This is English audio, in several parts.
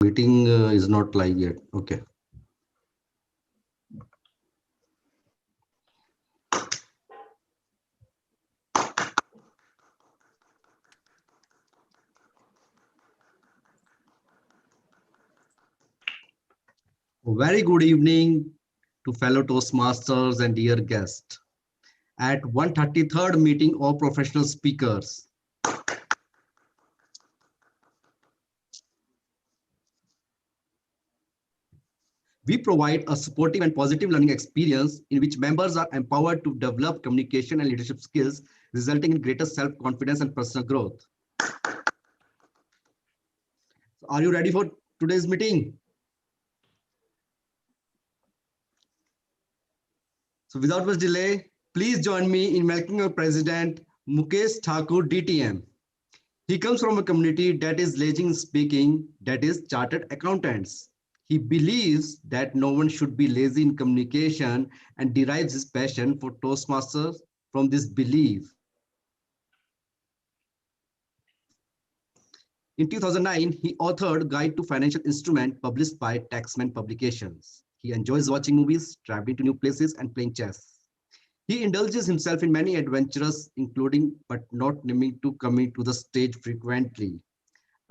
Meeting is not live yet. Okay. Very good evening to fellow Toastmasters and dear guests at 133rd meeting of professional speakers. We provide a supportive and positive learning experience in which members are empowered to develop communication and leadership skills, resulting in greater self-confidence and personal growth. So are you ready for today's meeting? So without much delay, please join me in welcoming our president, Mukesh Thakur, DTM. He comes from a community that is lazy in speaking, that is chartered accountants. He believes that no one should be lazy in communication and derives his passion for Toastmasters from this belief. In 2009, he authored Guide to Financial Instrument published by Taxman Publications. He enjoys watching movies, traveling to new places, and playing chess. He indulges himself in many adventures, including but not limited to coming to the stage frequently.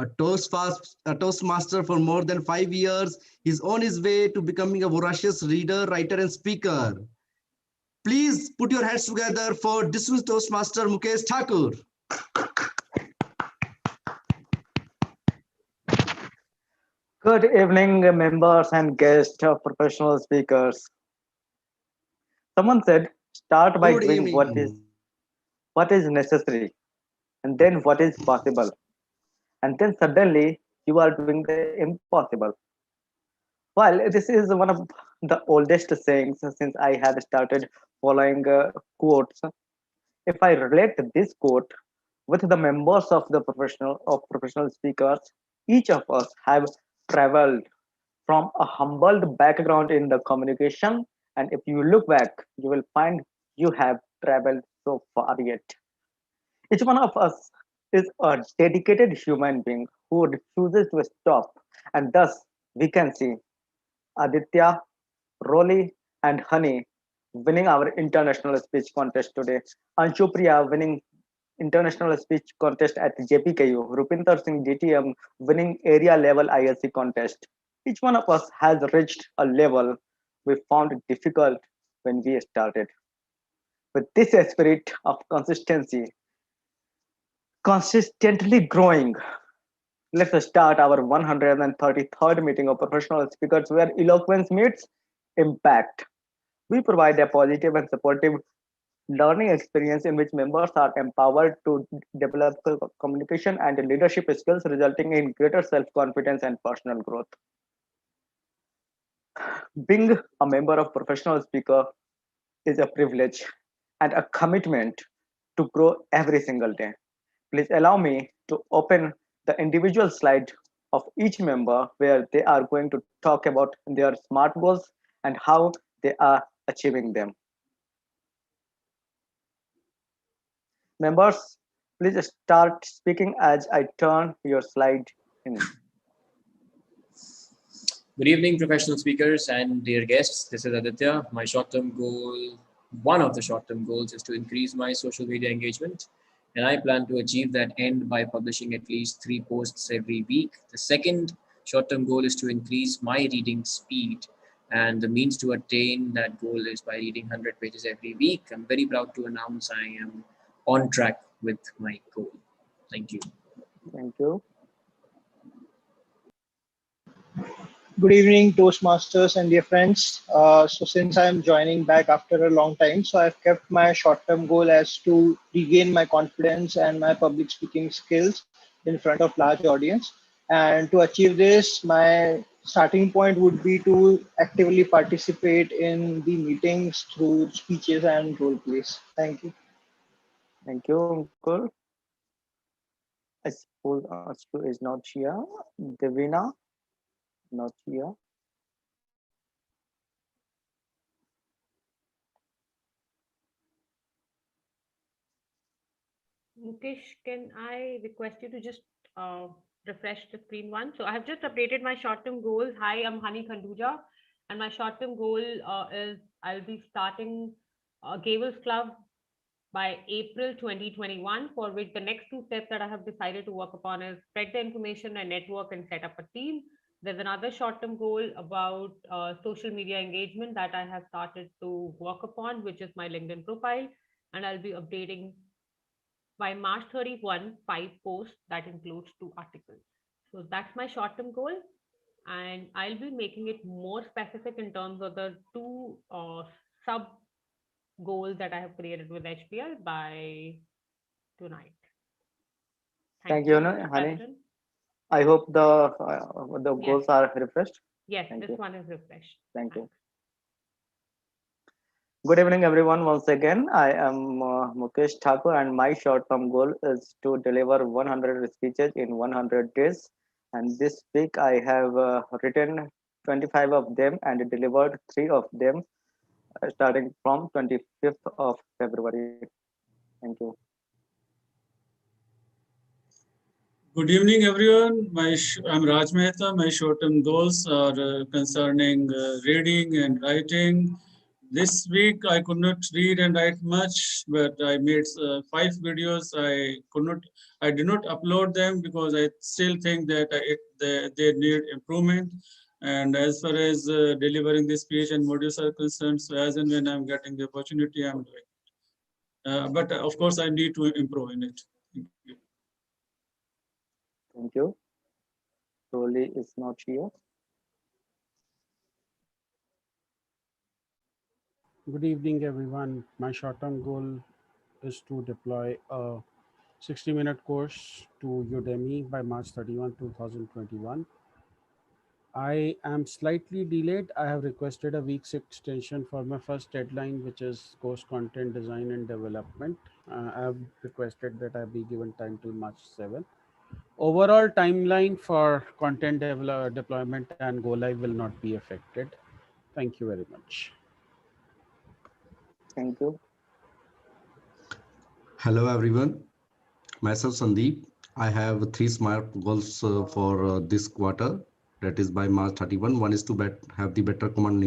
A Toastmaster for more than 5 years, he's on his way to becoming a voracious reader, writer, and speaker. Please put your hands together for dismissed Toastmaster Mukesh Thakur. Good evening, members and guests, professional speakers. Someone said, start by Good doing evening. what is necessary, and then what is possible, and then suddenly you are doing the impossible. Well, this is one of the oldest sayings since I have started following quotes. If I relate this quote with the members of the professional speakers, each of us have traveled from a humbled background in the communication, and if you look back you will find you have traveled so far yet. Each one of us is a dedicated human being who refuses to stop, and thus we can see Aditya, Rolly, and Honey winning our international speech contest today, Anshu Priya winning international speech contest at JPKU, Rupinder Singh DTM winning area level ISC contest. Each one of us has reached a level we found difficult when we started. With this spirit of consistency, consistently growing, let's start our 133rd meeting of professional speakers where eloquence meets impact. We provide a positive and supportive learning experience in which members are empowered to develop communication and leadership skills, resulting in greater self confidence and personal growth. Being a member of professional speaker is a privilege and a commitment to grow every single day. Please allow me to open the individual slide of each member where they are going to talk about their SMART goals and how they are achieving them. Members, please start speaking as I turn your slide in. Good evening, professional speakers and dear guests. This is Aditya. My short-term goal, one of the short-term goals, is to increase my social media engagement, and I plan to achieve that end by publishing at least 3 posts every week. The second short-term goal is to increase my reading speed, and the means to attain that goal is by reading 100 pages every week. I'm very proud to announce I am on track with my goal. Thank you. Thank you. Good evening, Toastmasters and dear friends. So since I'm joining back after a long time, so I've kept my short-term goal as to regain my confidence and my public speaking skills in front of large audience. And to achieve this, my starting point would be to actively participate in the meetings through speeches and role plays. Thank you. Thank you, Uncle. I suppose Ashu is not here. Devina, not here. Mukesh, can I request you to just uh, refresh the screen one. So I have just updated my short-term goals. Hi, I'm Hani Khanduja, and my short-term goal is I'll be starting Gables Club by April 2021, for which the next two steps that I have decided to work upon is spread the information and network and set up a team. There's another short-term goal about social media engagement that I have started to work upon, which is my LinkedIn profile, and I'll be updating by March 31, 5 posts that includes 2 articles. So that's my short-term goal. And I'll be making it more specific in terms of the two sub goals that I have created with HPL by tonight. Thank Thank you, you, Mr. Hani. President. I hope the Yes, goals are refreshed. yes, Thank this you. one is refreshed. Thank you. Thanks. Good evening, everyone. Once again, I am Mukesh Thakur, and my short-term goal is to deliver 100 speeches in 100 days. And this week, I have written 25 of them and delivered 3 of them, starting from 25th of February. Thank you. Good evening, everyone. I'm Raj Mehta. My short-term goals are concerning reading and writing. This week, I could not read and write much, but I made 5 videos. I did not upload them because I still think that they need improvement. And as far as delivering the speech and modules are concerned, so as and when I'm getting the opportunity, I'm doing it. But of course, I need to improve in it. Thank you. Thank you. Rolly is not here. Good evening, everyone. My short-term goal is to deploy a 60-minute course to Udemy by March 31, 2021. I am slightly delayed. I have requested a week's extension for my first deadline, which is course content design and development. I have requested that I be given time till March 7. Overall timeline for content deployment and go live will not be affected. Thank you very much. Thank you. Hello, everyone. Myself, Sandeep. I have 3 SMART goals for this quarter. That is by March 31. One is to have the better command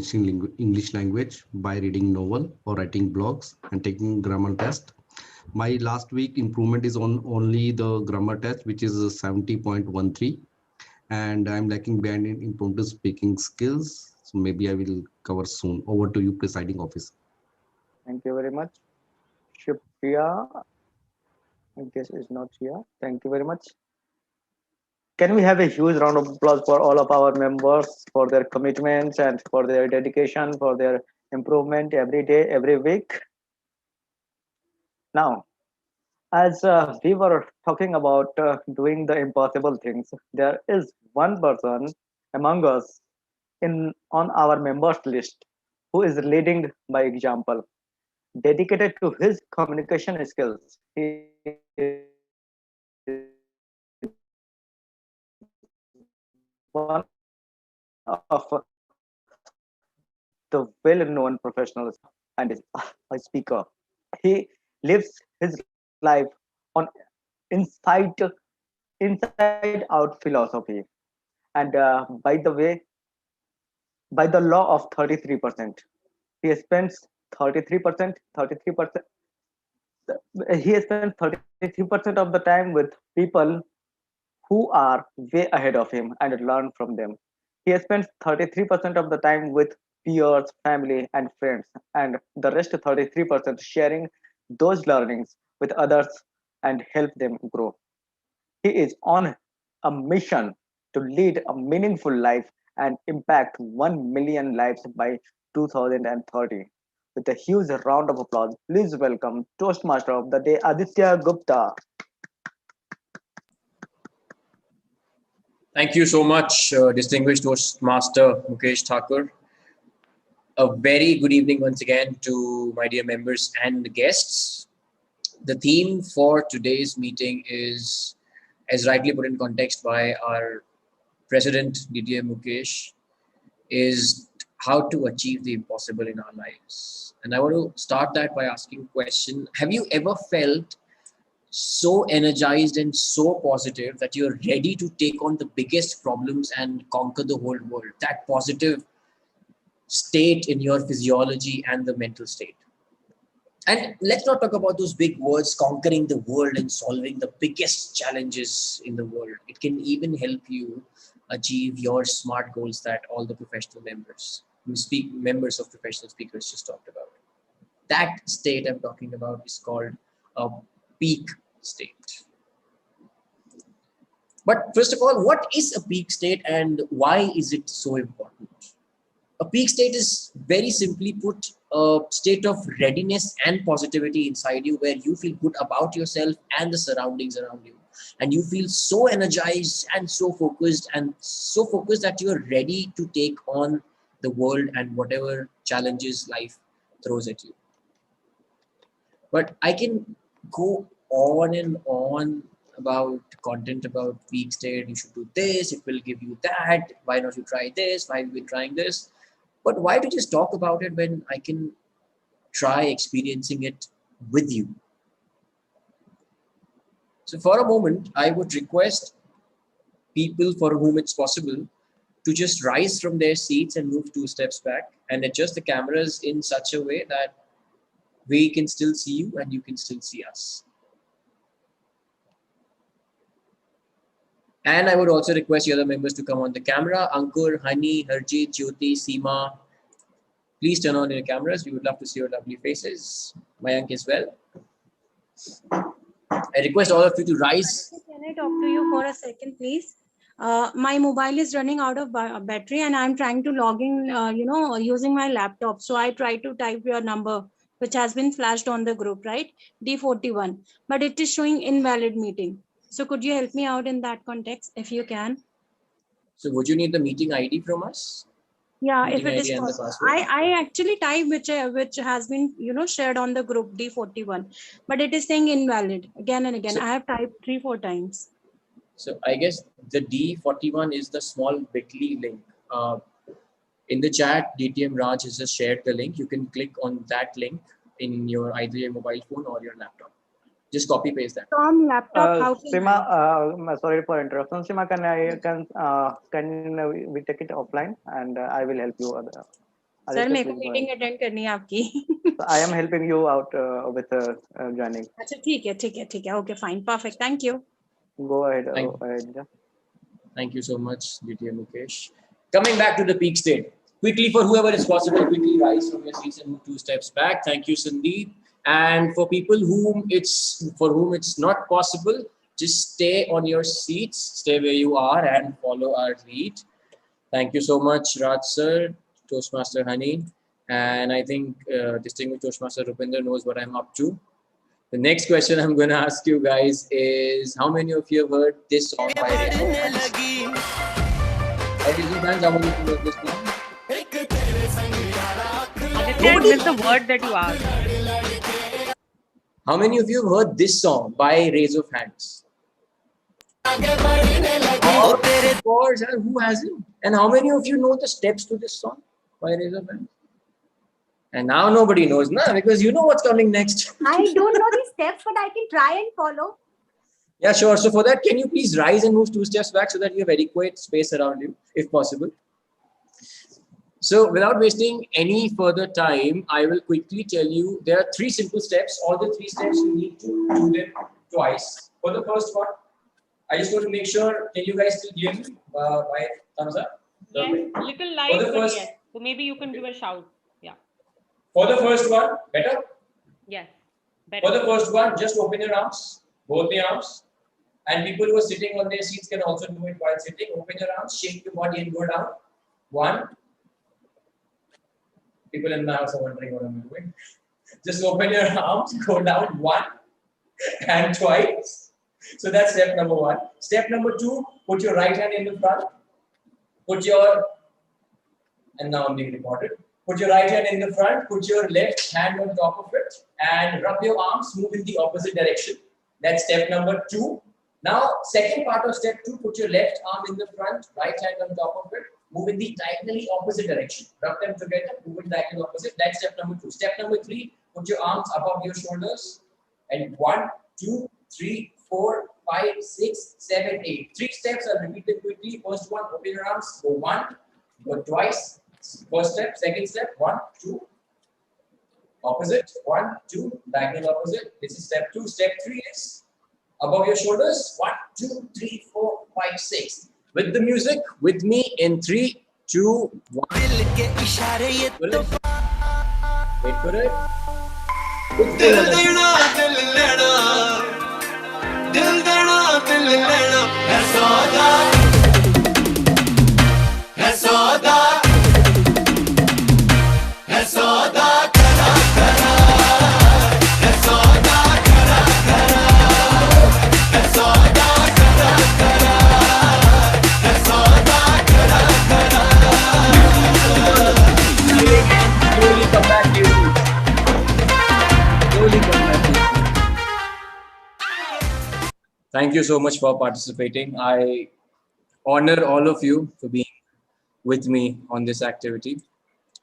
English language by reading novel or writing blogs and taking grammar test. My last week improvement is on only the grammar test, which is 70.13. And I'm lacking behind in impromptu speaking skills. So maybe I will cover soon. Over to you, presiding officer. Thank you very much. Shukriya, I guess, is not here. Thank you very much. Can we have a huge round of applause for all of our members for their commitments and for their dedication, for their improvement every day, every week? Now, as we were talking about doing the impossible things, there is one person among us on our members list who is leading by example, dedicated to his communication skills. He one of the well-known professionals and is a speaker. He lives his life on inside inside out philosophy, and by the way, by the law of 33%, he spends 33%, 33%. He spends 33% of the time with people who are way ahead of him and learn from them. He spends 33% of the time with peers, family, and friends, and the rest 33% sharing those learnings with others and help them grow. He is on a mission to lead a meaningful life and impact 1 million lives by 2030. With a huge round of applause, please welcome Toastmaster of the Day, Aditya Gupta. Thank you so much, distinguished Toastmaster Mukesh Thakur. A very good evening once again to my dear members and guests. The theme for today's meeting is, as rightly put in context by our President DDM Mukesh, is how to achieve the impossible in our lives. And I want to start that by asking a question. Have you ever felt so energized and so positive that you're ready to take on the biggest problems and conquer the whole world. That positive state in your physiology and the mental state. And let's not talk about those big words, conquering the world and solving the biggest challenges in the world. It can even help you achieve your SMART goals that all the professional members of professional speakers just talked about. That state I'm talking about is called a peak state. But first of all, what is a peak state and why is it so important? A peak state is, very simply put, a state of readiness and positivity inside you where you feel good about yourself and the surroundings around you. And you feel so energized and so focused that you're ready to take on the world and whatever challenges life throws at you. But I can go on and on about content about peak state. You should do this, it will give you that. Why not you try this? Why have you been trying this? But why to just talk about it when I can try experiencing it with you? So for a moment, I would request people for whom it's possible to just rise from their seats and move 2 steps back and adjust the cameras in such a way that we can still see you and you can still see us. And I would also request the other members to come on the camera. Ankur, Hani, Harjeet, Jyoti, Seema. Please turn on your cameras. We would love to see your lovely faces. Mayank as well. I request all of you to rise. Can I talk to you for a second, please? My mobile is running out of battery and I'm trying to log in, using my laptop. So I try to type your number, which has been flashed on the group, right? D41, but it is showing invalid meeting. So could you help me out in that context if you can? So would you need the meeting ID from us? Yeah, Meeting if it ID is and the possible. password? I actually typed which has been shared on the group D41, but it is saying invalid again and again. So- I have typed 3-4 times. So I guess the D41 is the small bit.ly link. In the chat, DTM Raj has just shared the link. You can click on that link in either your mobile phone or your laptop. Just copy paste that. From laptop, how can Seema, sorry for interruption. Seema, can we take it offline and I will help you. Sir, मेरे को meeting attend करनी है आपकी. So I am helping you out with joining. अच्छा ठीक है. Okay, fine, perfect. Thank you. Go ahead. Thank you so much, DTM Mukesh. Coming back to the peak state. Quickly, for whoever is possible, quickly rise from your seats and move 2 steps back. Thank you, Sandeep. And for people for whom it's not possible, just stay on your seats, stay where you are and follow our lead. Thank you so much, Raj sir, Toastmaster Hani. And I think distinguished Toastmaster Rupinder knows what I'm up to. The next question I'm going to ask you guys is, how many of you have heard this song by Razor Fans? By Razor Fans, how many of you heard this song? I missed the word that you asked. How many of you have heard this song by Razor Fans? Of course, who hasn't? And how many of you know the steps to this song by Razor Fans? And now nobody knows, because you know what's coming next. I don't know the steps, but I can try and follow. Yeah, sure. So for that, can you please rise and move 2 steps back so that you have adequate space around you, if possible? So without wasting any further time, I will quickly tell you there are 3 simple steps. All the 3 steps you need to do them twice. For the first one, I just want to make sure, can you guys still hear me? By thumbs up? Yes, little light, but yes. So maybe you can give a shout. Yeah. For the first one, better? Yes. Better. For the first one, just open your arms, both the arms. And people who are sitting on their seats can also do it while sitting. Open your arms, shake your body and go down. 1. People in the house are wondering what I'm doing. Just open your arms, go down 1 and twice. So that's step number 1. Step number 2, put your right hand in the front. And now I'm being recorded. Put your right hand in the front, put your left hand on top of it and rub your arms, move in the opposite direction. That's step number 2. Now, second part of step 2, put your left arm in the front, right hand on top of it, move in the diagonally opposite direction. Rub them together, move in diagonally opposite. That's step number 2. Step number 3, put your arms above your shoulders and 1, 2, 3, 4, 5, 6, 7, 8. 3 steps are repeated quickly. First one, open your arms. Go 1, go twice. First step, second step, 1, 2. Opposite, 1, 2. Diagonal opposite. This is step 2. Step 3 is above your shoulders. 1, 2, 3, 4, 5, 6. With the music, with me in 3, 2, 1. Wait for it. Slowly come back to you. Slowly come back to you. Thank you so much for participating. I honor all of you for being with me on this activity.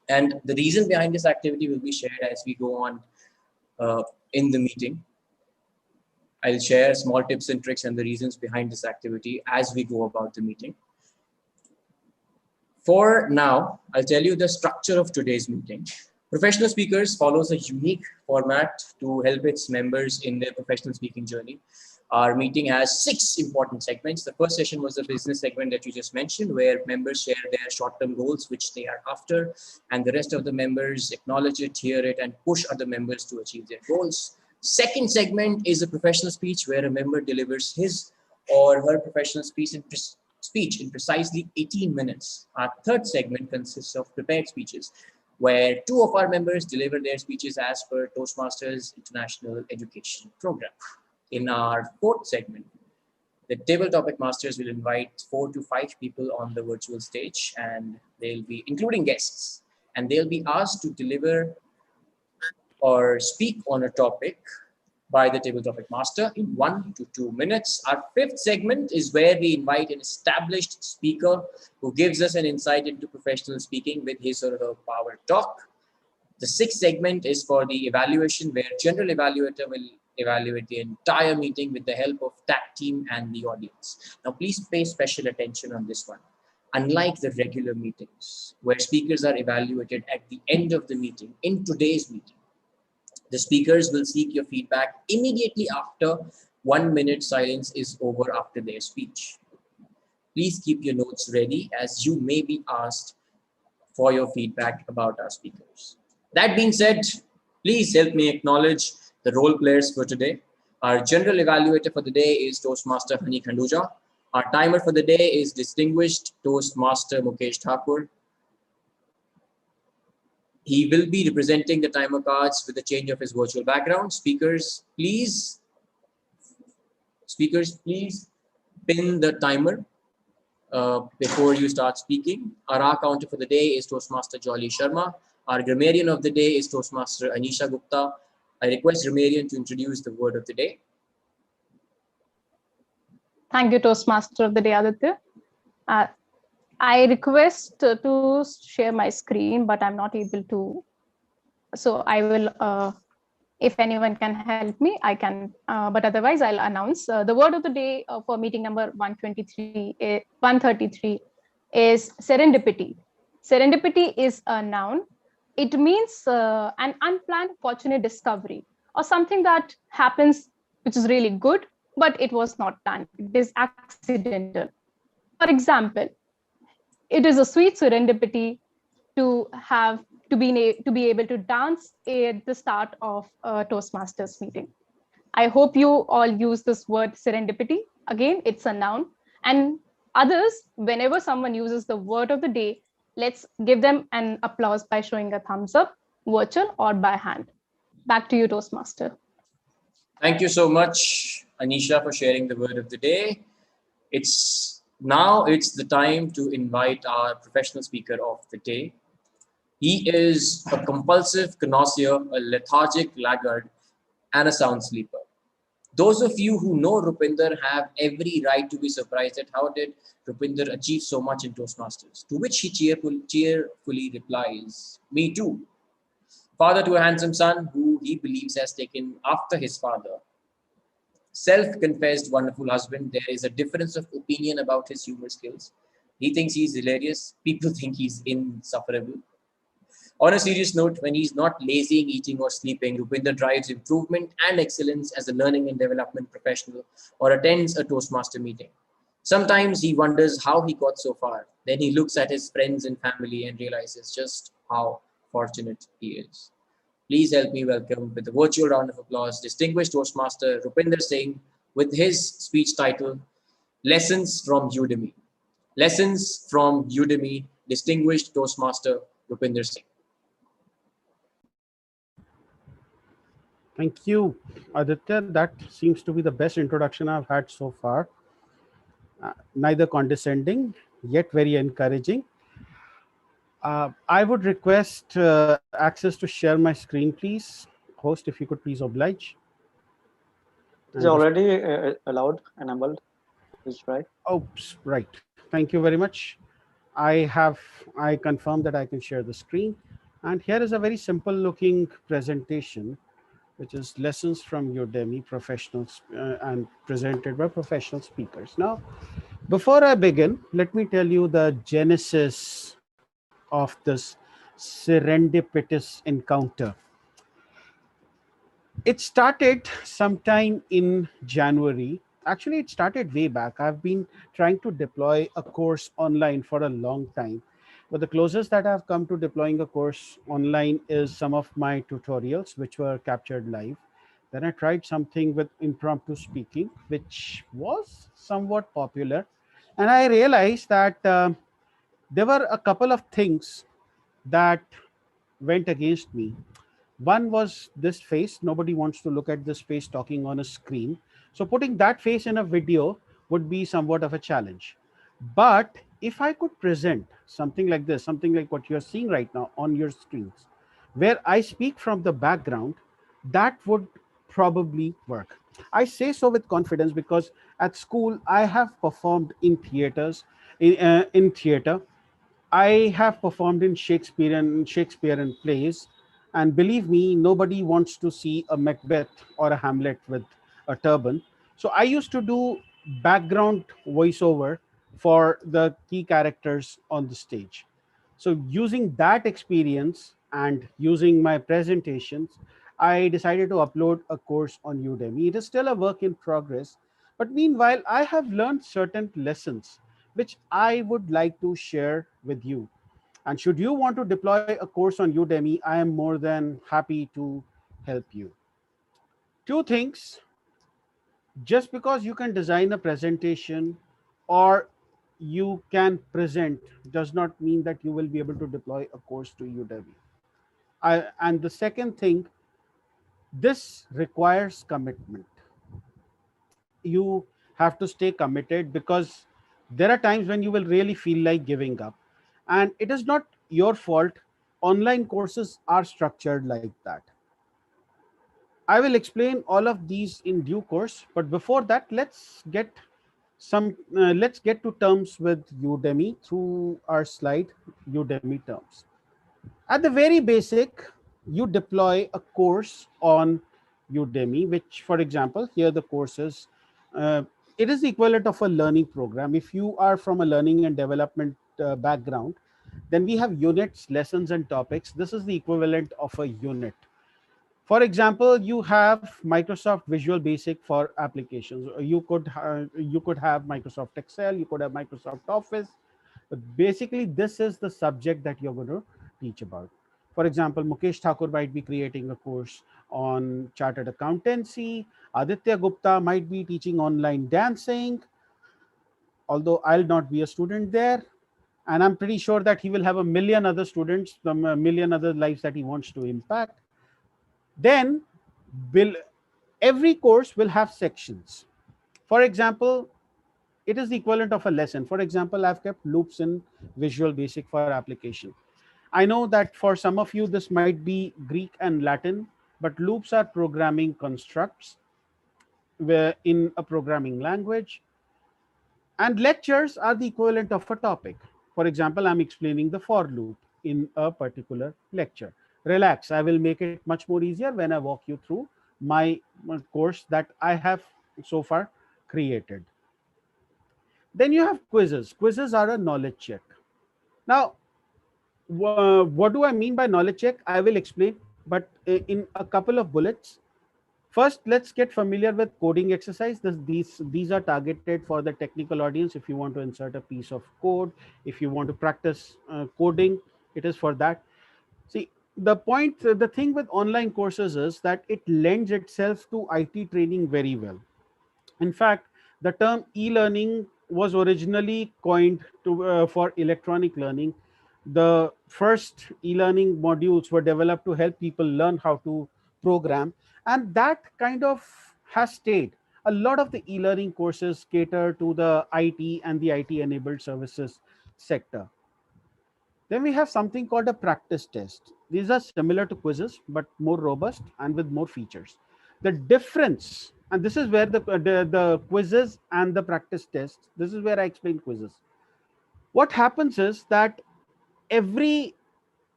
And the reason behind this activity will be shared as we go on in the meeting. I'll share small tips and tricks and the reasons behind this activity as we go about the meeting. For now, I'll tell you the structure of today's meeting. Professional Speakers follows a unique format to help its members in their professional speaking journey. Our meeting has 6 important segments. The first session was the business segment that you just mentioned, where members share their short-term goals, which they are after, and the rest of the members acknowledge it, hear it, and push other members to achieve their goals. Second segment is a professional speech, where a member delivers his or her professional speech in precisely 18 minutes. Our third segment consists of prepared speeches, where 2 of our members deliver their speeches as per Toastmasters International Education Program. In our fourth segment, the table topic masters will invite 4 to 5 people on the virtual stage, and they'll be including guests, and they'll be asked to deliver or speak on a topic by the table topic master in 1 to 2 minutes. Our fifth segment is where we invite an established speaker who gives us an insight into professional speaking with his or her power talk. The sixth segment is for the evaluation, where general evaluator will evaluate the entire meeting with the help of tag team and the audience. Now, please pay special attention on this one. Unlike the regular meetings, where speakers are evaluated at the end of the meeting, in today's meeting, the speakers will seek your feedback immediately after 1 minute silence is over after their speech. Please keep your notes ready, as you may be asked for your feedback about our speakers. That being said, please help me acknowledge the role players for today. Our general evaluator for the day is Toastmaster Hani Khanduja. Our timer for the day is distinguished Toastmaster Mukesh Thakur. He will be representing the timer cards with the change of his virtual background. Speakers, please pin the timer before you start speaking. Our R counter for the day is Toastmaster Jolly Sharma. Our grammarian of the day is Toastmaster Anisha Gupta. I request grammarian to introduce the word of the day. Thank you, Toastmaster of the day, Aditya. I request to share my screen, but I'm not able to. So I will, if anyone can help me, I can, but otherwise I'll announce. The word of the day for meeting number 133 is serendipity. Serendipity is a noun. It means an unplanned fortunate discovery, or something that happens which is really good, but it was not planned. It is accidental. For example, it is a sweet serendipity to be able to dance at the start of a Toastmasters meeting. I hope you all use this word serendipity. Again, it's a noun. And others, whenever someone uses the word of the day, let's give them an applause by showing a thumbs up, virtual or by hand. Back to you, Toastmaster. Thank you so much, Anisha, for sharing the word of the day. Now it's the time to invite our professional speaker of the day. He is a compulsive connoisseur, a lethargic laggard, and a sound sleeper. Those of you who know Rupinder have every right to be surprised at how did Rupinder achieve so much in Toastmasters, to which he cheerfully replies, "Me too." Father to a handsome son who he believes has taken after his father. self-confessed wonderful husband, there is a difference of opinion about his humor skills. He thinks he's hilarious. People think he's insufferable. On a serious note, when he's not lazying, eating, or sleeping, Rupinder drives improvement and excellence as a learning and development professional or attends a Toastmaster meeting. Sometimes he wonders how he got so far. Then he looks at his friends and family and realizes just how fortunate he is. Please help me welcome with a virtual round of applause distinguished Toastmaster Rupinder Singh with his speech title, Lessons from Udemy. Lessons from Udemy, distinguished Toastmaster Rupinder Singh. Thank you, Aditya. That seems to be the best introduction I've had so far. Neither condescending, yet very encouraging. I would request access to share my screen, please. Host, if you could please oblige. It's already allowed, enabled. Is right. Oops, right. Thank you very much. I confirm that I can share the screen. And here is a very simple looking presentation, which is lessons from Udemy professionals and presented by professional speakers. Now, before I begin, let me tell you the genesis of this serendipitous encounter. It started sometime in January. Actually, it started way back. I've been trying to deploy a course online for a long time. But the closest that I've come to deploying a course online is some of my tutorials, which were captured live. Then I tried something with impromptu speaking, which was somewhat popular. And I realized that there were a couple of things that went against me. One was this face. Nobody wants to look at this face talking on a screen. So putting that face in a video would be somewhat of a challenge. But if I could present something like this, something like what you're seeing right now on your screens, where I speak from the background, that would probably work. I say so with confidence because at school, I have performed in theaters, in theater. I have performed in Shakespearean plays, and believe me, nobody wants to see a Macbeth or a Hamlet with a turban. So I used to do background voiceover for the key characters on the stage. So using that experience and using my presentations, I decided to upload a course on Udemy. It is still a work in progress, but meanwhile, I have learned certain lessons which I would like to share with you. And should you want to deploy a course on Udemy, I am more than happy to help you. Two things: just because you can design a presentation or you can present does not mean that you will be able to deploy a course to Udemy. And the second thing, this requires commitment. You have to stay committed because there are times when you will really feel like giving up. And it is not your fault. Online courses are structured like that. I will explain all of these in due course, but before that, let's get to terms with Udemy through our slide, Udemy terms. At the very basic, you deploy a course on Udemy, which, for example, here the courses, it is the equivalent of a learning program. If you are from a learning and development background, then we have units, lessons, and topics. This is the equivalent of a unit. For example, you have Microsoft Visual Basic for applications. You could have Microsoft Excel, you could have Microsoft Office. But basically, this is the subject that you're going to teach about. For example, Mukesh Thakur might be creating a course on chartered accountancy. Aditya Gupta might be teaching online dancing, although I'll not be a student there. And I'm pretty sure that he will have a million other students, a million other lives that he wants to impact. Then every course will have sections. For example, it is the equivalent of a lesson. For example, I've kept loops in Visual Basic for application. I know that for some of you, this might be Greek and Latin, but loops are programming constructs in a programming language. And lectures are the equivalent of a topic. For example, I'm explaining the for loop in a particular lecture. Relax, I will make it much more easier when I walk you through my course that I have so far created. Then you have quizzes. Quizzes are a knowledge check. Now, what do I mean by knowledge check? I will explain, but in a couple of bullets. First, let's get familiar with coding exercise. These are targeted for the technical audience. If you want to insert a piece of code, if you want to practice coding, it is for that. See, the thing with online courses is that it lends itself to IT training very well. In fact, the term e-learning was originally coined for electronic learning. The first e-learning modules were developed to help people learn how to program, and that kind of has stayed. A lot of the e-learning courses cater to the IT and the IT-enabled services sector. Then we have something called a practice test. These are similar to quizzes, but more robust and with more features. The difference, and this is where the quizzes and the practice tests, this is where I explain quizzes. What happens is that every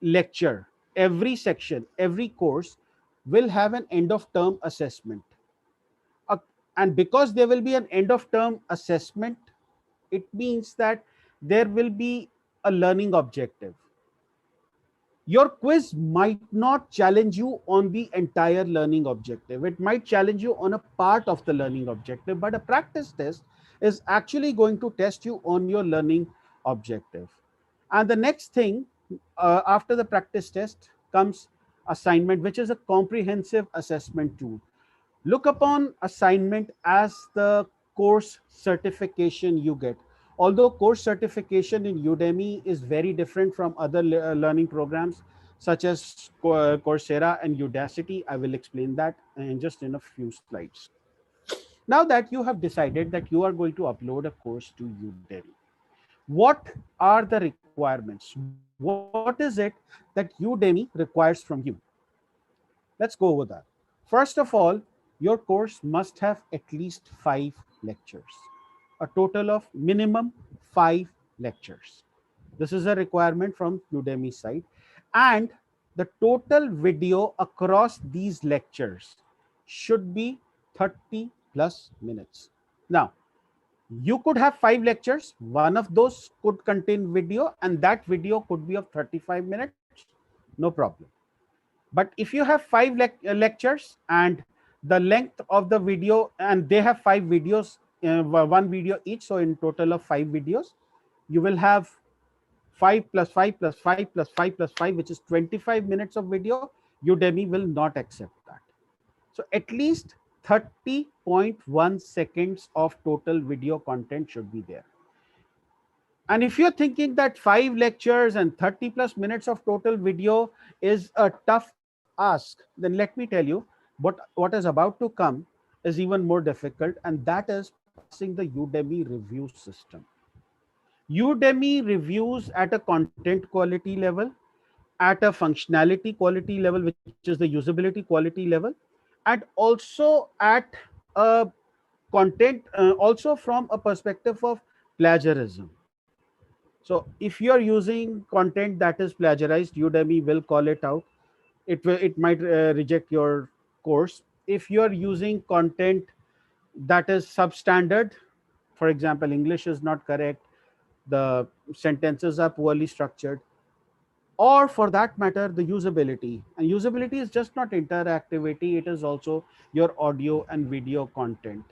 lecture, every section, every course will have an end of term assessment. And because there will be an end of term assessment, it means that there will be a learning objective. Your quiz might not challenge you on the entire learning objective. It might challenge you on a part of the learning objective, but a practice test is actually going to test you on your learning objective. And the next thing after the practice test comes assignment, which is a comprehensive assessment tool. Look upon assignment as the course certification you get. Although course certification in Udemy is very different from other learning programs such as Coursera and Udacity, I will explain that in just in a few slides. Now that you have decided that you are going to upload a course to Udemy, what are the requirements? What is it that Udemy requires from you? Let's go over that. First of all, your course must have at least 5 lectures, a total of minimum 5 lectures. This is a requirement from Udemy side. And the total video across these lectures should be 30 plus minutes. Now, you could have 5 lectures. One of those could contain video, and that video could be of 35 minutes. No problem. But if you have 5 lectures and the length of the video, and they have 5 videos, 1 video each, so in total of 5 videos, you will have 5 plus 5 plus 5 plus 5 plus 5, which is 25 minutes of video. Udemy will not accept that. So at least 30.1 seconds of total video content should be there. And if you're thinking that 5 lectures and 30 plus minutes of total video is a tough ask, then let me tell you what is about to come is even more difficult, and that is passing the Udemy review system. Udemy reviews at a content quality level, at a functionality quality level, which is the usability quality level, and also at a content, also from a perspective of plagiarism. So if you're using content that is plagiarized, Udemy will call it out. It might reject your course. If you're using content that is substandard, for example, English is not correct, the sentences are poorly structured, or for that matter, the usability. And usability is just not interactivity, it is also your audio and video content.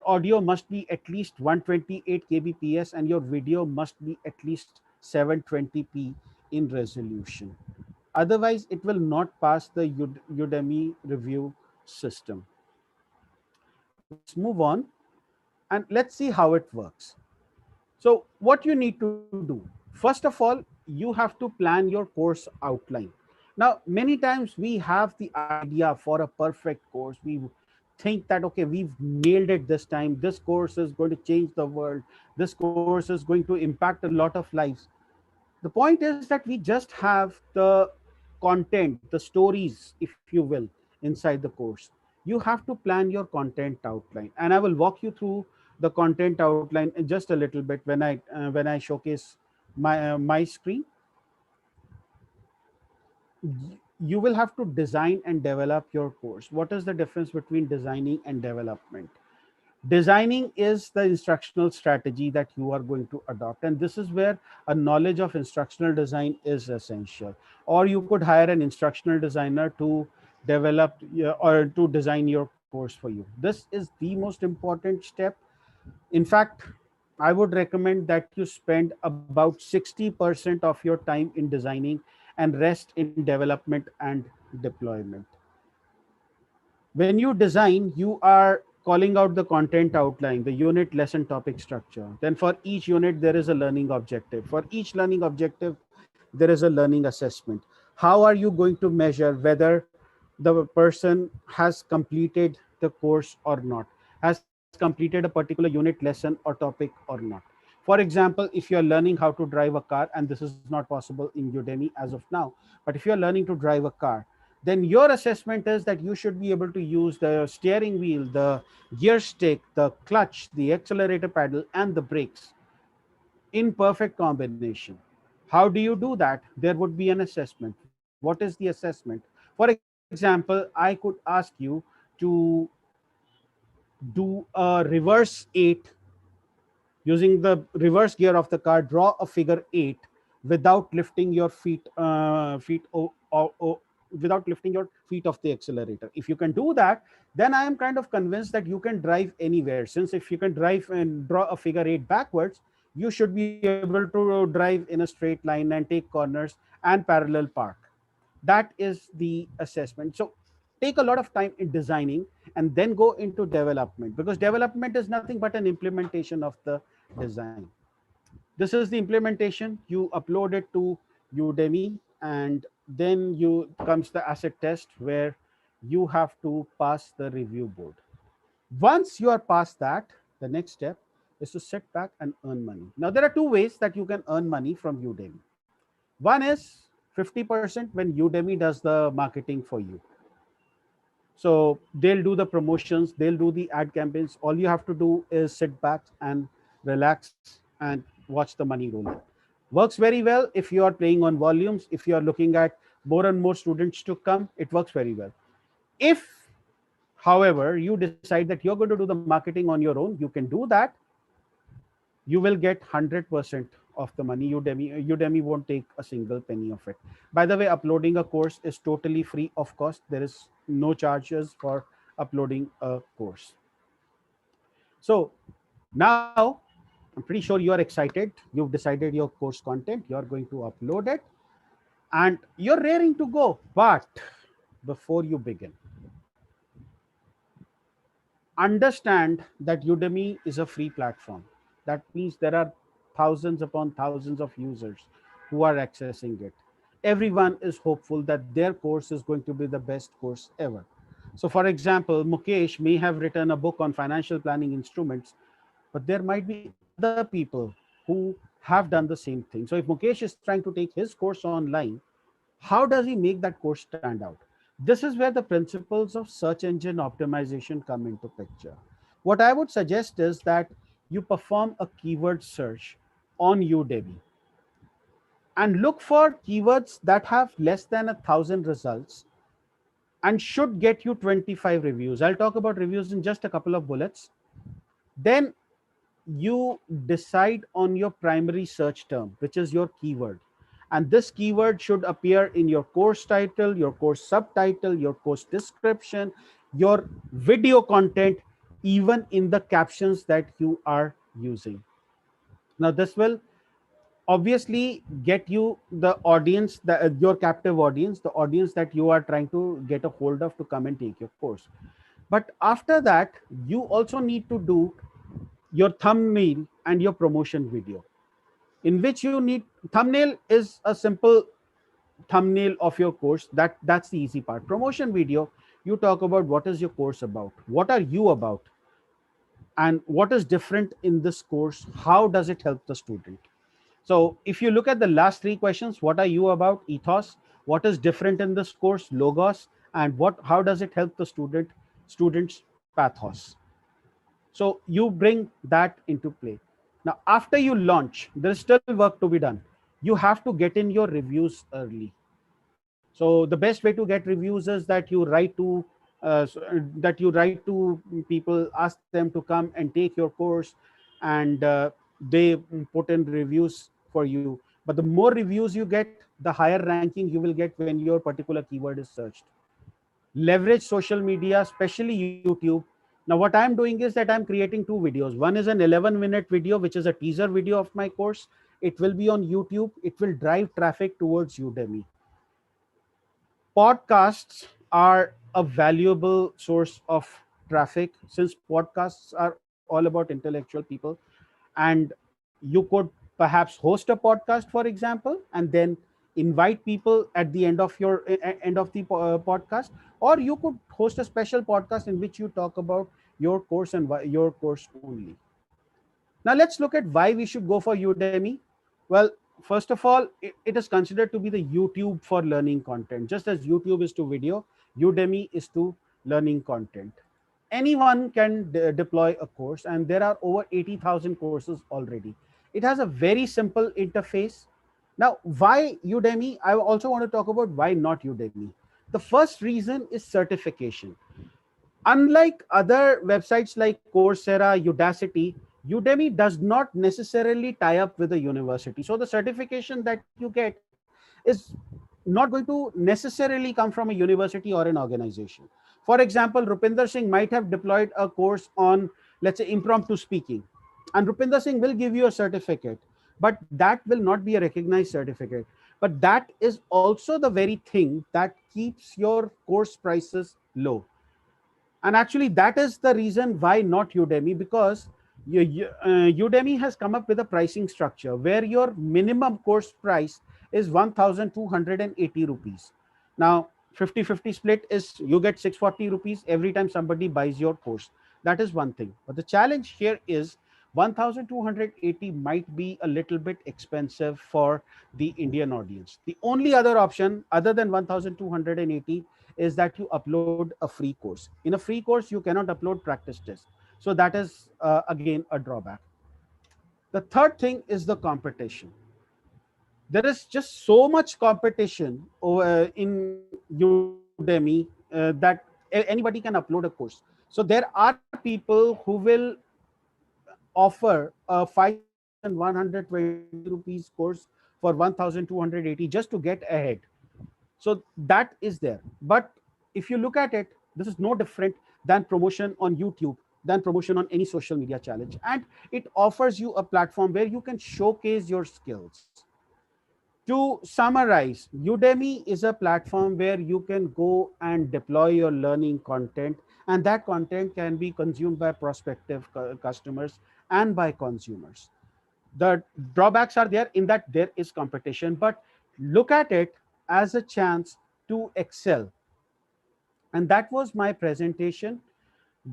Your audio must be at least 128 kbps and your video must be at least 720p in resolution. Otherwise, it will not pass the Udemy review system. Let's move on and let's see how it works. So what you need to do, first of all, you have to plan your course outline. Now, many times we have the idea for a perfect course. We think that, okay, we've nailed it this time. This course is going to change the world. This course is going to impact a lot of lives. The point is that we just have the content, the stories, if you will, inside the course. You have to plan your content outline. And I will walk you through the content outline in just a little bit when I showcase my screen. you will have to design and develop your course. What is the difference between designing and development? Designing is the instructional strategy that you are going to adopt, and this is where a knowledge of instructional design is essential. Or you could hire an instructional designer to develop or to design your course for you. This is the most important step. In fact, I would recommend that you spend about 60% of your time in designing and rest in development and deployment. When you design, you are calling out the content outline, the unit, lesson, topic, structure. Then for each unit, there is a learning objective. For each learning objective, there is a learning assessment. How are you going to measure whether the person has completed the course or not, has completed a particular unit, lesson, or topic or not? For example, if you're learning how to drive a car, and this is not possible in Udemy as of now, but if you're learning to drive a car, then your assessment is that you should be able to use the steering wheel, the gear stick, the clutch, the accelerator pedal, and the brakes in perfect combination. How do you do that? There would be an assessment. What is the assessment? For example, I could ask you to do a reverse 8 using the reverse gear of the car. Draw a figure 8 without lifting your without lifting your feet off the accelerator. If you can do that, then I am kind of convinced that you can drive anywhere. Since if you can drive and draw a figure 8 backwards, you should be able to drive in a straight line and take corners and parallel park. That is the assessment. So take a lot of time in designing and then go into development, because development is nothing but an implementation of the design. This is the implementation. You upload it to Udemy, and then you comes the asset test where you have to pass the review board. Once you are past that, the next step is to sit back and earn money. Now, there are two ways that you can earn money from Udemy. One is 50% when Udemy does the marketing for you. So they'll do the promotions, they'll do the ad campaigns. All you have to do is sit back and relax and watch the money roll in. Works very well if you are playing on volumes. If you are looking at more and more students to come, it works very well. If, however, you decide that you're going to do the marketing on your own, you can do that. You will get 100% of the money. Udemy won't take a single penny of it. By the way, uploading a course is totally free of cost. There is no charges for uploading a course. So now I'm pretty sure you are excited. You've decided your course content. You're going to upload it and you're raring to go. But before you begin, understand that Udemy is a free platform. That means there are thousands upon thousands of users who are accessing it. Everyone is hopeful that their course is going to be the best course ever. So for example, Mukesh may have written a book on financial planning instruments, but there might be other people who have done the same thing. So if Mukesh is trying to take his course online, how does he make that course stand out? This is where the principles of search engine optimization come into picture. What I would suggest is that you perform a keyword search on Udemy and look for keywords that have less than 1,000 results and should get you 25 reviews. I'll talk about reviews in just a couple of bullets. Then you decide on your primary search term, which is your keyword. And this keyword should appear in your course title, your course subtitle, your course description, your video content, even in the captions that you are using. Now, this will obviously get you the audience, your captive audience, the audience that you are trying to get a hold of to come and take your course. But after that, you also need to do your thumbnail and your promotion video, in which you need thumbnail is a simple thumbnail of your course. That's the easy part. Promotion video, you talk about what is your course about, what are you about, and what is different in this course, how does it help the student. So if you look at the last three questions, what are you about, ethos, what is different in this course, logos, and how does it help the students, pathos. So you bring that into play. Now, after you launch, there's still work to be done. You have to get in your reviews early. So the best way to get reviews is that you write to people, ask them to come and take your course, and they put in reviews for you. But the more reviews you get, the higher ranking you will get when your particular keyword is searched. Leverage social media, especially YouTube. Now what I'm doing is that I'm creating two videos. One is an 11-minute video, which is a teaser video of my course. It will be on YouTube. It will drive traffic towards Udemy. Podcasts are a valuable source of traffic, since podcasts are all about intellectual people. And you could perhaps host a podcast, for example, and then invite people at the end of your end of the podcast. Or you could host a special podcast in which you talk about your course and your course only. Now let's look at why we should go for Udemy. Well, first of all, it is considered to be the YouTube for learning content. Just as YouTube is to video, Udemy is to learning content. Anyone can deploy a course, and there are over 80,000 courses already. It has a very simple interface. Now, why Udemy? I also want to talk about why not Udemy. The first reason is certification. Unlike other websites like Coursera, Udacity, Udemy does not necessarily tie up with a university. So the certification that you get is not going to necessarily come from a university or an organization. For example, Rupinder Singh might have deployed a course on, let's say, impromptu speaking, and Rupinder Singh will give you a certificate, but that will not be a recognized certificate. But that is also the very thing that keeps your course prices low. And actually, that is the reason why not Udemy, because Udemy has come up with a pricing structure where your minimum course price is 1,280 rupees. Now, 50-50 split is you get 640 rupees every time somebody buys your course. That is one thing. But the challenge here is 1,280 might be a little bit expensive for the Indian audience. The only other option other than 1,280 is that you upload a free course. In a free course, you cannot upload practice tests. So that is, again, a drawback. The third thing is the competition. There is just so much competition in Udemy that anybody can upload a course. So there are people who will offer a 5,120 rupees course for 1,280 just to get ahead. So that is there. But if you look at it, this is no different than promotion on YouTube, than promotion on any social media challenge. And it offers you a platform where you can showcase your skills. To summarize, Udemy is a platform where you can go and deploy your learning content, and that content can be consumed by prospective customers and by consumers. The drawbacks are there in that there is competition, but look at it as a chance to excel. And that was my presentation.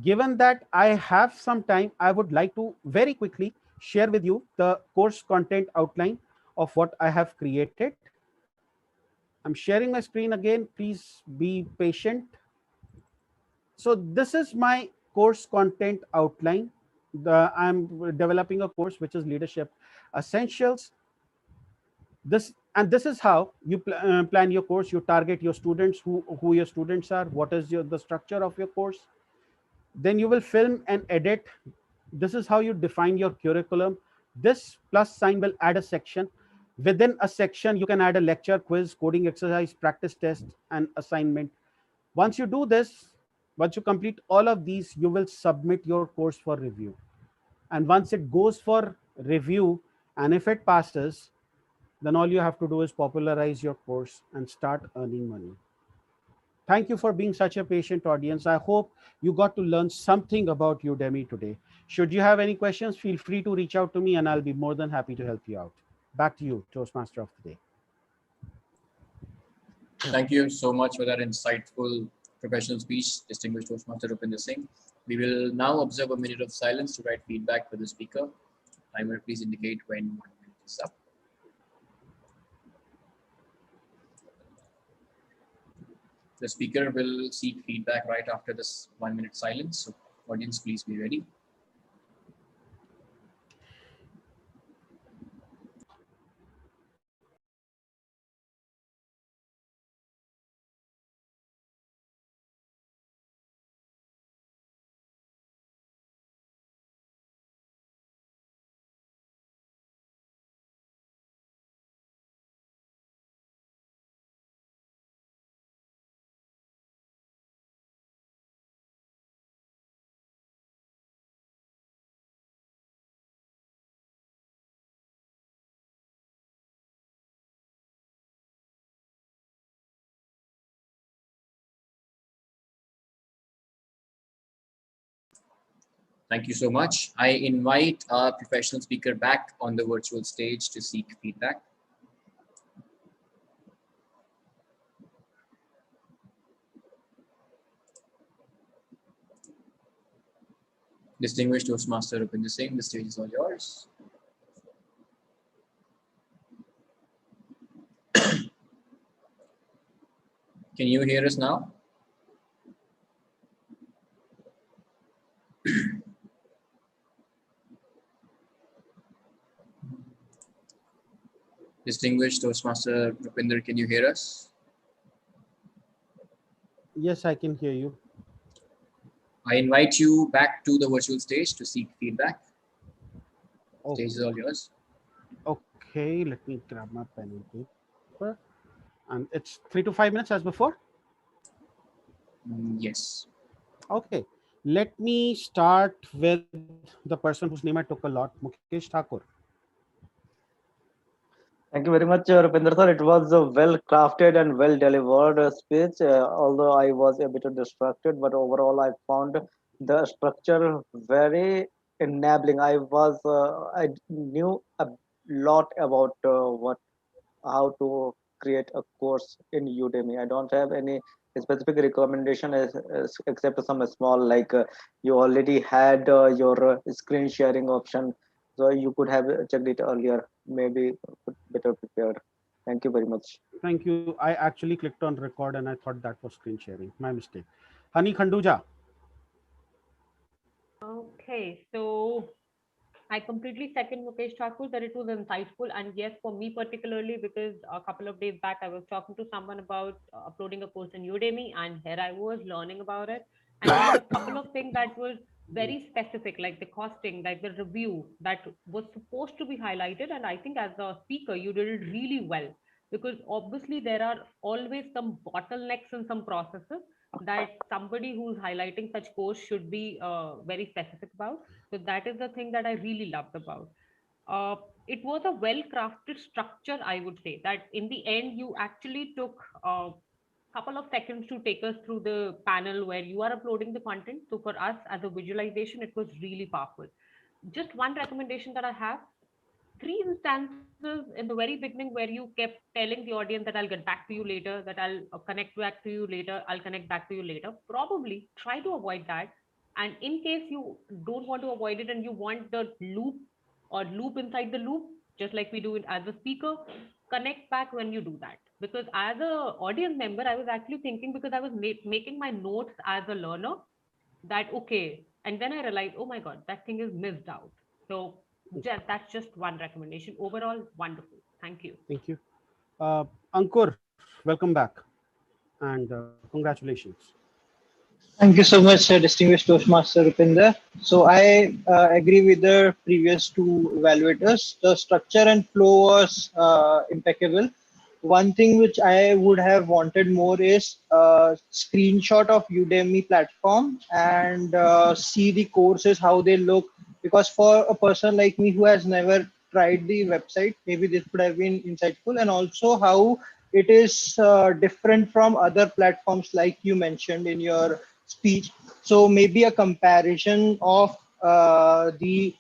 Given that I have some time, I would like to very quickly share with you the course content outline of what I have created. I'm sharing my screen again. Please be patient. So this is my course content outline. I'm developing a course which is Leadership Essentials. This is how you plan your course. You target your students, who your students are, what is the structure of your course. Then you will film and edit. This is how you define your curriculum. This plus sign will add a section. Within a section, you can add a lecture, quiz, coding exercise, practice test, and assignment. Once you do this, once you complete all of these, you will submit your course for review. And once it goes for review, and if it passes, then all you have to do is popularize your course and start earning money. Thank you for being such a patient audience. I hope you got to learn something about Udemy today. Should you have any questions, feel free to reach out to me and I'll be more than happy to help you out. Back to you, Toastmaster of the day. Thank you so much for that insightful professional speech, distinguished Toastmaster Rupinder Singh. We will now observe a minute of silence to write feedback for the speaker. Timer, please indicate when 1 minute is up. The speaker will seek feedback right after this 1 minute silence. So audience, please be ready. Thank you so much. I invite our professional speaker back on the virtual stage to seek feedback. Distinguished Toastmaster Rupinder Singh, the stage is all yours. Can you hear us now? Distinguished Toastmaster Rupinder, can you hear us? Yes, I can hear you. I invite you back to the virtual stage to seek feedback. Okay. Stage is all yours. Okay, let me grab my pen and paper. And it's 3 to 5 minutes as before? Yes. Okay, let me start with the person whose name I took a lot, Mukesh Thakur. Thank you very much, Rupinder sir. It was a well-crafted and well-delivered speech, although I was a bit distracted, but overall I found the structure very enabling. I knew a lot about how to create a course in Udemy. I don't have any specific recommendation except some small, like you already had your screen sharing option, so you could have checked it earlier, maybe better prepared. Thank you very much. Thank you. I actually clicked on record and I thought that was screen sharing. My mistake. Hani Khanduja. Okay, so I completely second Mukesh Thakur that it was insightful. And yes, for me particularly, because a couple of days back I was talking to someone about uploading a course in Udemy, and here I was learning about it. And there were a couple of things that were very specific, like the costing, like the review that was supposed to be highlighted. And I think as a speaker, you did it really well, because obviously there are always some bottlenecks in some processes that somebody who's highlighting such course should be very specific about. So that is the thing that I really loved about. It was a well-crafted structure, I would say, that in the end you actually took a couple of seconds to take us through the panel where you are uploading the content. So for us as a visualization, it was really powerful. Just one recommendation that I have: 3 instances in the very beginning where you kept telling the audience that I'll get back to you later, that I'll connect back to you later, I'll connect back to you later. Probably try to avoid that. And in case you don't want to avoid it and you want the loop or loop inside the loop, just like we do it as a speaker, connect back when you do that. Because as a audience member, I was actually thinking, because I was making my notes as a learner, that okay, and then I realized, oh my god, that thing is missed out. So that's just one recommendation. Overall, wonderful. Thank you. Thank you. Ankur, welcome back. And congratulations. Thank you so much, distinguished Toastmaster Rupinder. So I agree with the previous two evaluators. The structure and flow was impeccable. One thing which I would have wanted more is a screenshot of Udemy platform and see the courses, how they look. Because for a person like me who has never tried the website, maybe this would have been insightful. And also how it is different from other platforms like you mentioned in your speech. So maybe a comparison of the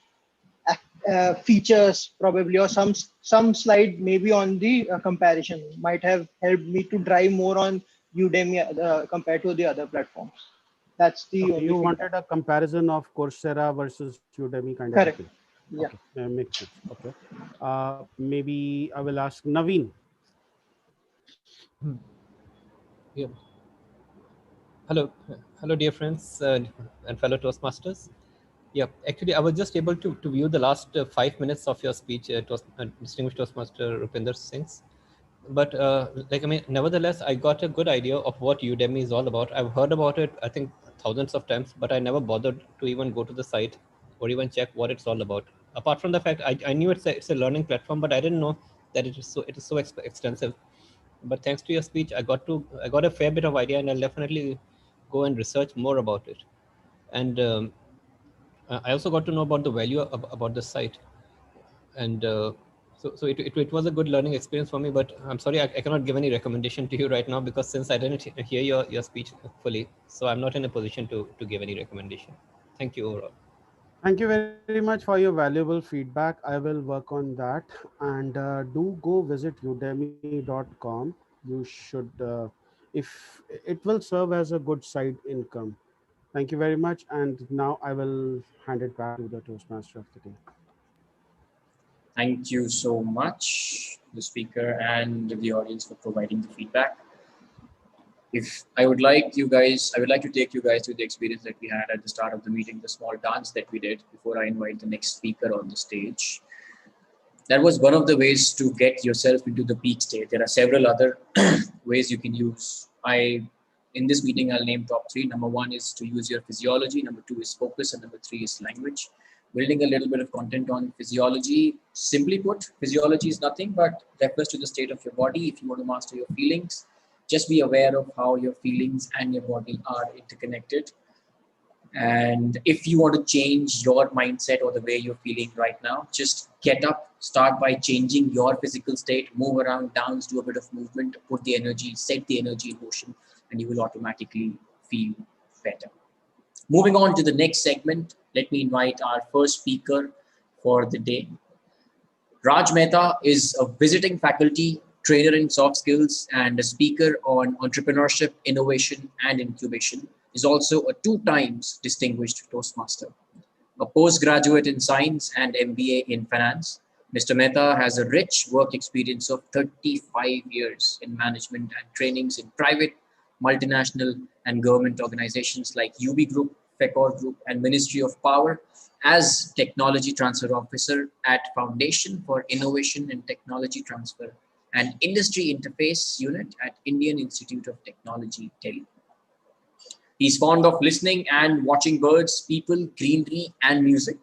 features probably, or some slide maybe on the comparison might have helped me to drive more on Udemy compared to the other platforms. That's the okay, only you feedback. wanted a comparison of Coursera versus Udemy kind Correct. of thing. Yeah. Okay, that makes sense. Okay. Maybe I will ask Naveen. Yeah. Hello, dear friends and fellow Toastmasters. Yeah, actually, I was just able to view the last 5 minutes of your speech, distinguished Toastmaster Rupinder Singh. But nevertheless, I got a good idea of what Udemy is all about. I've heard about it, I think, thousands of times, but I never bothered to even go to the site or even check what it's all about. Apart from the fact I knew it's a learning platform, but I didn't know that it is so extensive. But thanks to your speech, I got a fair bit of idea, and I'll definitely go and research more about it. And I also got to know about the value about the site, and so it was a good learning experience for me. But I'm sorry, I cannot give any recommendation to you right now, because since I didn't hear your speech fully, so I'm not in a position to give any recommendation. Thank you overall. Thank you very much for your valuable feedback. I will work on that. And do go visit udemy.com. You should, if it will serve as a good side income. Thank you very much. And now I will hand it back to the Toastmaster of the day. Thank you so much, the speaker and the audience, for providing the feedback. If I would like to take you guys to the experience that we had at the start of the meeting, the small dance that we did before I invite the next speaker on the stage. That was one of the ways to get yourself into the peak state. There are several other ways you can use. In this meeting, I'll name top 3. Number 1 is to use your physiology. Number 2 is focus. And number 3 is language. Building a little bit of content on physiology. Simply put, physiology is nothing but refers to the state of your body. If you want to master your feelings, just be aware of how your feelings and your body are interconnected. And if you want to change your mindset or the way you're feeling right now, just get up, start by changing your physical state, move around, dance, do a bit of movement, put the energy, set the energy in motion, and you will automatically feel better. Moving on to the next segment, let me invite our first speaker for the day. Raj Mehta is a visiting faculty, trainer in soft skills, and a speaker on entrepreneurship, innovation, and incubation. Is also a 2 times distinguished Toastmaster. A postgraduate in science and MBA in finance, Mr. Mehta has a rich work experience of 35 years in management and trainings in private, multinational, and government organizations like UB Group, FECOR Group, and Ministry of Power as Technology Transfer Officer at Foundation for Innovation and Technology Transfer and Industry Interface Unit at Indian Institute of Technology, Delhi. He's fond of listening and watching birds, people, greenery, and music.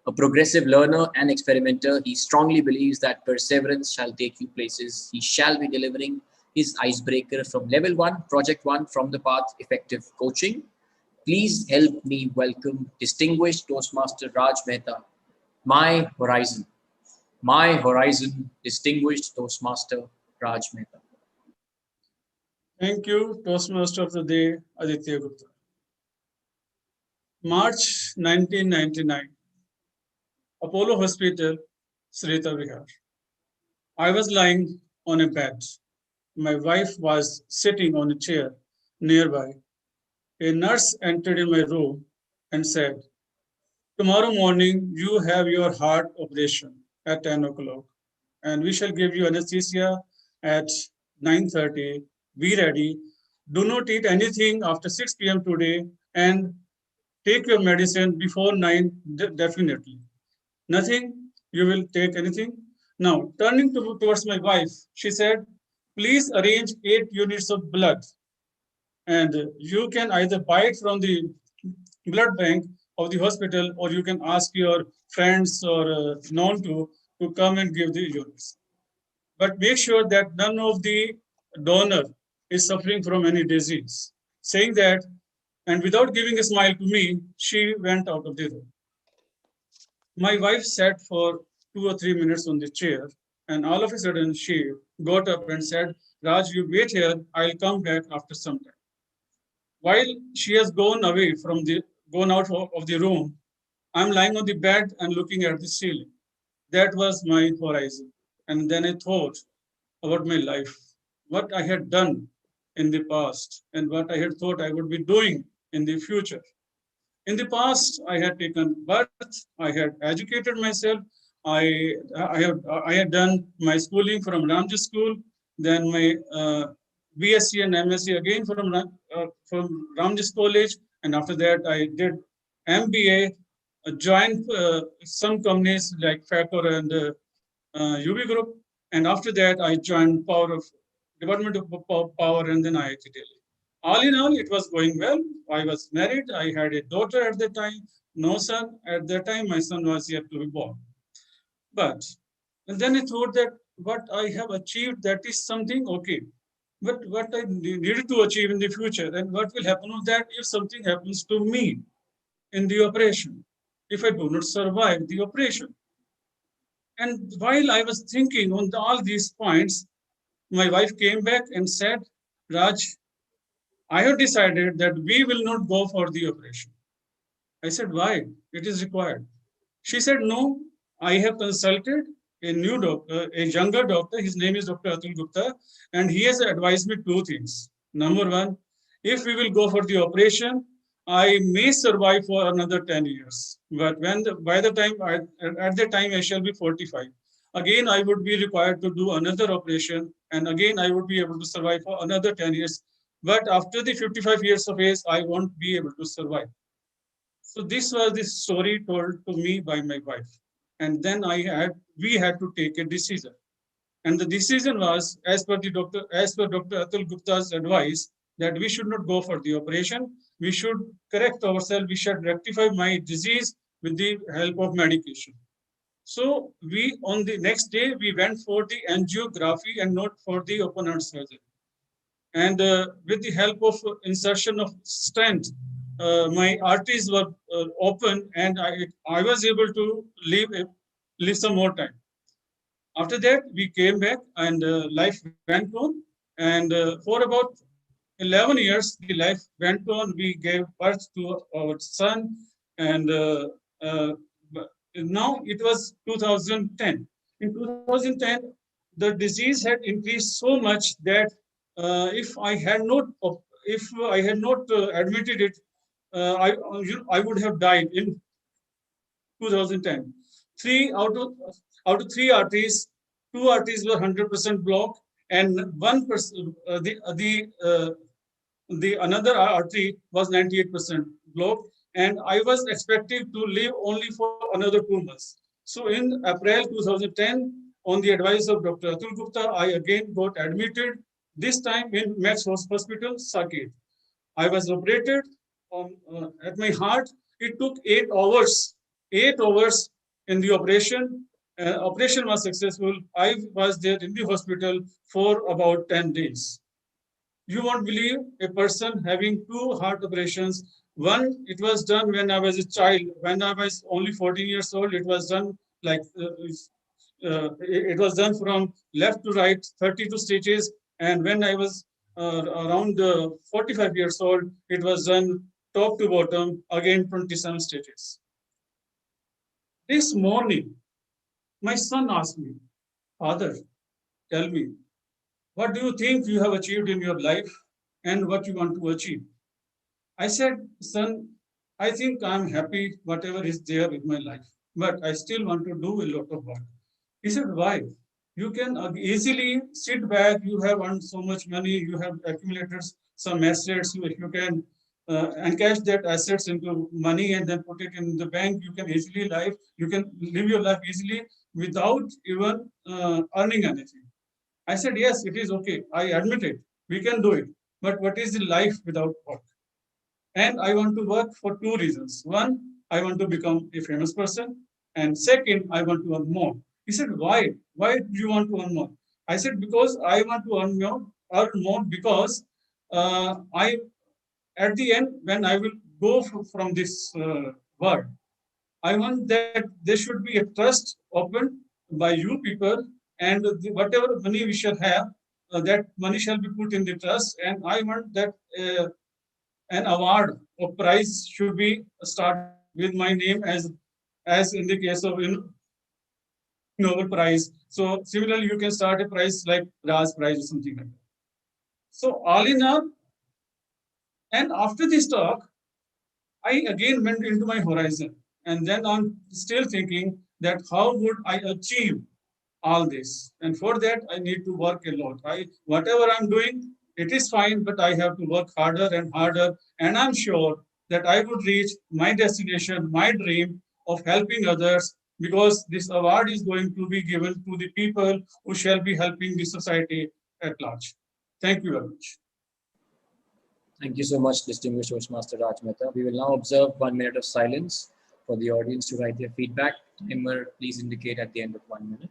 A progressive learner and experimenter, he strongly believes that perseverance shall take you places. He shall be delivering his icebreaker from level 1, project 1 from the path effective coaching. Please help me welcome distinguished Toastmaster Raj Mehta, my horizon, distinguished Toastmaster Raj Mehta. Thank you, Toastmaster of the Day, Aditya Gupta. March 1999, Apollo Hospital, Srita Vihar. I was lying on a bed. My wife was sitting on a chair nearby. A nurse entered in my room and said, "Tomorrow morning, you have your heart operation at 10 o'clock, and we shall give you anesthesia at 9:30. Be ready. Do not eat anything after 6 p.m. today, and take your medicine before 9, definitely. Nothing, you will take anything." Now, turning towards my wife, she said, "Please arrange 8 units of blood. And you can either buy it from the blood bank of the hospital, or you can ask your friends or known to come and give the units. But make sure that none of the donor is suffering from any disease." Saying that, and without giving a smile to me, she went out of the room. My wife sat for 2 or 3 minutes on the chair, and all of a sudden she got up and said, "Raj, you wait here, I'll come back after some time." While she has gone out of the room, I'm lying on the bed and looking at the ceiling. That was my horizon. And then I thought about my life, what I had done in the past, and what I had thought I would be doing in the future. In the past, I had taken birth, I had educated myself, I had done my schooling from Ramji School, then my BSc and MSc again from Ramji College, and after that I did MBA, joined some companies like FECOR and UB Group, and after that I joined Department of Power and then IIT Delhi. All in all, it was going well. I was married. I had a daughter at the time, no son. At that time, my son was yet to be born. And then I thought that what I have achieved, that is something okay. But what I needed to achieve in the future, and what will happen of that if something happens to me in the operation, if I do not survive the operation. And while I was thinking on all these points, my wife came back and said, "Raj, I have decided that we will not go for the operation. I said, why? It is required. She said, no, I have consulted a new doctor, a younger doctor. His name is Dr. Atul Gupta, and he has advised me two things. Number one, if we will go for the operation, I may survive for another 10 years. But by the time, at the time I shall be 45. Again, I would be required to do another operation, and again, I would be able to survive for another 10 years. But after the 55 years of age, I won't be able to survive. So this was the story told to me by my wife. And then we had to take a decision. And the decision was, as per Dr. Atul Gupta's advice, that we should not go for the operation. We should correct ourselves. We should rectify my disease with the help of medication. So on the next day, we went for the angiography and not for the open heart surgery. And with the help of insertion of stent, my arteries were open, and I was able to live some more time. After that, we came back, and life went on. And for about 11 years, the life went on. We gave birth to our son, and now it was 2010. In 2010, the disease had increased so much that if I had not admitted it, I would have died in 2010. Out of three arteries, two arteries were 100% blocked, and 1% the another artery was 98% blocked, and I was expected to live only for another 2 months. So in April 2010, on the advice of Dr. Atul Gupta, I again got admitted, this time in Max Hospital, Saket. I was operated at my heart. It took 8 hours. 8 hours in the operation. Operation was successful. I was there in the hospital for about 10 days. You won't believe a person having 2 heart operations. One, it was done when I was a child. When I was only 14 years old, it was done like it was done from left to right, 32 stitches. And when I was around 45 years old, it was done top to bottom, again 27 stitches. This morning, my son asked me, Father, tell me, what do you think you have achieved in your life and what you want to achieve? I said, son, I think I'm happy whatever is there in my life, but I still want to do a lot of work. He said, why? You can easily sit back. You have earned so much money. You have accumulated some assets. You can encash that assets into money and then put it in the bank. You can easily live. You can live your life easily without even earning anything. I said, yes, it is okay. I admit it. We can do it. But what is the life without work? And I want to work for 2 reasons. One, I want to become a famous person. And second, I want to earn more. He said, why? Why do you want to earn more? I said, because I want to earn more because at the end, when I will go from this world, I want that there should be a trust opened by you people, and whatever money we shall have, that money shall be put in the trust. And I want that an award or prize should be started with my name as in the case of Nobel Prize. So similarly, you can start a prize like Raz Prize or something like that. So all in all, and after this talk, I again went into my horizon, and then I'm still thinking that how would I achieve all this? And for that, I need to work a lot. Whatever I'm doing, it is fine, but I have to work harder and harder. And I'm sure that I would reach my destination, my dream of helping others, because this award is going to be given to the people who shall be helping the society at large. Thank you very much. Thank you so much, distinguished Toastmaster Raj Mehta. We will now observe 1 minute of silence for the audience to write their feedback. Timer, please indicate at the end of 1 minute.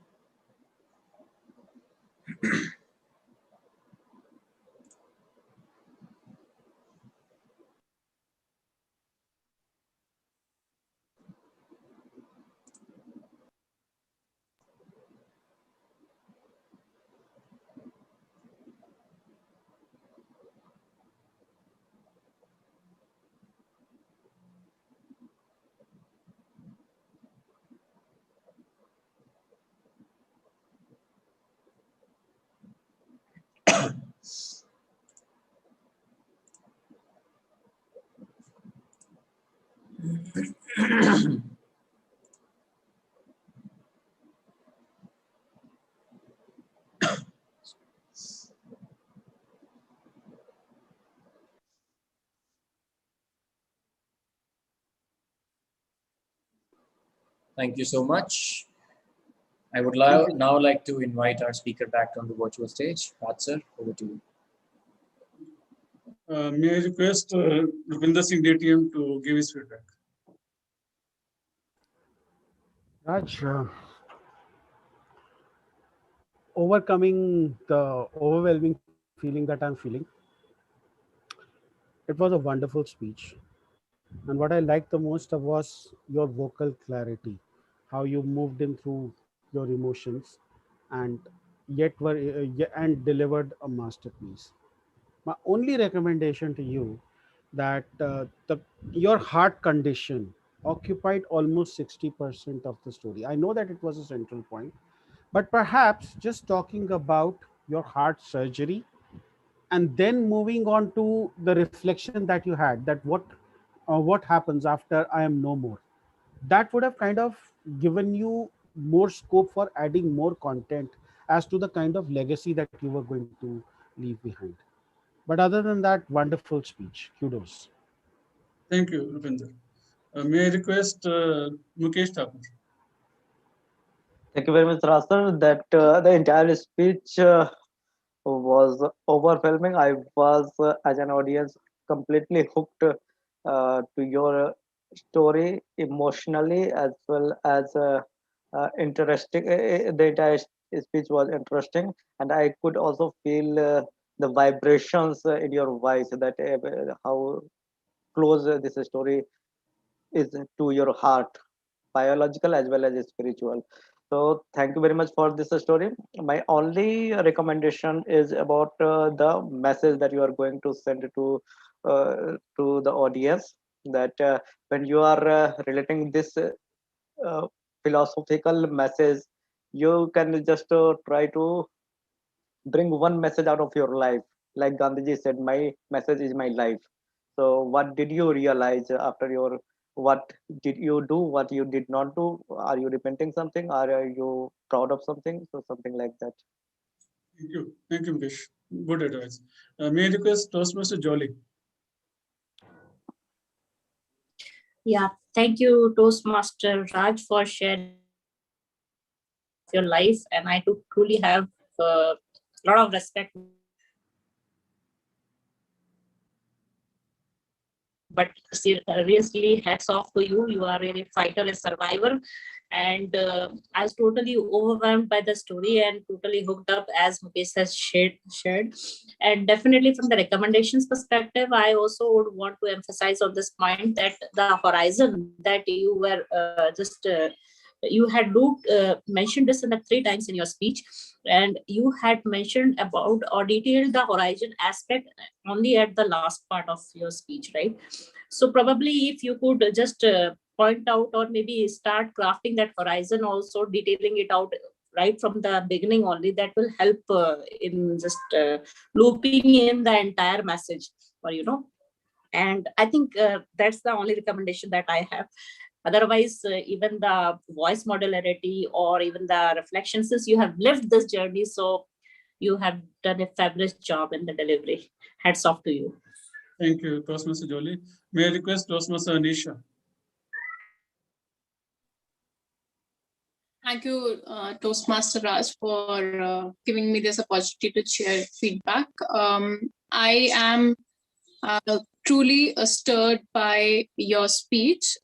Thank you so much. I would now like to invite our speaker back on the virtual stage. Raj sir, over to you. May I request Rupinder Singh DTM to give his feedback? Raj, overcoming the overwhelming feeling that I'm feeling, it was a wonderful speech. And what I liked the most was your vocal clarity, how you moved in through your emotions and yet and delivered a masterpiece. My only recommendation to you that your heart condition occupied almost 60% of the story. I know that it was a central point, but perhaps just talking about your heart surgery and then moving on to the reflection that you had, that what happens after I am no more, that would have kind of given you more scope for adding more content as to the kind of legacy that you were going to leave behind. But other than that, wonderful speech. Kudos. Thank you, Rupinder. May I request Mukesh Thakur? Thank you very much, Rasan. That the entire speech was overwhelming. I was, as an audience, completely hooked to your story emotionally as well as interesting. The entire speech was interesting, and I could also feel the vibrations in your voice. That how close this story is to your heart, biological as well as spiritual. So thank you very much for this story. My only recommendation is about the message that you are going to send to the audience, that when you are relating this philosophical message, you can just try to bring one message out of your life. Like Gandhiji said, my message is my life. So what did you realize after your, what did you do, what you did not do? Are you repenting something? Are you proud of something? So something like that. Thank you, Mukesh. Good advice. May I request Toastmaster Jolly? Yeah, thank you, Toastmaster Raj, for sharing your life, and I do truly have a lot of respect. But seriously, hats off to you. You are really a fighter, a survivor. And I was totally overwhelmed by the story and totally hooked up, as Mukesh has shared. And definitely from the recommendations perspective, I also would want to emphasize on this point that the horizon that you were you had mentioned this in the 3 times in your speech, and you had mentioned about or detailed the horizon aspect only at the last part of your speech, right? So probably if you could just point out or maybe start crafting that horizon, also detailing it out right from the beginning only, that will help in just looping in the entire message, or and I think that's the only recommendation that I have. Otherwise, even the voice modularity or even the reflections, since you have lived this journey, so you have done a fabulous job in the delivery. Hats off to you. Thank you, Toastmaster Jolly. May I request Toastmaster Anisha? Thank you, Toastmaster Raj, for giving me this opportunity to share feedback. I am truly stirred by your speech.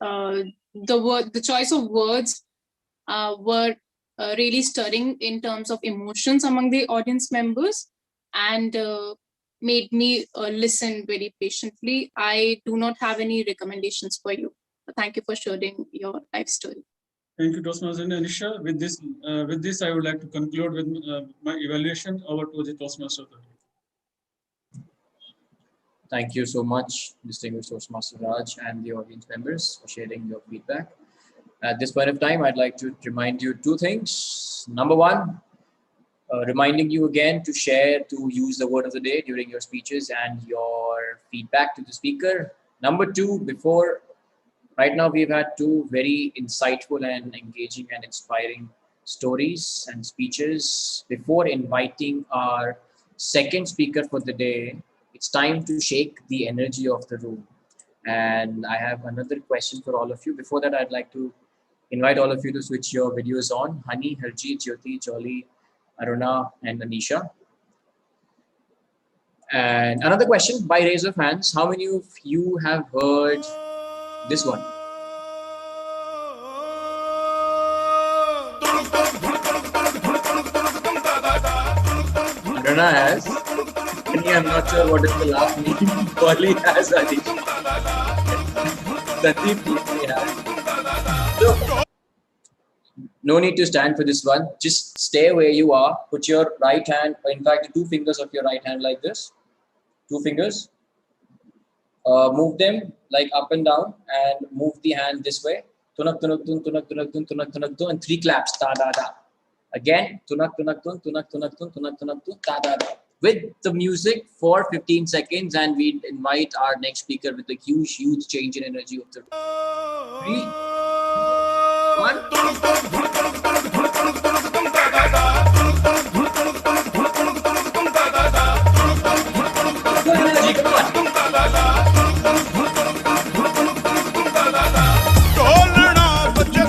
The choice of words were really stirring in terms of emotions among the audience members, and made me listen very patiently. I do not have any recommendations for you. Thank you for sharing your life story. Thank you, Toastmaster Anisha. With this, I would like to conclude with my evaluation. Over to the Toastmaster. Thank you so much, distinguished Toastmaster Raj and the audience members, for sharing your feedback. At this point of time, I'd like to remind you 2 things. Number 1, reminding you again to share, to use the word of the day during your speeches and your feedback to the speaker. Number two, right now we've had two very insightful and engaging and inspiring stories and speeches. Before inviting our second speaker for the day, it's time to shake the energy of the room. And I have another question for all of you. Before that, I'd like to invite all of you to switch your videos on. Honey, Harjeet, Jyoti, Jolly, Aruna, and Anisha. And another question by raise of hands. How many of you have heard this one? Aruna has. Honey, I'm not sure what is the last name. Jolly has. Anisha. Sandeep has. So, no need to stand for this one. Just stay where you are. Put your right hand, in fact, the two fingers of your right hand like this. Two fingers. Move them like up and down and move the hand this way. Tunak, tunak, tun, tunak, tunak, tun, tunak, tunak, tun, and three claps. Ta, da, da. Again, tunak, tunak, tun, tunak, tunak, tun, tunak, tunak, tun, ta, da, da. With the music for 15 seconds, and we invite our next speaker with a huge, huge change in energy of the room. 3, 1.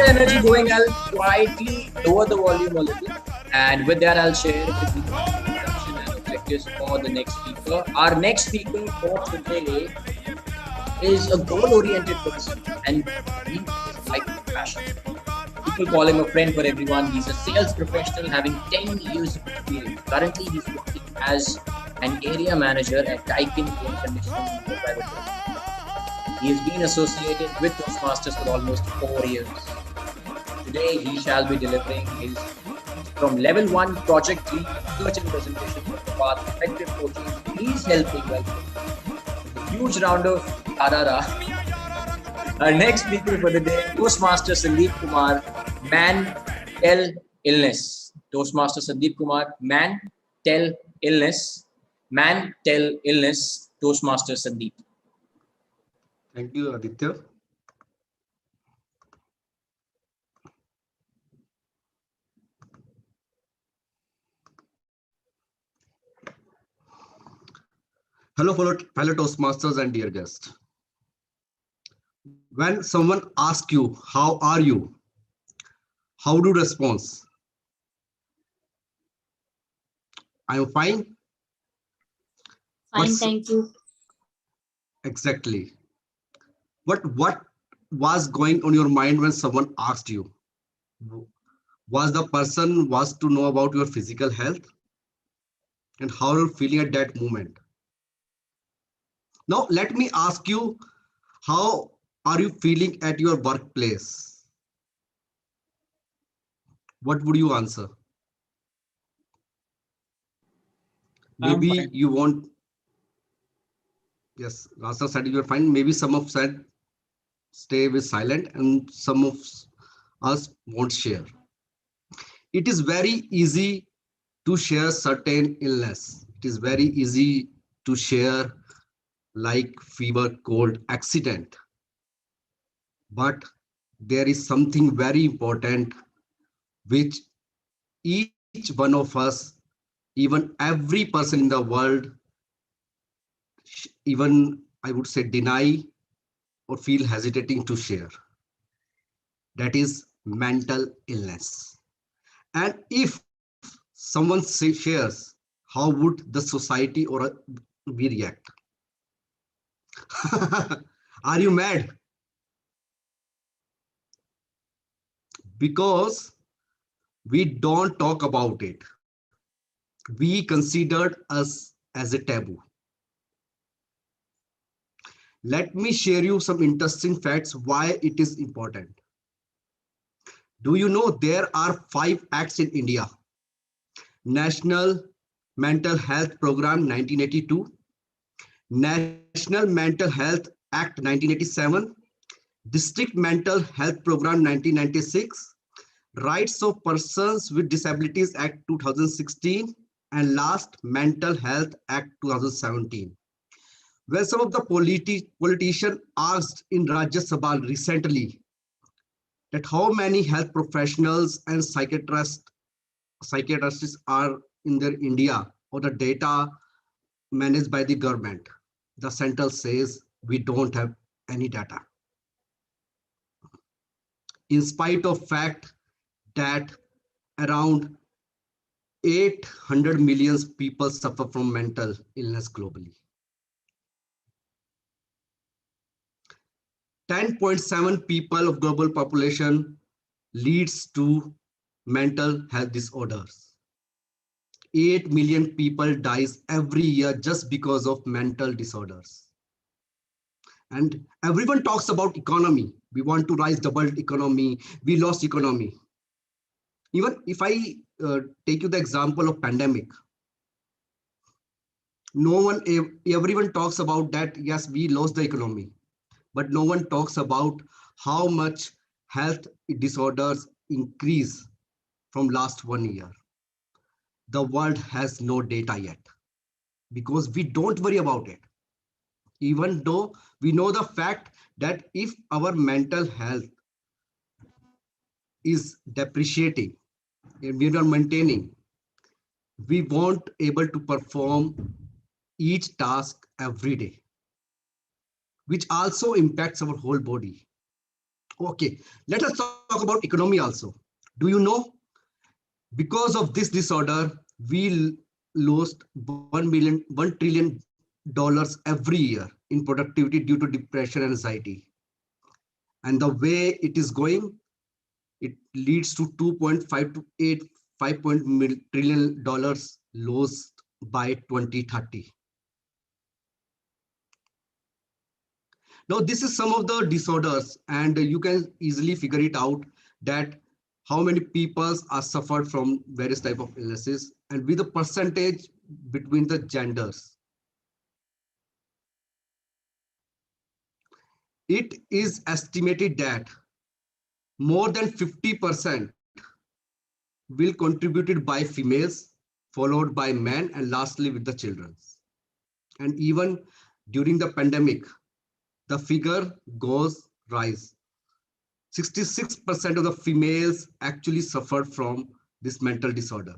Energy going, I'll quietly lower the volume a little, and with that I'll share the introduction and objectives for the next speaker. Our next speaker for today is a goal-oriented person, and he is like passion. People call him a friend for everyone. He's a sales professional having 10 years of experience. Currently, he's working as an area manager at Daikin Air Conditioning Private Limited. He has been associated with Toastmasters for almost 4 years. Today, he shall be delivering his from level 1 project 3 research and presentation for path effective coaching. Please help me welcome a huge round of Arara. Our next speaker for the day, Toastmaster Sandeep Kumar, Man Tell Illness. Toastmaster Sandeep Kumar, Man Tell Illness. Man Tell Illness, Toastmaster Sandeep. Thank you, Aditya. Hello, fellow Toastmasters and dear guests. When someone asks you, how are you? How do you respond? I am fine. Fine, thank you. Exactly. But what was going on your mind when someone asked you? Was the person was to know about your physical health and how you're feeling at that moment? Now, let me ask you, how are you feeling at your workplace? What would you answer? Maybe you won't. Yes, Rasa said you're fine. Maybe some of said stay with silent and some of us won't share. It is very easy to share certain illness. It is very easy to share like fever, cold, accident. But there is something very important which each one of us, even every person in the world, even I would say deny or feel hesitating to share. That is mental illness. And if someone shares, how would the society or we react? Are you mad? Because we don't talk about it. We considered us as a taboo. Let me share you some interesting facts why it is important. Do you know there are 5 acts in India? National Mental Health Program 1982, National Mental Health Act 1987, District Mental Health Program 1996, Rights of Persons with Disabilities Act 2016, and last Mental Health Act 2017. When some of the politicians asked in Rajya Sabha recently that how many health professionals and psychiatrists are in India, or the data managed by the government, the central says we don't have any data. In spite of fact that around 800 million people suffer from mental illness globally. 10.7 people of global population leads to mental health disorders. 8 million people dies every year just because of mental disorders. And everyone talks about economy. We want to rise double economy. We lost economy. Even if I take you the example of pandemic, everyone talks about that. Yes, we lost the economy, but no one talks about how much health disorders increase from last 1 year. The world has no data yet because we don't worry about it. Even though we know the fact that if our mental health is depreciating and we're not maintaining, we won't able to perform each task every day, which also impacts our whole body. Okay, let us talk about economy also. Do you know, because of this disorder, we lost $1 trillion every year in productivity due to depression and anxiety. And the way it is going, it leads to 2.5 to 5 trillion dollars lost by 2030. Now, this is some of the disorders, and you can easily figure it out that how many people are suffered from various type of illnesses, and with the percentage between the genders. It is estimated that more than 50% will contributed by females, followed by men, and lastly with the children. And even during the pandemic, the figure rise. 66% of the females actually suffered from this mental disorder.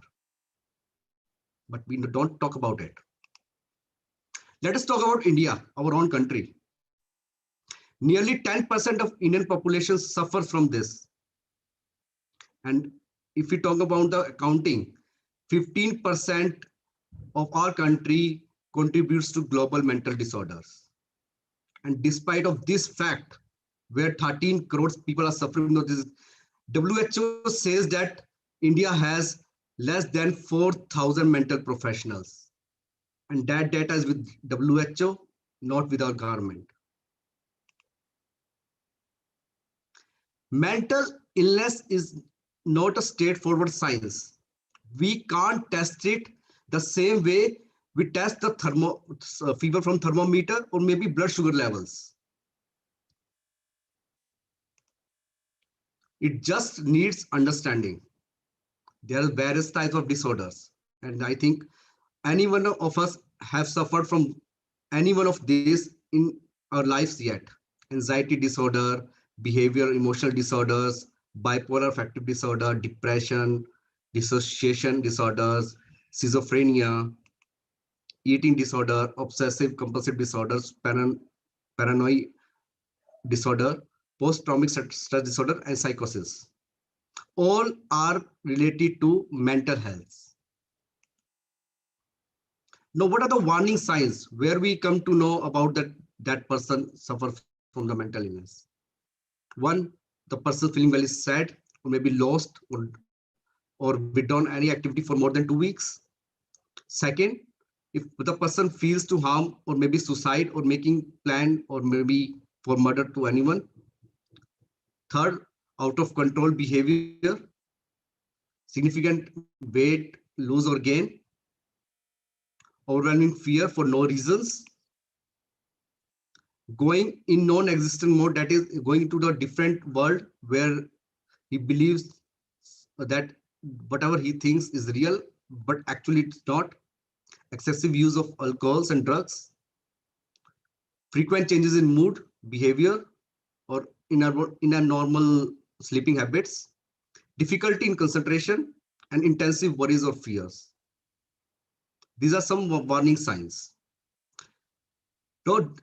But we don't talk about it. Let us talk about India, our own country. Nearly 10% of Indian population suffers from this. And if we talk about the accounting, 15% of our country contributes to global mental disorders. And despite of this fact, where 13 crores people are suffering from this, WHO says that India has less than 4,000 mental professionals. And that data is with WHO, not with our government. Mental illness is not a straightforward science. We can't test it the same way we test the fever from thermometer or maybe blood sugar levels. It just needs understanding. There are various types of disorders, and I think any one of us have suffered from any one of these in our lives yet. Anxiety disorder, behavior, emotional disorders, bipolar affective disorder, depression, dissociation disorders, schizophrenia, eating disorder, obsessive compulsive disorders, paranoid disorder, post-traumatic stress disorder, and psychosis. All are related to mental health. Now, what are the warning signs where we come to know about that person suffers from the mental illness? One, the person feeling very sad or maybe lost or withdrawn any activity for more than 2 weeks. Second, if the person feels to harm or maybe suicide or making plan or maybe for murder to anyone. Third, out of control behavior, significant weight lose or gain, overwhelming fear for no reasons, going in non-existent mode, that is going to the different world where he believes that whatever he thinks is real, but actually it's not. Excessive use of alcohols and drugs, frequent changes in mood, behavior, or in our normal sleeping habits, difficulty in concentration, and intensive worries or fears. These are some warning signs. So,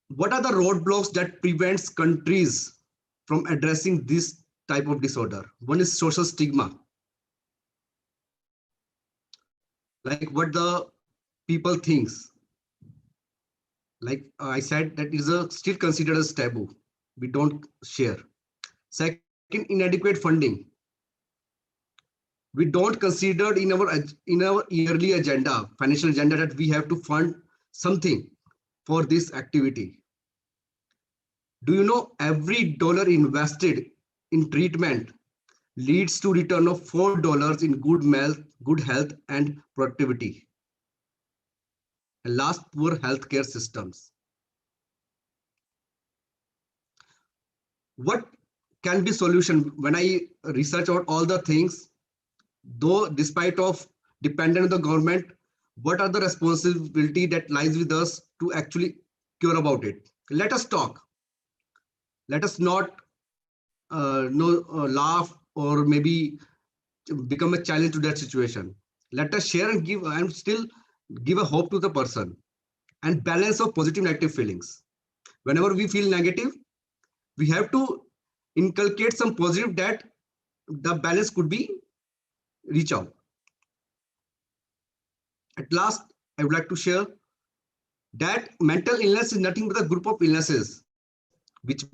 what are the roadblocks that prevents countries from addressing this type of disorder? One is social stigma. Like what the people thinks. Like I said, that is still considered as taboo. We don't share. Second, inadequate funding. We don't consider in our yearly agenda, financial agenda, that we have to fund something for this activity. Do you know every dollar invested in treatment leads to return of $4 in good health and productivity? And last, poor healthcare systems. What can be solution? When I research out all the things, though despite of dependent on the government, what are the responsibility that lies with us to actually cure about it? Let us talk. Let us not laugh or maybe become a challenge to that situation. Let us share and give and still give a hope to the person, and balance of positive negative feelings. Whenever we feel negative, we have to inculcate some positive, that the balance could be reach out. At last, I would like to share that mental illness is nothing but a group of illnesses which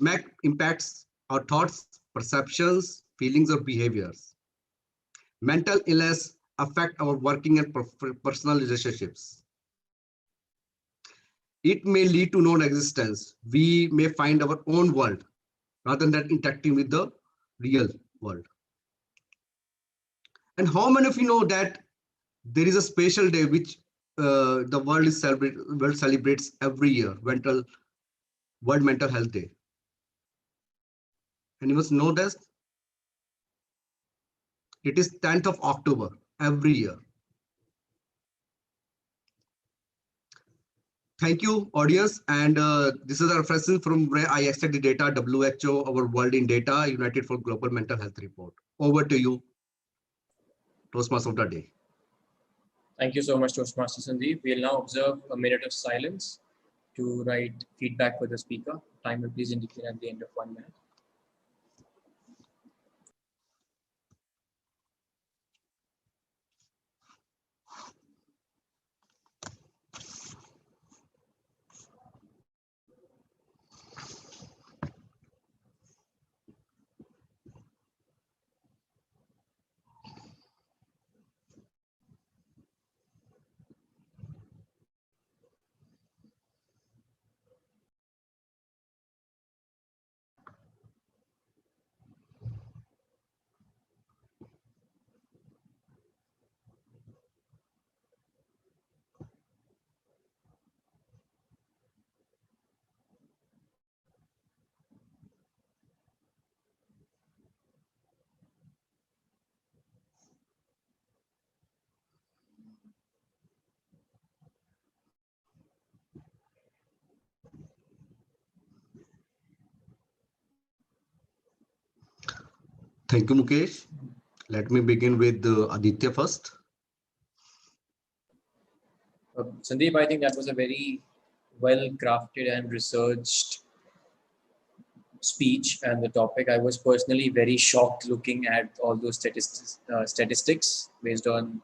impacts our thoughts, perceptions, feelings, or behaviors. Mental illness affect our working and personal relationships. It may lead to non-existence. We may find our own world rather than interacting with the real world. And how many of you know that there is a special day which the world celebrates every year, World Mental Health Day? And you must know that it is 10th of October every year. Thank you, audience. And this is a reference from where I extract the data, WHO, our World in Data, United for Global Mental Health Report. Over to you, Toastmaster of the day. Thank you so much, Toastmaster Sandeep. We'll now observe a minute of silence to write feedback for the speaker. Time will please indicate at the end of 1 minute. Thank you, Mukesh. Let me begin with Aditya first. Sandeep, I think that was a very well crafted and researched speech and the topic. I was personally very shocked looking at all those statistics based on,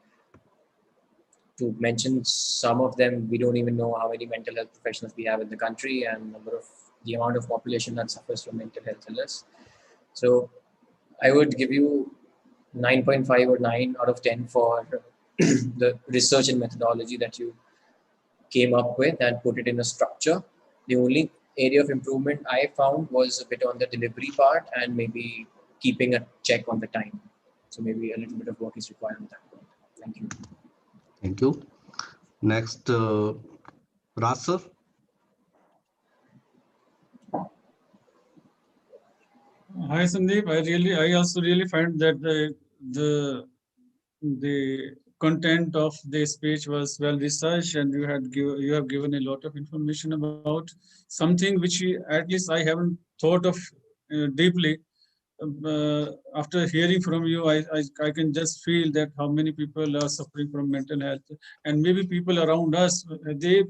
to mention some of them, we don't even know how many mental health professionals we have in the country and the amount of population that suffers from mental health illness. So I would give you 9.5 or 9 out of 10 for the research and methodology that you came up with and put it in a structure. The only area of improvement I found was a bit on the delivery part and maybe keeping a check on the time. So maybe a little bit of work is required on that point. Thank you. Thank you. Next, Raj sir. Hi Sandeep, I also really find that the the content of the speech was well researched, and you have given a lot of information about something which at least I haven't thought of deeply. After hearing from you, I can just feel that how many people are suffering from mental health, and maybe people around us, they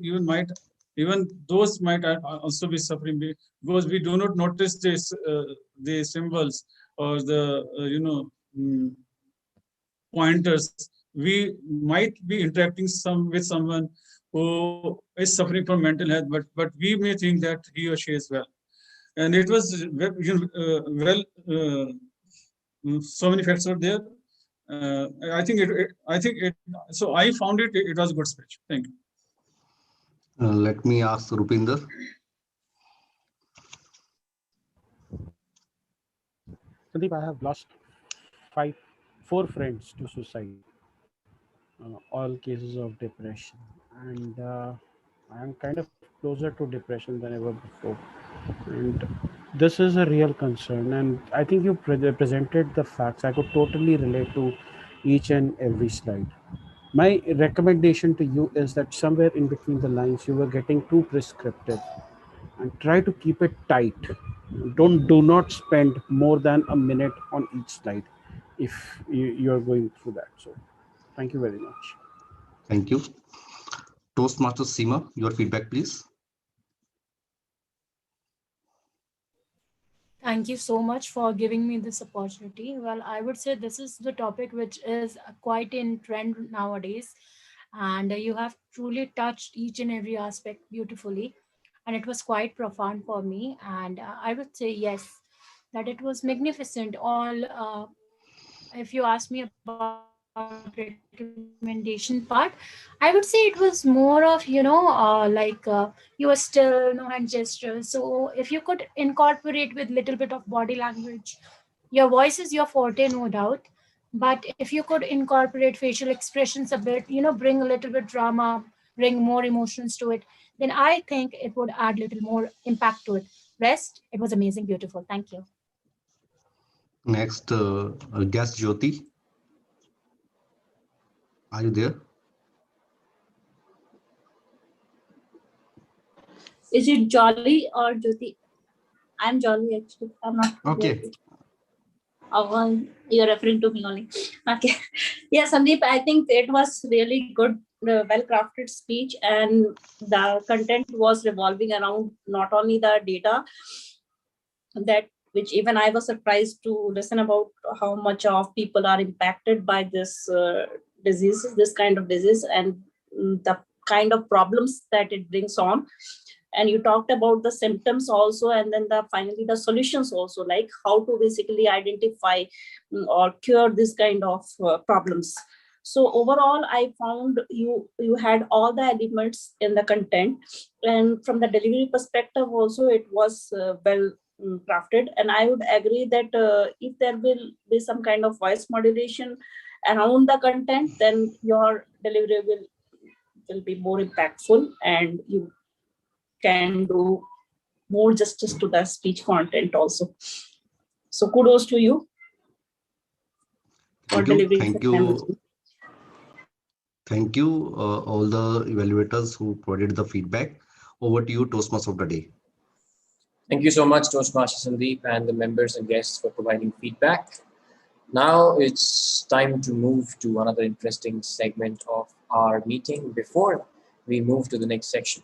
even those might also be suffering, because we do not notice this the symbols or the pointers. We might be interacting with someone who is suffering from mental health, but we may think that he or she is well. And it was so many facts are there. I think it. So I found it was a good speech. Thank you. Let me ask Rupinder. Sandeep, I have lost 4 friends to suicide, all cases of depression, and I am kind of closer to depression than ever before. And this is a real concern, and I think you presented the facts. I could totally relate to each and every slide. My recommendation to you is that somewhere in between the lines, you were getting too prescriptive, and try to keep it tight. Do not spend more than a minute on each slide if you're going through that. So thank you very much. Thank you. Toastmaster Seema, your feedback, please. Thank you so much for giving me this opportunity. Well, I would say this is the topic which is quite in trend nowadays, and you have truly touched each and every aspect beautifully, and it was quite profound for me. And I would say yes, that it was magnificent. If you ask me about recommendation part, I would say it was more of you were still, no hand gestures. So if you could incorporate with little bit of body language, your voice is your forte, no doubt, but if you could incorporate facial expressions a bit, bring a little bit drama, bring more emotions to it, then I think it would add little more impact to it. Rest, it was amazing, beautiful. Thank you. Next, guest Jyoti. Are you there? Is it Jolly or Jyoti? I'm Jolly actually. I'm not. Okay. Oh, you're referring to me only. Okay. Yeah, Sandeep, I think it was really good, well-crafted speech, and the content was revolving around not only the data which even I was surprised to listen about how much of people are impacted by this this kind of disease, and the kind of problems that it brings on. And you talked about the symptoms also, and then finally the solutions also, like how to basically identify or cure this kind of problems. So overall, I found you had all the elements in the content, and from the delivery perspective also, it was well crafted. And I would agree that if there will be some kind of voice modulation around the content, then your delivery will be more impactful, and you can do more justice to the speech content also. So kudos to you for delivering. Thank you. Thank you, all the evaluators who provided the feedback. Over to you, Toastmaster of the day. Thank you so much, Toastmaster Sandeep, and the members and guests for providing feedback. Now it's time to move to another interesting segment of our meeting. Before we move to the next section,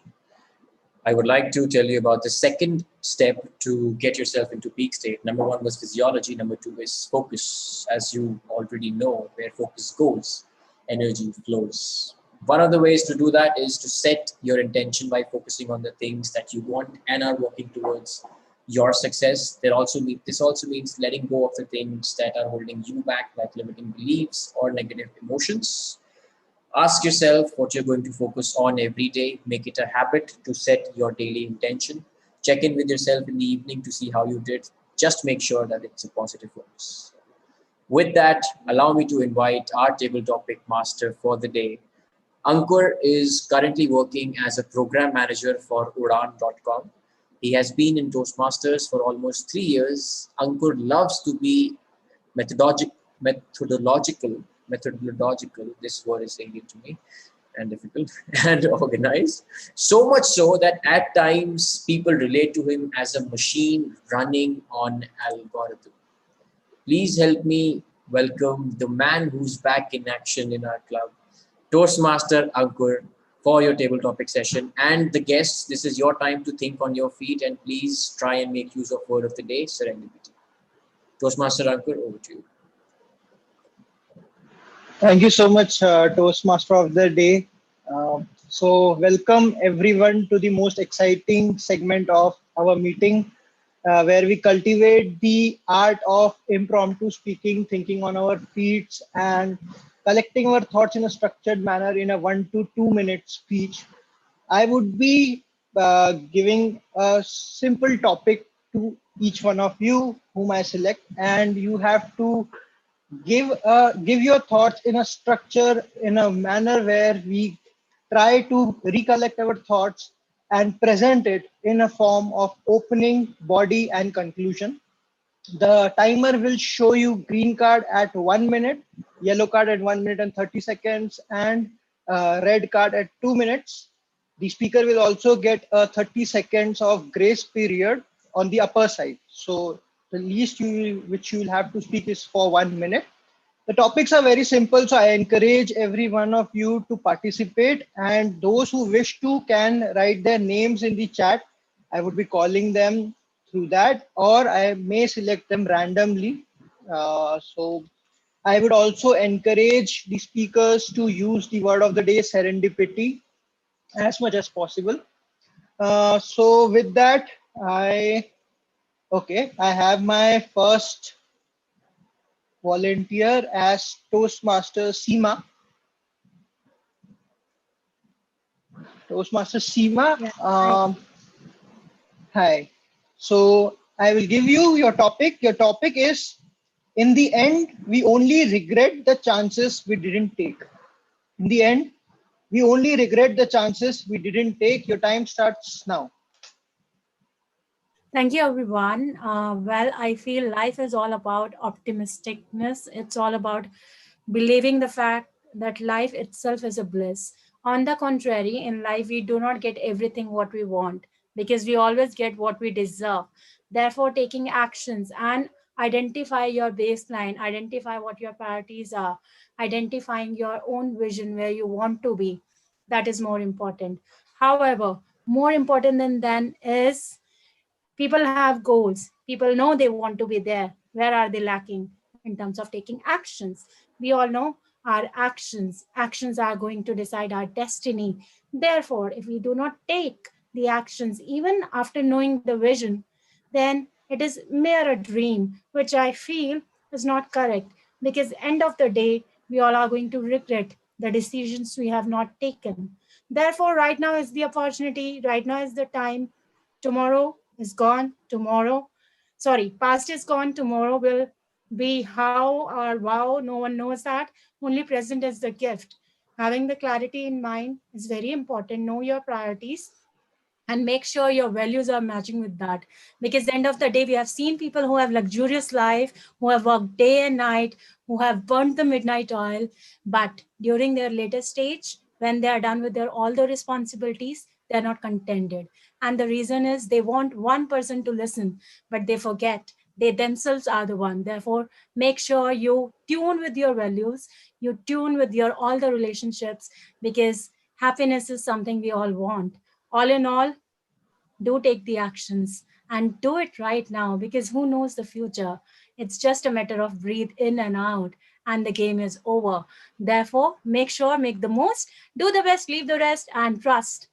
I would like to tell you about the second step to get yourself into peak state. Number 1 was physiology. Number 2 is focus. As you already know, where focus goes, energy flows. One of the ways to do that is to set your intention by focusing on the things that you want and are working towards your success. This also means letting go of the things that are holding you back, like limiting beliefs or negative emotions. Ask yourself what you're going to focus on every day. Make it a habit to set your daily intention. Check in with yourself in the evening to see how you did. Just make sure that it's a positive focus. With that, allow me to invite our table topic master for the day. Ankur is currently working as a program manager for Udaan.com. He has been in Toastmasters for almost 3 years. Ankur loves to be methodological, this word is alien to me and difficult, and organized. So much so that at times people relate to him as a machine running on algorithm. Please help me welcome the man who's back in action in our club, Toastmaster Ankur, for your table topic session. And the guests, this is your time to think on your feet, and please try and make use of word of the day, serendipity. Toastmaster Ankur, over to you. Thank you so much, Toastmaster of the Day. So welcome everyone to the most exciting segment of our meeting, where we cultivate the art of impromptu speaking, thinking on our feet, and collecting our thoughts in a structured manner in a 1 to 2 minute speech. I would be giving a simple topic to each one of you whom I select, and you have to give your thoughts in a structure, in a manner where we try to recollect our thoughts and present it in a form of opening, body, and conclusion. The timer will show you green card at 1 minute, yellow card at 1 minute and 30 seconds, and red card at 2 minutes. The speaker will also get a 30 seconds of grace period on the upper side. So the least which you will have to speak is for 1 minute. The topics are very simple, so I encourage every one of you to participate, and those who wish to can write their names in the chat. I would be calling them through that, or I may select them randomly. So I would also encourage the speakers to use the word of the day, serendipity, as much as possible. So with that, I have my first volunteer as Toastmaster Seema. Toastmaster Seema, hi. So I will give you your topic. Your topic is, in the end, we only regret the chances we didn't take. In the end, we only regret the chances we didn't take. Your time starts now. Thank you, everyone. Well, I feel life is all about optimisticness. It's all about believing the fact that life itself is a bliss. On the contrary, in life, we do not get everything what we want, because we always get what we deserve. Therefore, taking actions and identify your baseline, identify what your priorities are, identifying your own vision where you want to be, that is more important. However, more important than that is, people have goals. People know they want to be there. Where are they lacking in terms of taking actions? We all know our actions are going to decide our destiny. Therefore, if we do not take the actions, even after knowing the vision, then it is mere a dream, which I feel is not correct, because end of the day, we all are going to regret the decisions we have not taken. Therefore, right now is the opportunity, right now is the time. Tomorrow is gone. Past is gone. Tomorrow will be how or wow. No one knows that. Only present is the gift. Having the clarity in mind is very important. Know your priorities and make sure your values are matching with that. Because at the end of the day, we have seen people who have luxurious life, who have worked day and night, who have burnt the midnight oil, but during their later stage, when they are done with all the responsibilities, they're not contented. And the reason is they want one person to listen, but they forget they themselves are the one. Therefore, make sure you tune with your values, you tune with your all the relationships, because happiness is something we all want. All in all, do take the actions and do it right now, because who knows the future? It's just a matter of breathe in and out and the game is over. Therefore, make the most, do the best, leave the rest, and trust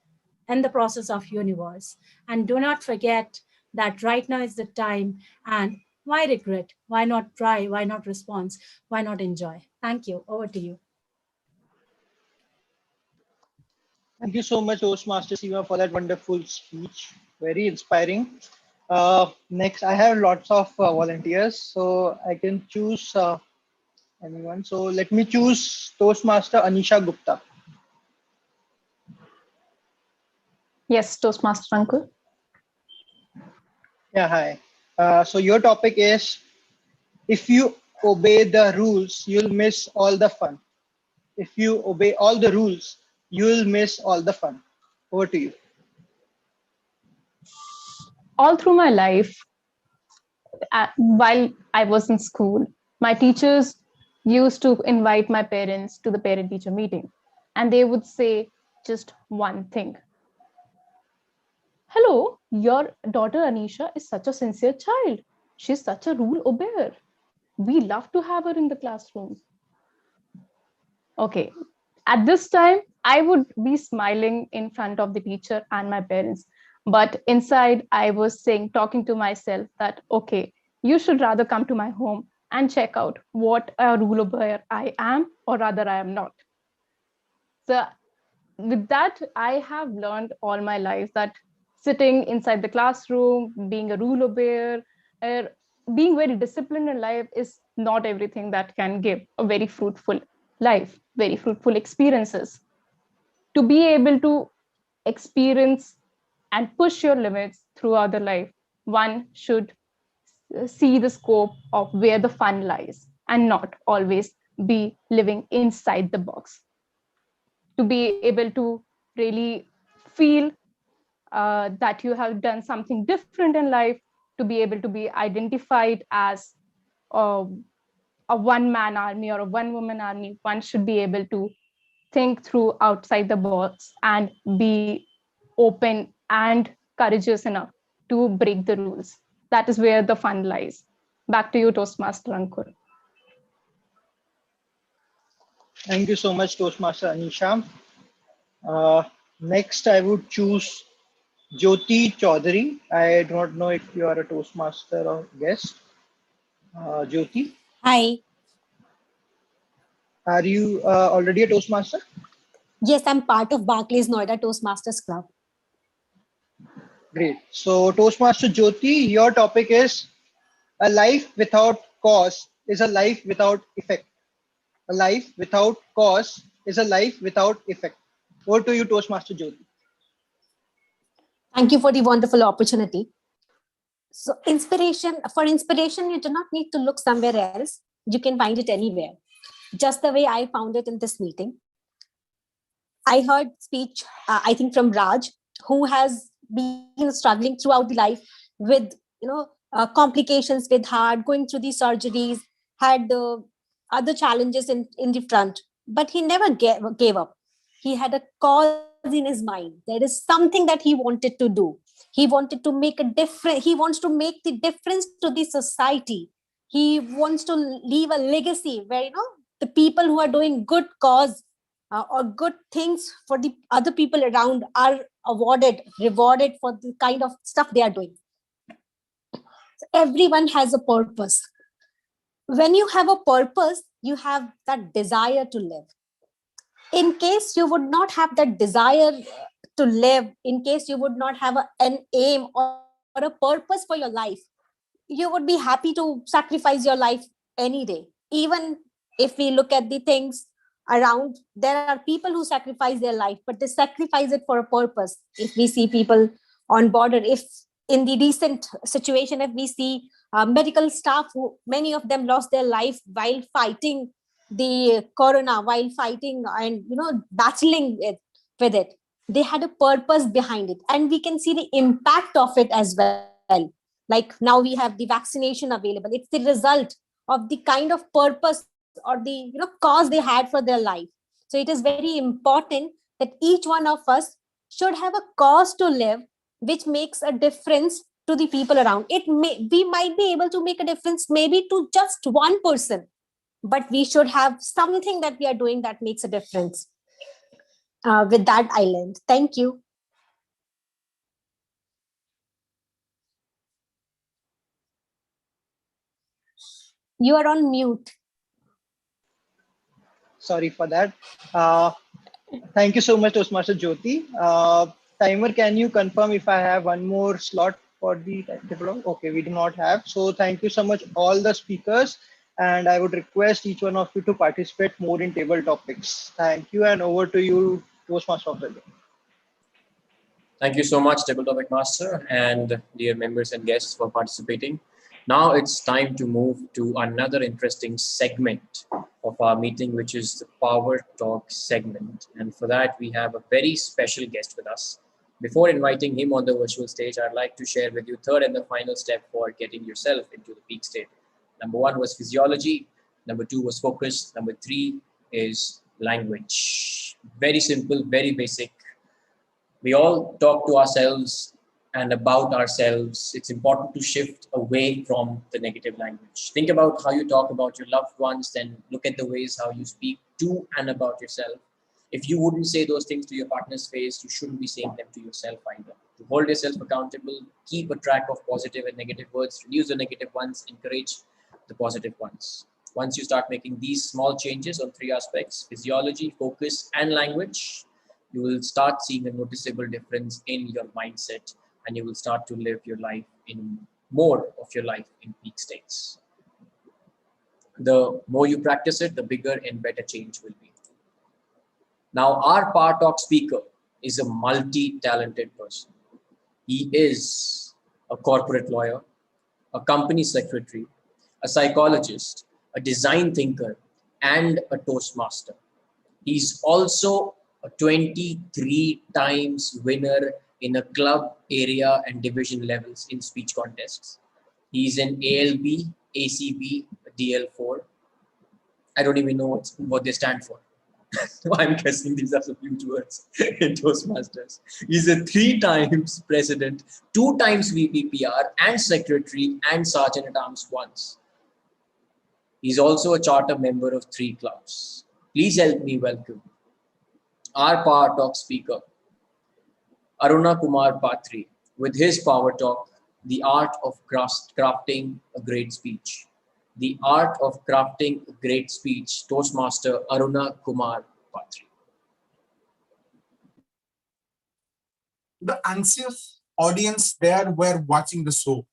in the process of universe. And do not forget that right now is the time. And why regret? Why not try? Why not respond? Why not enjoy? Thank you. Over to you. Thank you so much, Toastmaster Seema, for that wonderful speech. Very inspiring. Next, I have lots of volunteers, so I can choose anyone. So let me choose Toastmaster Anisha Gupta. Yes, Toastmaster Uncle. Yeah, hi. So your topic is, if you obey the rules, you'll miss all the fun. If you obey all the rules, you'll miss all the fun. Over to you. All through my life, while I was in school, my teachers used to invite my parents to the parent-teacher meeting, and they would say just one thing. Hello, your daughter Anisha is such a sincere child. She's such a rule obeyer. We love to have her in the classroom. Okay, at this time, I would be smiling in front of the teacher and my parents. But inside, I was saying, talking to myself that, okay, you should rather come to my home and check out what a rule obeyer I am, or rather I am not. So with that, I have learned all my life that sitting inside the classroom, being a rule obeyer, being very disciplined in life is not everything that can give a very fruitful life, very fruitful experiences. To be able to experience and push your limits throughout the life, one should see the scope of where the fun lies and not always be living inside the box. To be able to really feel that you have done something different in life, to be able to be identified as a one-man army or a one-woman army, one should be able to think through outside the box and be open and courageous enough to break the rules. That is where the fun lies. Back to you, Toastmaster Ankur. Thank you so much, Toastmaster Anisha. Next, I would choose Jyoti Chaudhary. I do not know if you are a Toastmaster or guest. Jyoti, Hi. are you already a Toastmaster? Yes, I'm part of Barclays Noida Toastmasters Club. Great. So, Toastmaster Jyoti, your topic is a life without cause is a life without effect. A life without cause is a life without effect. Over to you, Toastmaster Jyoti. Thank you for the wonderful opportunity. So for inspiration, you do not need to look somewhere else. You can find it anywhere. Just the way I found it in this meeting. I heard speech, I think from Raj, who has been struggling throughout the life with, complications with heart, going through these surgeries, had other challenges in the front, but he never gave up. He had a cause in his mind. There is something that he wanted to do. He wanted to make a difference. He wants to make the difference to the society. He wants to leave a legacy where, the people who are doing good cause or good things for the other people around are rewarded for the kind of stuff they are doing. So everyone has a purpose. When you have a purpose, you have that desire to live. In case you would not have that desire to live, in case you would not have an aim or a purpose for your life, you would be happy to sacrifice your life any day. Even if we look at the things around, there are people who sacrifice their life, but they sacrifice it for a purpose. If we see people on border, if in the recent situation, if we see medical staff, who many of them lost their life while fighting the corona, while fighting and battling with it, they had a purpose behind it, and we can see the impact of it as well. Like now we have the vaccination available. It's the result of the kind of purpose or the cause they had for their life. So it is very important that each one of us should have a cause to live, which makes a difference to the people around. We might be able to make a difference maybe to just one person, but we should have something that we are doing that makes a difference. With that, I end. Thank you. You are on mute. Sorry for that. Thank you so much, Toastmaster Jyoti. Timer, can you confirm if I have one more slot for the table? Okay, we do not have. So thank you so much, all the speakers. And I would request each one of you to participate more in table topics. Thank you, and over to you, Toastmaster of the day. Thank you so much, Table Topic Master, and dear members and guests for participating. Now it's time to move to another interesting segment of our meeting, which is the Power Talk segment. And for that, we have a very special guest with us. Before inviting him on the virtual stage, I'd like to share with you third and the final step for getting yourself into the peak state. Number 1 was physiology. Number 2 was focus. Number 3 is language. Very simple, very basic. We all talk to ourselves and about ourselves. It's important to shift away from the negative language. Think about how you talk about your loved ones, then look at the ways how you speak to and about yourself. If you wouldn't say those things to your partner's face, you shouldn't be saying them to yourself either. To hold yourself accountable, keep a track of positive and negative words, reduce the negative ones, encourage the positive ones. Once you start making these small changes on 3 aspects, physiology, focus, and language, you will start seeing a noticeable difference in your mindset, and you will start to live your life in more of your life in peak states. The more you practice it, the bigger and better change will be. Now, our Power Talk speaker is a multi-talented person. He is a corporate lawyer, a company secretary, a psychologist, a design thinker, and a Toastmaster. He's also a 23 times winner in a club, area, and division levels in speech contests. He's an ALB, ACB, DL4. I don't even know what they stand for. I'm guessing these are some huge words in Toastmasters. He's a 3 times president, 2 times VPPR, and secretary, and sergeant at arms once. He's also a charter member of 3 clubs. Please help me welcome our Power Talk speaker, Aruna Kumar Patri, with his Power Talk, The Art of Crafting a Great Speech. The Art of Crafting a Great Speech, Toastmaster Aruna Kumar Patri. The anxious audience there were watching the show,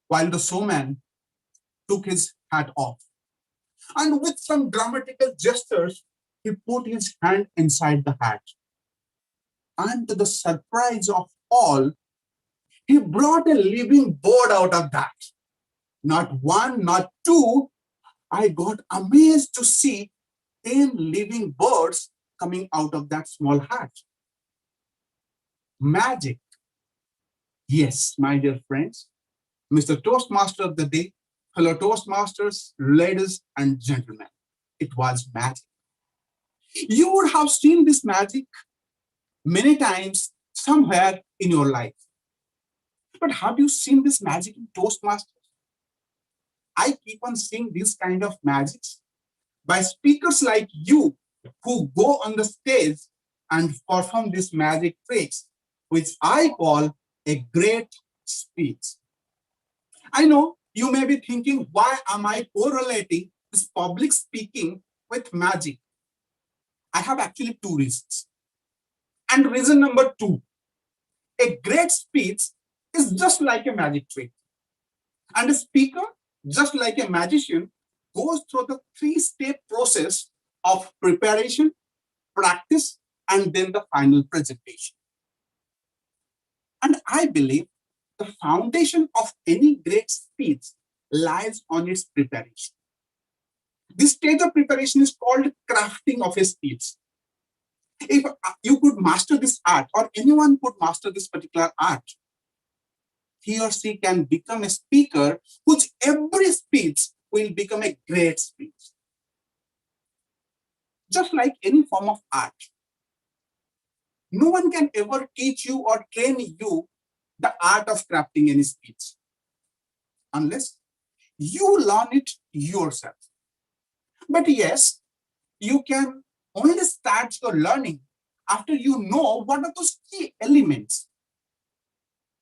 while the showman took his hat off. And with some dramatical gestures, he put his hand inside the hat. And to the surprise of all, he brought a living bird out of that. Not 1, not 2. I got amazed to see 10 living birds coming out of that small hat. Magic. Yes, my dear friends, Mr. Toastmaster of the day, fellow Toastmasters, ladies and gentlemen, it was magic. You would have seen this magic many times somewhere in your life. But have you seen this magic in Toastmasters? I keep on seeing this kind of magics by speakers like you who go on the stage and perform this magic tricks, which I call a great speech. I know you may be thinking, why am I correlating this public speaking with magic? I have actually 2 reasons. And reason number 2, a great speech is just like a magic trick. And a speaker, just like a magician, goes through the 3-step process of preparation, practice, and then the final presentation. And I believe the foundation of any great speech lies on its preparation. This stage of preparation is called crafting of a speech. If you could master this art, or anyone could master this particular art, he or she can become a speaker whose every speech will become a great speech. Just like any form of art, no one can ever teach you or train you the art of crafting any speech unless you learn it yourself. But yes, you can only start your learning after you know what are those key elements.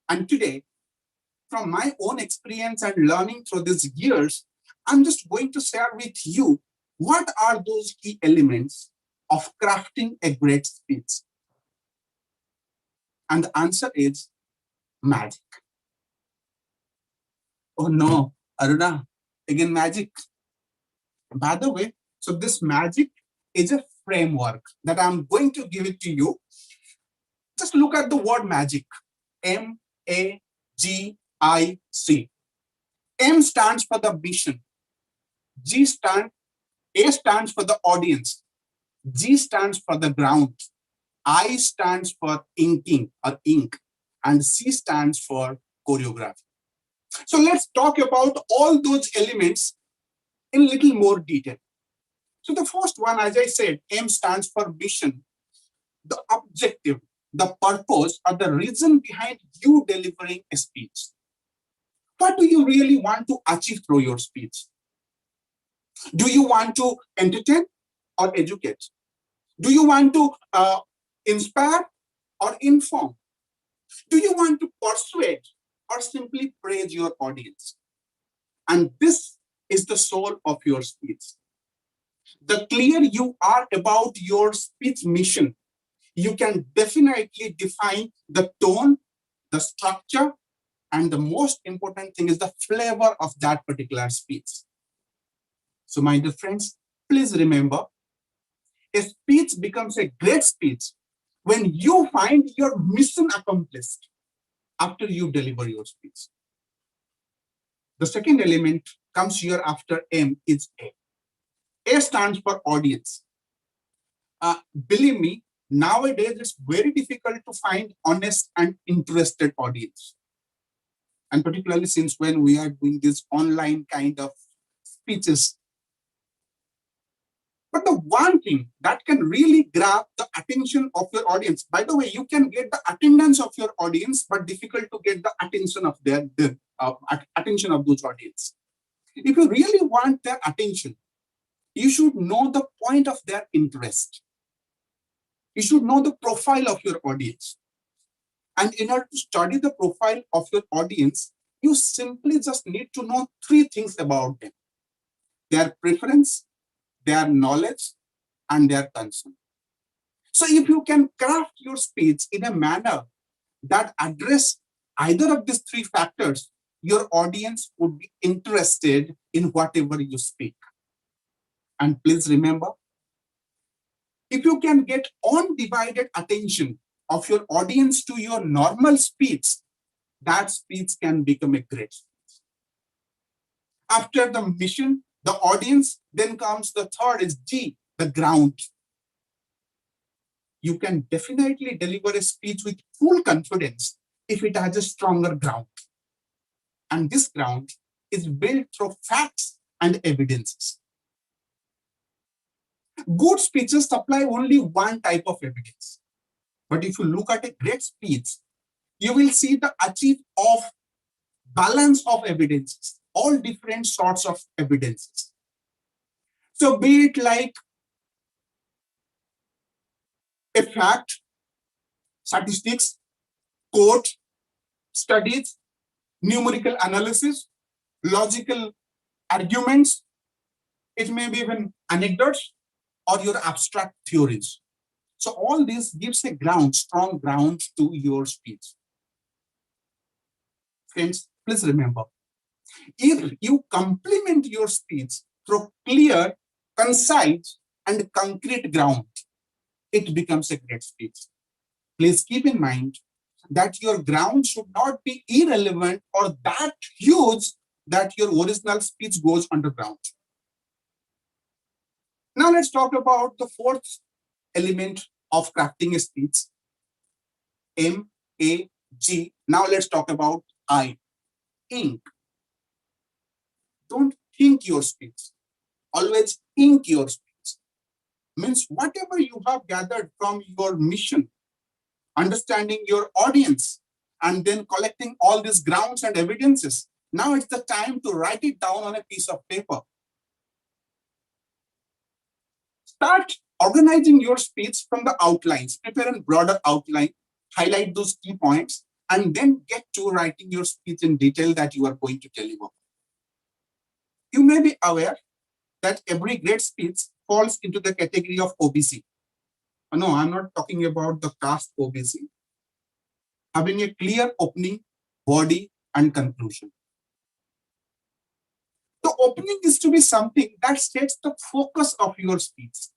And today, from my own experience and learning through these years, I'm just going to share with you what are those key elements of crafting a great speech. And the answer is magic. Oh no, Aruna, again magic. By the way, so this magic is a framework that I'm going to give it to you. Just look at the word magic, M-A-G-I-C. M stands for the mission. A stands for the audience. G stands for the ground. I stands for inking or ink. And C stands for choreography. So let's talk about all those elements in a little more detail. So the first one, as I said, M stands for mission. The objective, the purpose, or the reason behind you delivering a speech. What do you really want to achieve through your speech? Do you want to entertain or educate? Do you want to inspire or inform? Do you want to persuade or simply praise your audience? And this is the soul of your speech. The clear you are about your speech mission, you can definitely define the tone, the structure, and the most important thing is the flavor of that particular speech. So my dear friends, please remember, a speech becomes a great speech when you find your mission accomplished after you deliver your speech. The second element comes here after M is A. A stands for audience. Believe me, nowadays it's very difficult to find honest and interested audience. And particularly since when we are doing this online kind of speeches. But the one thing that can really grab the attention of your audience, by the way, you can get the attendance of your audience, but difficult to get the attention of attention of those audience. If you really want their attention, you should know the point of their interest. You should know the profile of your audience. And in order to study the profile of your audience, you simply just need to know three things about them: their preference, their knowledge, and their concern. So if you can craft your speech in a manner that address either of these three factors, your audience would be interested in whatever you speak. And please remember, if you can get undivided attention of your audience to your normal speech, that speech can become a great speech. After the mission, the audience, then comes the third is G, the ground. You can definitely deliver a speech with full confidence if it has a stronger ground. And this ground is built through facts and evidences. Good speeches supply only one type of evidence. But if you look at a great speech, you will see the achievement of balance of evidences, all different sorts of evidences. So be it like a fact, statistics, quote, studies, numerical analysis, logical arguments, it may be even anecdotes or your abstract theories. So all this gives a ground, strong ground to your speech. Friends, please remember, if you complement your speech through clear, concise, and concrete ground, it becomes a great speech. Please keep in mind that your ground should not be irrelevant or that huge that your original speech goes underground. Now let's talk about the fourth element of crafting a speech. M, A, G. Now let's talk about I, ink. Don't think your speech. Always ink your speech. Means whatever you have gathered from your mission, understanding your audience, and then collecting all these grounds and evidences. Now it's the time to write it down on a piece of paper. Start organizing your speech from the outlines. Prepare a broader outline, highlight those key points, and then get to writing your speech in detail that you are going to deliver. You may be aware that every great speech falls into the category of OBC. No, I'm not talking about the caste OBC. Having a clear opening, body, and conclusion. The opening is to be something that sets the focus of your speech.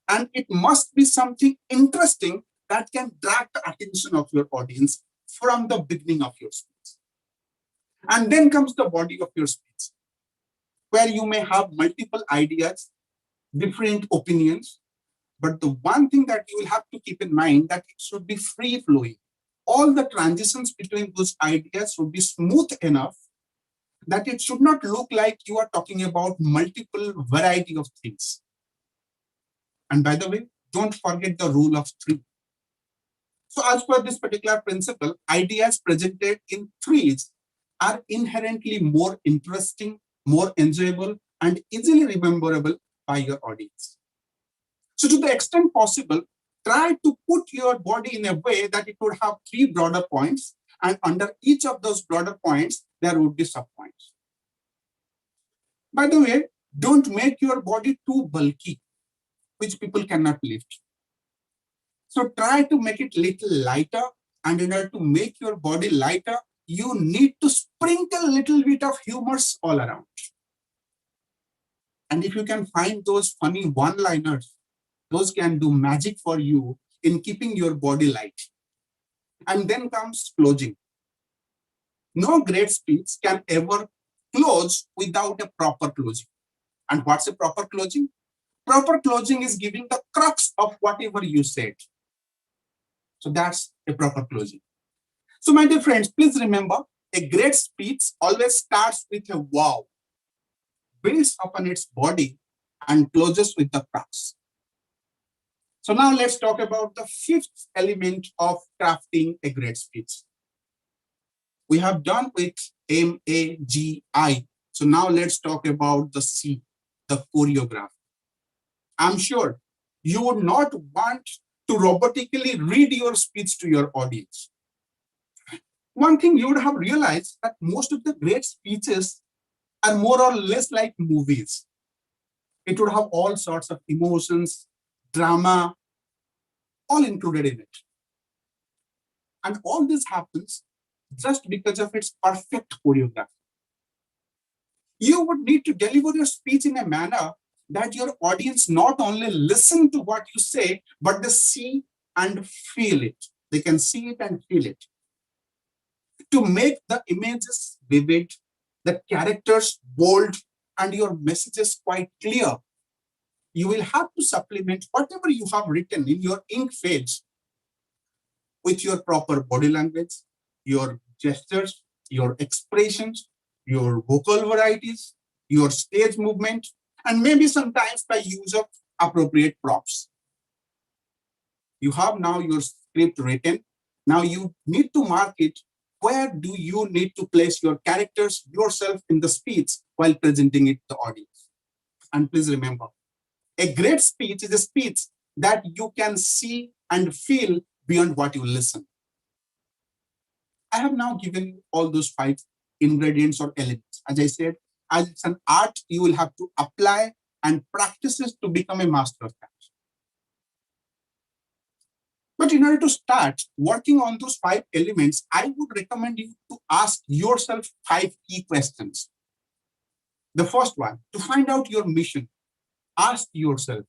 And it must be something interesting that can drag the attention of your audience from the beginning of your speech. And then comes the body of your speech, where you may have multiple ideas, different opinions. But the one thing that you will have to keep in mind that it should be free flowing. All the transitions between those ideas should be smooth enough that it should not look like you are talking about multiple variety of things. And by the way, don't forget the rule of three. So as per this particular principle, ideas presented in threes are inherently more interesting, more enjoyable, and easily rememberable by your audience. So to the extent possible, try to put your body in a way that it would have three broader points, and under each of those broader points, there would be subpoints. By the way, don't make your body too bulky, which people cannot lift. So try to make it little lighter, and in order to make your body lighter, you need to sprinkle a little bit of humors all around. And if you can find those funny one-liners, those can do magic for you in keeping your body light. And then comes closing. No great speech can ever close without a proper closing. And what's a proper closing? Proper closing is giving the crux of whatever you said. So that's a proper closing. So my dear friends, please remember, a great speech always starts with a wow, builds upon its body, and closes with the crux. So now let's talk about the fifth element of crafting a great speech. We have done with MAGI. So now let's talk about the C, the choreography. I'm sure you would not want to robotically read your speech to your audience. One thing you would have realized that most of the great speeches are more or less like movies. It would have all sorts of emotions, drama, all included in it. And all this happens just because of its perfect choreography. You would need to deliver your speech in a manner that your audience not only listen to what you say, but they see and feel it. They can see it and feel it. To make the images vivid, the characters bold, and your messages quite clear, you will have to supplement whatever you have written in your ink phase with your proper body language, your gestures, your expressions, your vocal varieties, your stage movement, and maybe sometimes by use of appropriate props. You have now your script written. Now you need to mark it. Where do you need to place your characters, yourself in the speech while presenting it to the audience? And please remember, a great speech is a speech that you can see and feel beyond what you listen. I have now given all those 5 ingredients or elements. As I said, as it's an art, you will have to apply and practice it to become a master of that. But in order to start working on those 5 elements, I would recommend you to ask yourself 5 key questions. The first one, to find out your mission, ask yourself,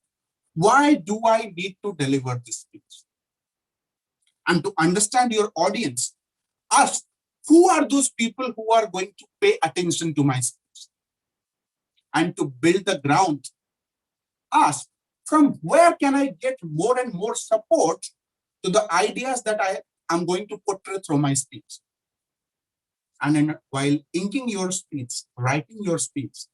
why do I need to deliver this speech? And to understand your audience, ask, who are those people who are going to pay attention to my speech? And to build the ground, ask, from where can I get more and more support to the ideas that I am going to portray through my speech? And then while inking your speech, writing your speech,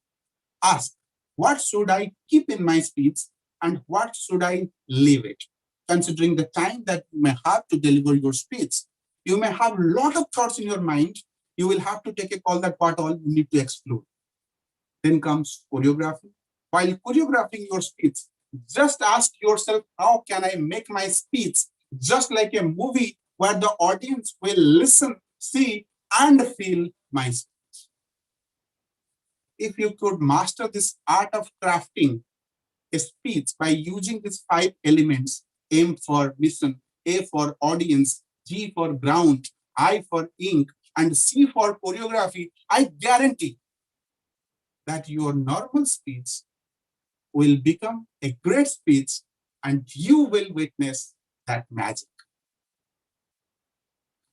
ask, what should I keep in my speech and what should I leave it? Considering the time that you may have to deliver your speech, you may have a lot of thoughts in your mind. You will have to take a call that what all you need to exclude. Then comes choreography. While choreographing your speech, just ask yourself, how can I make my speech just like a movie where the audience will listen, see, and feel my speech? If you could master this art of crafting a speech by using these 5 elements, M for mission, A for audience, G for ground, I for ink, and C for choreography, I guarantee that your normal speech will become a great speech and you will witness that magic.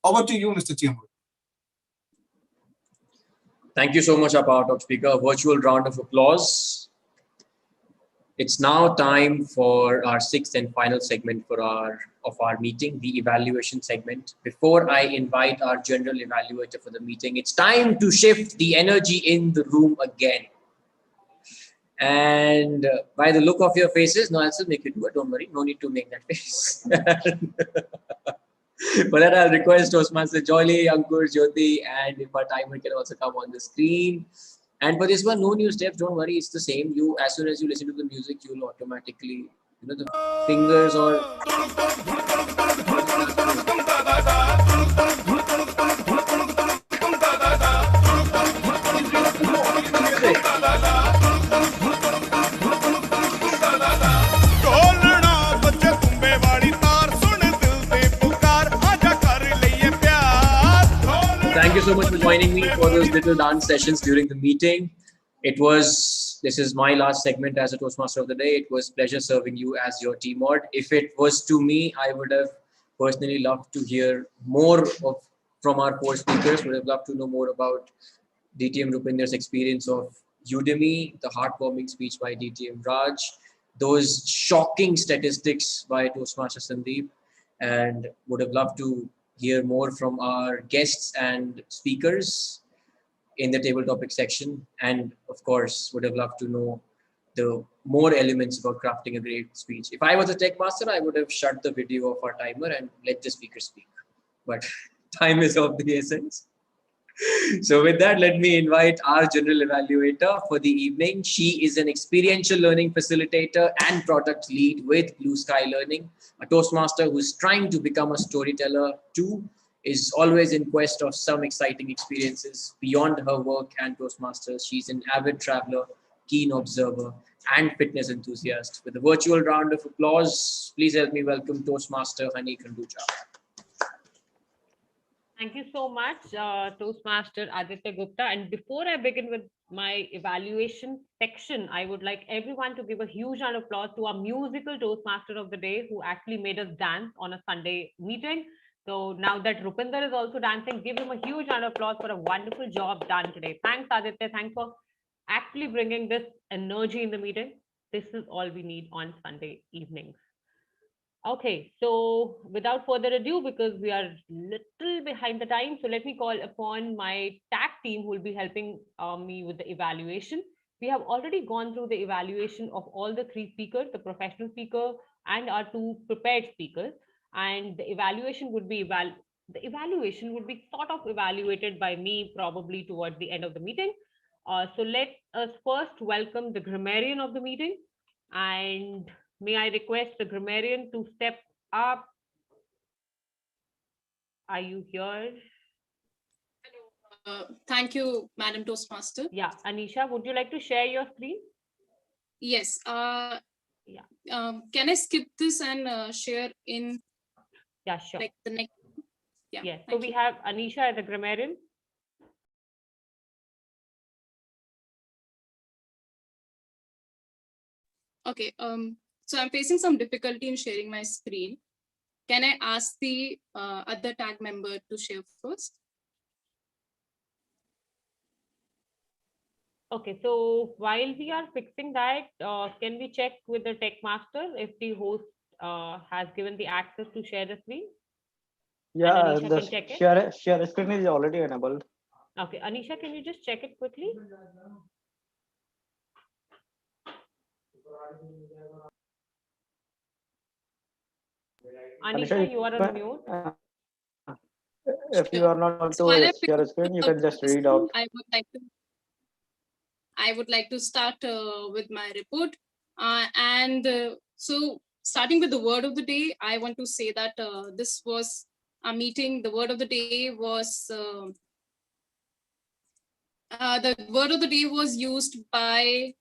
Over to you, Mr. Chiamur. Thank you so much, our power top speaker. A virtual round of applause. It's now time for our sixth and final segment of our meeting, the evaluation segment. Before I invite our general evaluator for the meeting, it's time to shift the energy in the room again. And by the look of your faces, no, I'll still make you do it. Don't worry. No need to make that face. For that, I'll request Toastmaster Jolly, Ankur, Jyoti, and if our timer can also come on the screen. And for this one, no new steps. Don't worry. It's the same. You, as soon as you listen to the music, you'll automatically, the fingers or Thank you so much for joining me for those little dance sessions during the meeting. This is my last segment as a Toastmaster of the day. It was a pleasure serving you as your team mod. If it was to me, I would have personally loved to hear more from our four speakers. Would have loved to know more about DTM Rupinder's experience of Udemy, the heartwarming speech by DTM Raj, those shocking statistics by Toastmaster Sandeep, and would have loved to hear more from our guests and speakers in the table topic section. And of course, would have loved to know the more elements about crafting a great speech. If I was a tech master, I would have shut the video of our timer and let the speaker speak. But time is of the essence. So with that, let me invite our general evaluator for the evening. She is an experiential learning facilitator and product lead with Blue Sky Learning, a Toastmaster who's trying to become a storyteller too, is always in quest of some exciting experiences beyond her work and Toastmasters. She's an avid traveler, keen observer, and fitness enthusiast. With a virtual round of applause, please help me welcome Toastmaster Honey Khanduja. Thank you so much, Toastmaster Aditya Gupta. And before I begin with my evaluation section, I would like everyone to give a huge round of applause to our musical Toastmaster of the day, who actually made us dance on a Sunday meeting. So now that Rupinder is also dancing, give him a huge round of applause for a wonderful job done today. Thanks, Aditya. Thanks for actually bringing this energy in the meeting. This is all we need on Sunday evenings. Okay, so without further ado, because we are little behind the time, so let me call upon my tag team who will be helping me with the evaluation. We have already gone through the evaluation of all the three speakers, the professional speaker and our two prepared speakers, and the evaluation would be sort of evaluated by me probably towards the end of the meeting. So let us first welcome the grammarian of the meeting, and may I request the grammarian to step up? Are you here? Thank you, Madam Toastmaster. Yeah, Anisha, would you like to share your screen? Yes. Can I skip this and share in? Yeah, sure. Like the next. Yeah. Yes. So we have Anisha as a grammarian. Okay. So I'm facing some difficulty in sharing my screen. Can I ask the other tag member to share first? Okay, so while we are fixing that, can we check with the tech master if the host has given the access to share the screen? Yeah, Anisha the can check it. share screen is already enabled. Okay, Anisha, can you just check it quickly? Anisha, you are on mute. If you are not able to share a screen, you can just read out. I would like to start with my report. So starting with the word of the day, I want to say that this was a meeting. The word of the day was used by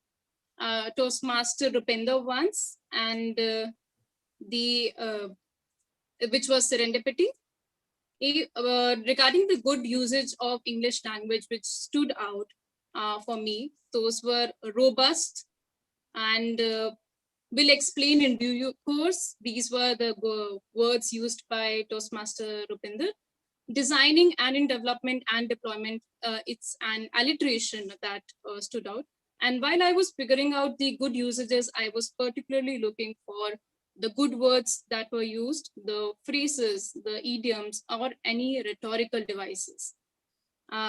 Toastmaster Rupinder once, and which was serendipity. Regarding the good usage of English language, which stood out for me, those were robust and will explain in due course. These were the words used by Toastmaster Rupinder. Designing and in development and deployment, it's an alliteration that stood out. And while I was figuring out the good usages, I was particularly looking for the good words that were used, the phrases, the idioms, or any rhetorical devices.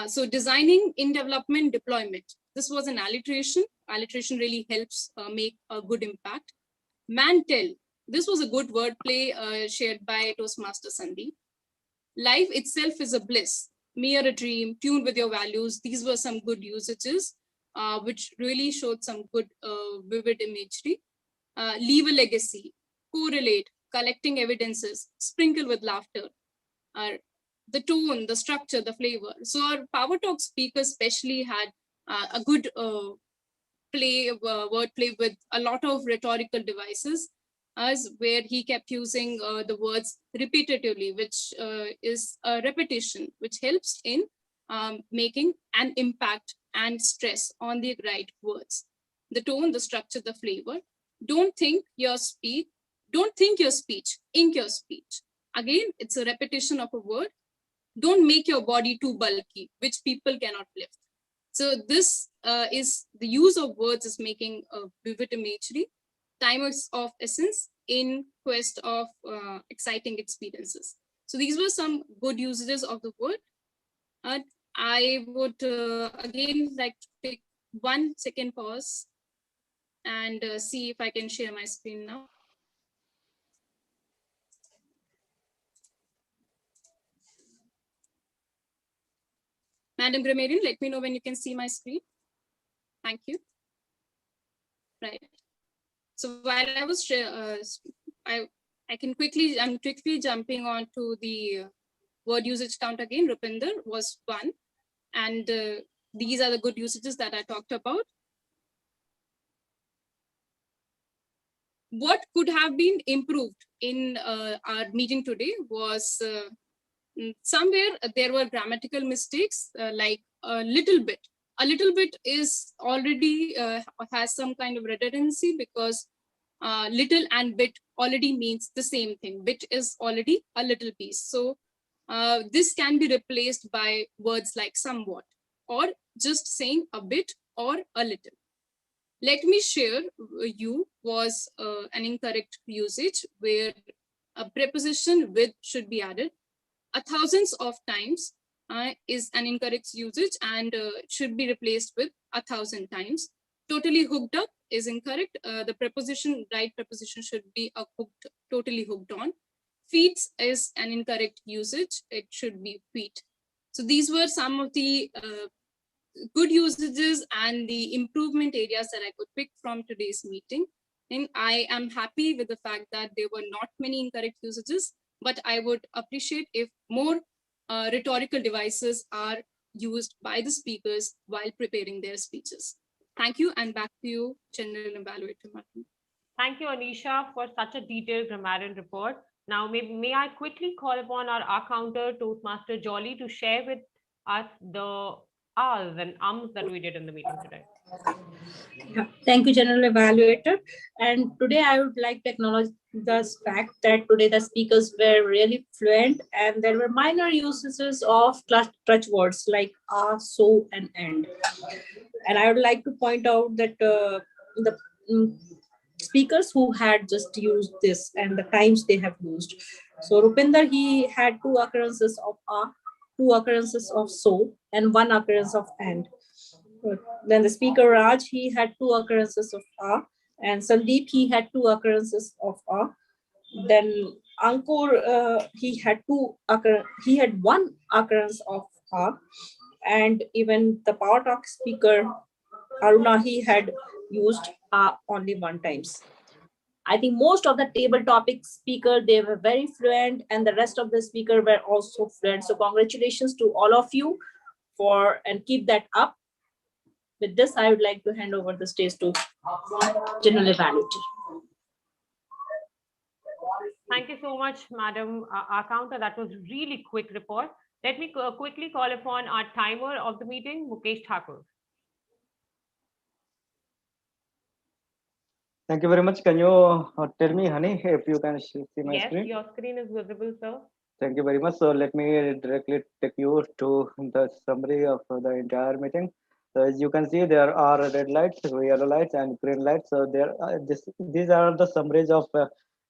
So designing in development deployment, this was an alliteration. Alliteration really helps make a good impact. Mantel, this was a good wordplay shared by Toastmaster Sandeep. Life itself is a bliss, mere a dream, tuned with your values. These were some good usages, which really showed some good vivid imagery. Leave a legacy, correlate, collecting evidences, sprinkle with laughter. The tone, the structure, the flavor. So our Power Talk speaker especially had a good wordplay with a lot of rhetorical devices, as where he kept using the words repetitively, which is a repetition, which helps in making an impact and stress on the right words. The tone, the structure, the flavor. Don't think your speech, ink your speech. Again, it's a repetition of a word. Don't make your body too bulky, which people cannot lift. So this is the use of words is making a vivid imagery. Time is of essence in quest of exciting experiences. So these were some good usages of the word. I would again like to take 1 second pause and see if I can share my screen now. Madam Grammarian, let me know when you can see my screen. Thank you. Right. So while I was, I'm quickly jumping on to the word usage count again. Rupinder was 1. And these are the good usages that I talked about. What could have been improved in our meeting today was somewhere there were grammatical mistakes, like a little bit. A little bit is already has some kind of redundancy, because little and bit already means the same thing. Bit is already a little piece. So this can be replaced by words like somewhat, or just saying a bit or a little. Let me share you was an incorrect usage where a preposition with should be added. Thousands of times is an incorrect usage and should be replaced with 1,000 times. Totally hooked up is incorrect. The preposition, right preposition should be hooked, totally hooked on. Feeds is an incorrect usage. It should be feet. So these were some of the good usages and the improvement areas that I could pick from today's meeting. And I am happy with the fact that there were not many incorrect usages, but I would appreciate if more rhetorical devices are used by the speakers while preparing their speeches. Thank you, and back to you, General Evaluator Martin. Thank you, Anisha, for such a detailed grammarian report. Now, may I quickly call upon our counter, Toastmaster Jolly, to share with us the ahs and ums that we did in the meeting today. Yeah, thank you, General Evaluator. And today I would like to acknowledge the fact that today the speakers were really fluent, and there were minor usages of clutch words like so, and end. And I would like to point out that the speakers who had just used this and the times they have used. So Rupinder, he had 2 occurrences of 2 occurrences of so, and 1 occurrence of and. Then the speaker Raj, he had 2 occurrences of and Sandeep, he had 2 occurrences of Then Ankur, he had 1 occurrence of and even the Power Talk speaker Aruna, he had used only 1 times. I think most of the table topic speaker, they were very fluent, and the rest of the speaker were also fluent. So congratulations to all of you and keep that up. With this, I would like to hand over the stage to General Evaluator. Thank you so much, Madam Counter. That was really quick report. Let me quickly call upon our timer of the meeting, Mukesh Thakur. Thank you very much. Can you tell me, Honey, if you can see my screen? Yes, your screen is visible, sir. Thank you very much. So let me directly take you to the summary of the entire meeting. So as you can see, there are red lights, yellow lights, and green lights. So these are the summaries of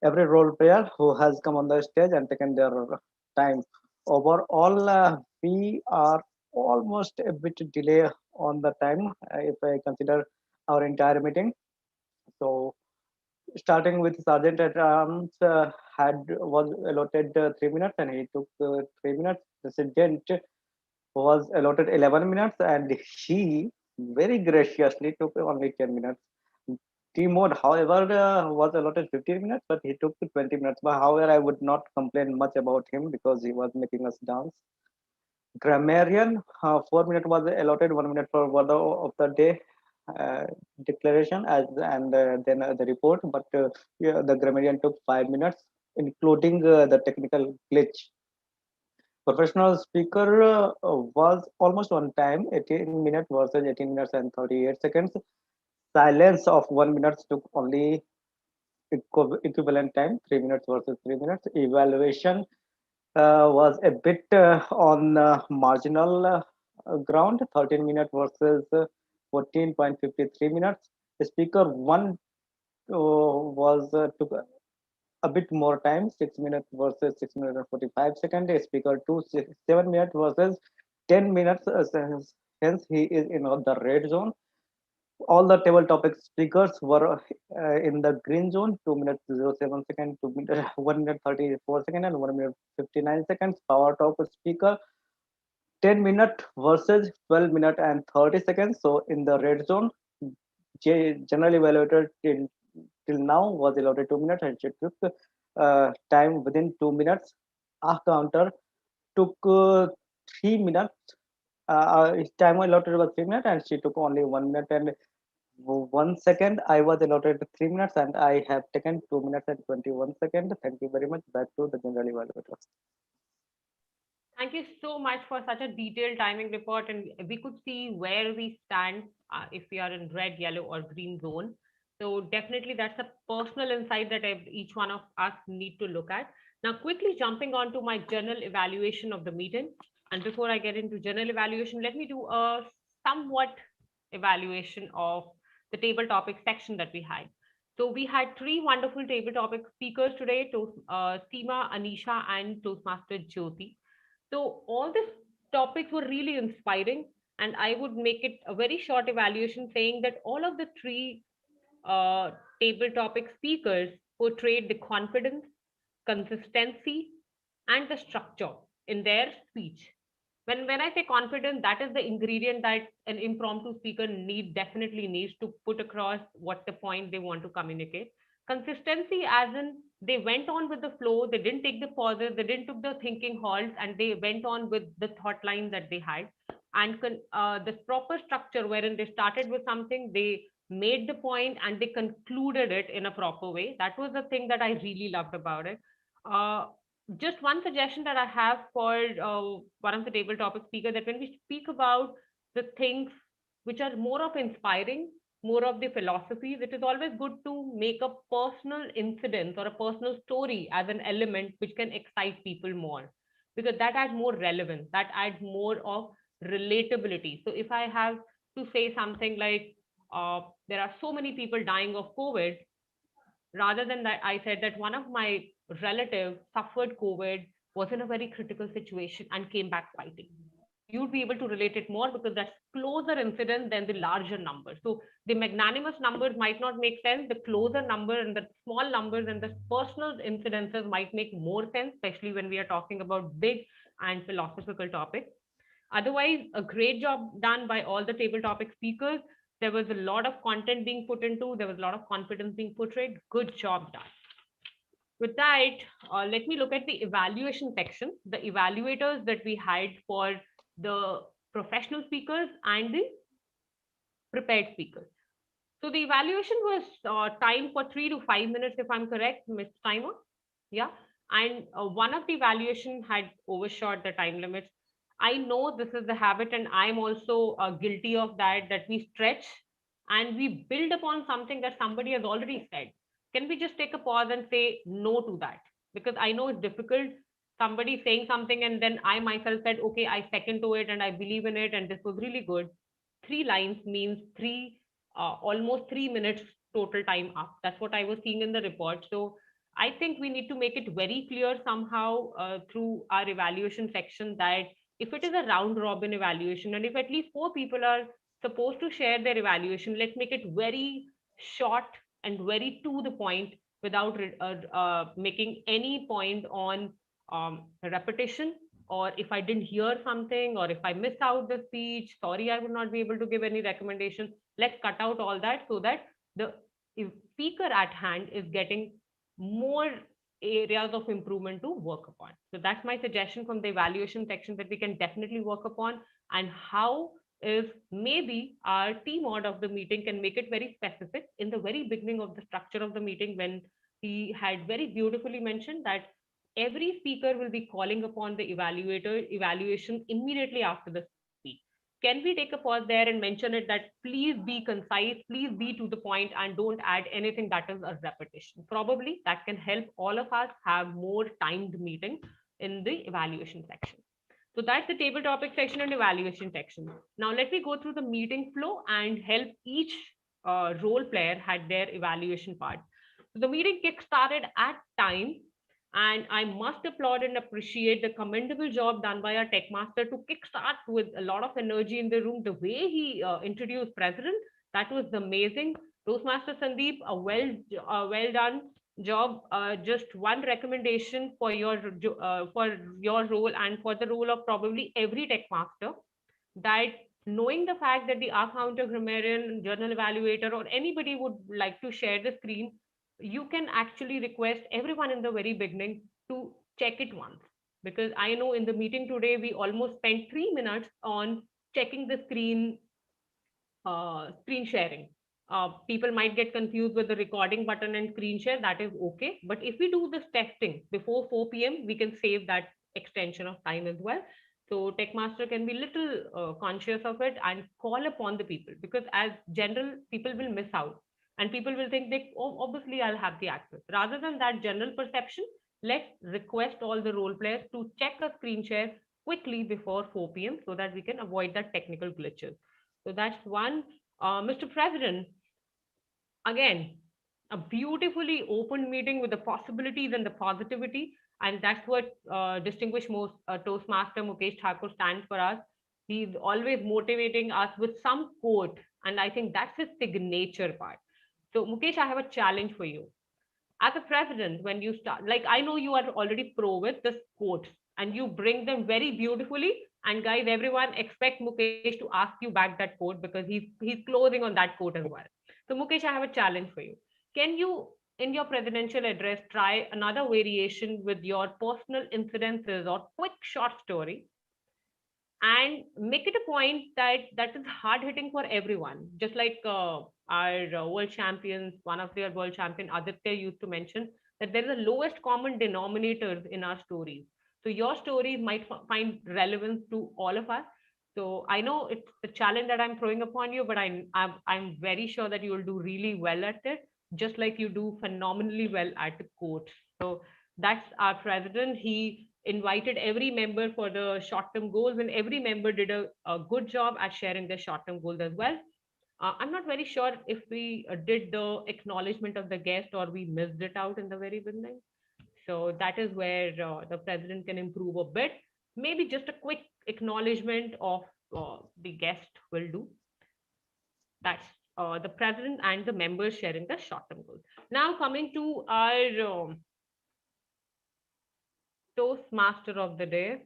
every role player who has come on the stage and taken their time. Overall, we are almost a bit delay on the time if I consider our entire meeting. So starting with Sergeant at Arms was allotted 3 minutes and he took 3 minutes. The sergeant was allotted 11 minutes and he very graciously took only 10 minutes. Team mode, however, was allotted 15 minutes, but he took 20 minutes. But however, I would not complain much about him because he was making us dance. Grammarian, 4 minutes was allotted, 1 minute for word of the day declaration and then the report. But yeah, the grammarian took 5 minutes, including the technical glitch. Professional speaker was almost on time, 18 minutes versus 18 minutes and 38 seconds. Silence of 1 minute took only equivalent time, 3 minutes versus 3 minutes. Evaluation was a bit on marginal ground, 13 minutes versus 14.53 minutes. The speaker one was took a bit more time, 6 minutes versus 6 minutes and 45 seconds. A speaker two, 7 minutes versus 10 minutes. Hence, he is in the red zone. All the table topic speakers were in the green zone, 2 minutes 07 seconds, 2 minutes, 1 minute 34 seconds, and 1 minute 59 seconds. Power talk speaker 10 minutes versus 12 minutes and 30 seconds. So in the red zone, generally evaluated till now was allotted 2 minutes and she took time within 2 minutes. A counter took 3 minutes. His time allotted was 3 minutes and she took only 1 minute and 1 second. I was allotted 3 minutes and I have taken 2 minutes and 21 seconds. Thank you very much. Back to the general evaluator. Thank you so much for such a detailed timing report, and we could see where we stand if we are in red, yellow, or green zone. So definitely that's a personal insight that each one of us need to look at. Now, quickly jumping on to my general evaluation of the meeting. And before I get into general evaluation, let me do a somewhat evaluation of the table topic section that we had. So we had three wonderful table topic speakers today, Seema, Anisha, and Toastmaster Jyoti. So all these topics were really inspiring, and I would make it a very short evaluation saying that all of the three table topic speakers portrayed the confidence, consistency, and the structure in their speech. When I say confidence, that is the ingredient that an impromptu speaker definitely needs to put across what the point they want to communicate. Consistency, as in they went on with the flow, they didn't take the pauses, they didn't took the thinking halts, and they went on with the thought line that they had. And the proper structure wherein they started with something, they made the point and they concluded it in a proper way. That was the thing that I really loved about it. Just one suggestion that I have for one of the table topic speaker, that when we speak about the things which are more of inspiring, more of the philosophies, it is always good to make a personal incident or a personal story as an element which can excite people more, because that adds more relevance, that adds more of relatability. So if I have to say something like, there are so many people dying of COVID, rather than that, I said that one of my relatives suffered COVID, was in a very critical situation, and came back fighting. You'd be able to relate it more because that's closer incident than the larger number. So the magnanimous numbers might not make sense. The closer number and the small numbers and the personal incidences might make more sense, especially when we are talking about big and philosophical topics. Otherwise, a great job done by all the table topic speakers. There was a lot of content being put into, there was a lot of confidence being portrayed. Good job done. With that, let me look at the evaluation section, the evaluators that we had for the professional speakers and the prepared speakers. So the evaluation was timed for 3 to 5 minutes, if I'm correct, Ms. Timer. Yeah. And one of the evaluation had overshot the time limits. I know this is the habit, and I'm also guilty of that, that we stretch and we build upon something that somebody has already said. Can we just take a pause and say no to that? Because I know it's difficult. somebody saying something and then I myself said, okay, I second to it and I believe in it and this was really good. 3 lines means almost 3 minutes total time up. That's what I was seeing in the report. So I think we need to make it very clear somehow through our evaluation section that if it is a round robin evaluation and if at least 4 people are supposed to share their evaluation, let's make it very short and very to the point without making any point on repetition, or if I didn't hear something, or if I miss out the speech, sorry, I would not be able to give any recommendation. Let's cut out all that so that the speaker at hand is getting more areas of improvement to work upon. So that's my suggestion from the evaluation section that we can definitely work upon, and how is maybe our team mod of the meeting can make it very specific in the very beginning of the structure of the meeting, when he had very beautifully mentioned that every speaker will be calling upon the evaluation immediately after the speech. Can we take a pause there and mention it that please be concise, please be to the point, and don't add anything that is a repetition. Probably that can help all of us have more timed meeting in the evaluation section. So that's the table topic section and evaluation section. Now let me go through the meeting flow and help each role player had their evaluation part. So the meeting kick-started at time, and I must applaud and appreciate the commendable job done by our tech master to kickstart with a lot of energy in the room. The way he introduced president, that was amazing. Toastmaster Sandeep, a well done job. Just one recommendation for your role and for the role of probably every tech master, that knowing the fact that the R-counter grammarian, journal evaluator, or anybody would like to share the screen, you can actually request everyone in the very beginning to check it once. Because I know in the meeting today, we almost spent 3 minutes on checking the screen sharing. People might get confused with the recording button and screen share. That is okay. But if we do this testing before 4 p.m., we can save that extension of time as well. So Techmaster can be little conscious of it and call upon the people, because as general, people will miss out and people will think they, oh, obviously I'll have the access. Rather than that general perception, let's request all the role players to check a screen share quickly before 4 p.m. so that we can avoid that technical glitches. So that's one. Mr. President, again, a beautifully open meeting with the possibilities and the positivity. And that's what distinguished most Toastmaster Mukesh Thakur stands for us. He's always motivating us with some quote. And I think that's his signature part. So Mukesh, I have a challenge for you. As a president, when you start, like I know you are already pro with this quotes and you bring them very beautifully. And guys, everyone expect Mukesh to ask you back that quote because he's closing on that quote as well. So Mukesh, I have a challenge for you. Can you, in your presidential address, try another variation with your personal incidences or quick short story, and make it a point that is hard hitting for everyone, just like our world champions, one of their world champion Aditya used to mention that there is a lowest common denominators in our stories. So your stories might find relevance to all of us. So I know it's the challenge that I'm throwing upon you, but I'm very sure that you will do really well at it, just like you do phenomenally well at the quotes. So that's our president. He invited every member for the short-term goals, and every member did a good job at sharing their short-term goals as well. I'm not very sure if we did the acknowledgement of the guest or we missed it out in the very beginning. So that is where the president can improve a bit. Maybe just a quick acknowledgement of the guest will do. That's the president and the members sharing the short-term goals. Now coming to our Toastmaster of the day,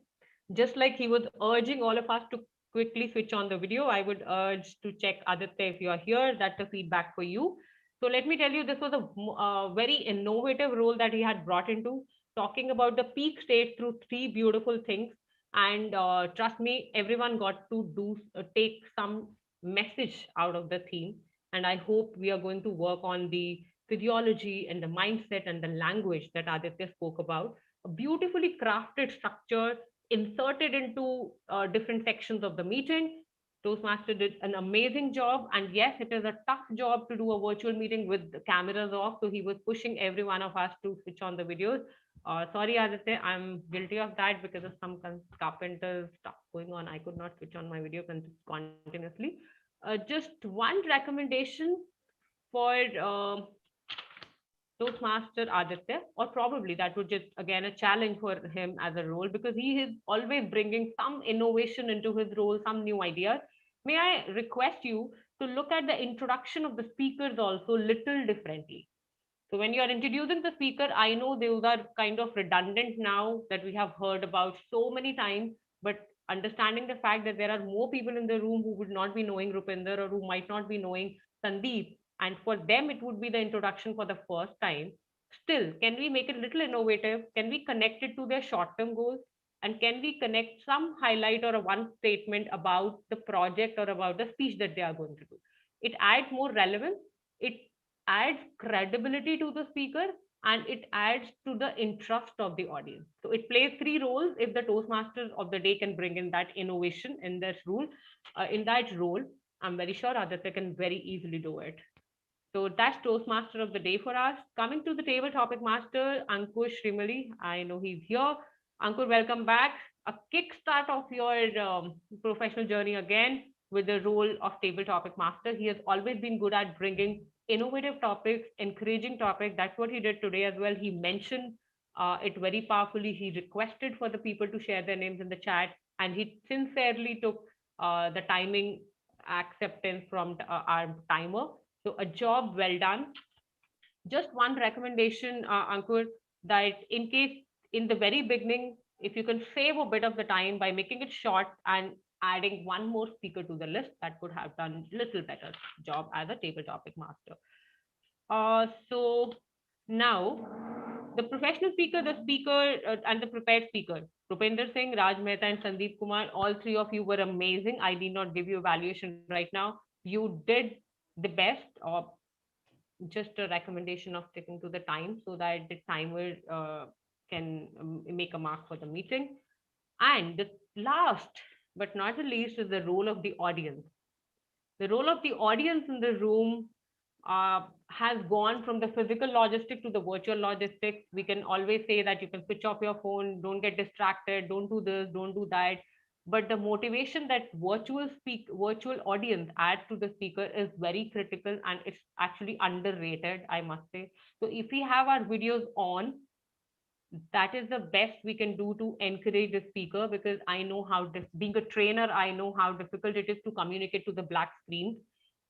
just like he was urging all of us to quickly switch on the video, I would urge to check Aditya if you are here. That's the feedback for you. So let me tell you, this was a very innovative role that he had brought into, talking about the peak state through 3 beautiful things. And trust me, everyone got to take some message out of the theme. And I hope we are going to work on the physiology and the mindset and the language that Aditya spoke about. A beautifully crafted structure inserted into different sections of the meeting. Toastmaster did an amazing job. And yes, it is a tough job to do a virtual meeting with the cameras off. So he was pushing every one of us to switch on the videos. Sorry, Aditya, I'm guilty of that because of some carpenter stuff going on. I could not switch on my video continuously. Just one recommendation for Toastmaster Aditya, or probably that would just again a challenge for him as a role, because he is always bringing some innovation into his role, some new ideas. May I request you to look at the introduction of the speakers also little differently. So when you are introducing the speaker, I know those are kind of redundant now that we have heard about so many times, but understanding the fact that there are more people in the room who would not be knowing Rupinder or who might not be knowing Sandeep, and for them it would be the introduction for the first time. Still, can we make it a little innovative? Can we connect it to their short-term goals? And can we connect some highlight or a one statement about the project or about the speech that they are going to do? It adds more relevance. It adds credibility to the speaker, and it adds to the interest of the audience. So it plays three roles. If the Toastmasters of the day can bring in that innovation in that role, I'm very sure Aditya can very easily do it. So that's Toastmaster of the day for us. Coming to the table topic master, Ankur Shrimali. I know he's here. Ankur, welcome back. A kickstart of your professional journey again with the role of table topic master. He has always been good at bringing innovative topics, encouraging topics. That's what he did today as well. He mentioned it very powerfully. He requested for the people to share their names in the chat, and he sincerely took the timing acceptance from our timer. So a job well done. Just one recommendation, Ankur, that in case in the very beginning, if you can save a bit of the time by making it short and adding one more speaker to the list, that could have done a little better job as a table topic master. So now the professional speaker, the speaker and the prepared speaker, Rupinder Singh, Raj Mehta and Sandeep Kumar, all three of you were amazing. I need not give you evaluation right now. You did the best. Just a recommendation of sticking to the time so that the timer can make a mark for the meeting. And the last but not the least is the role of the audience. The role of the audience in the room has gone from the physical logistic to the virtual logistics. We can always say that you can switch off your phone, don't get distracted, don't do this, don't do that. But the motivation that virtual audience adds to the speaker is very critical, and it's actually underrated, I must say. So if we have our videos on, that is the best we can do to encourage the speaker, because I know how, being a trainer, I know how difficult it is to communicate to the black screen.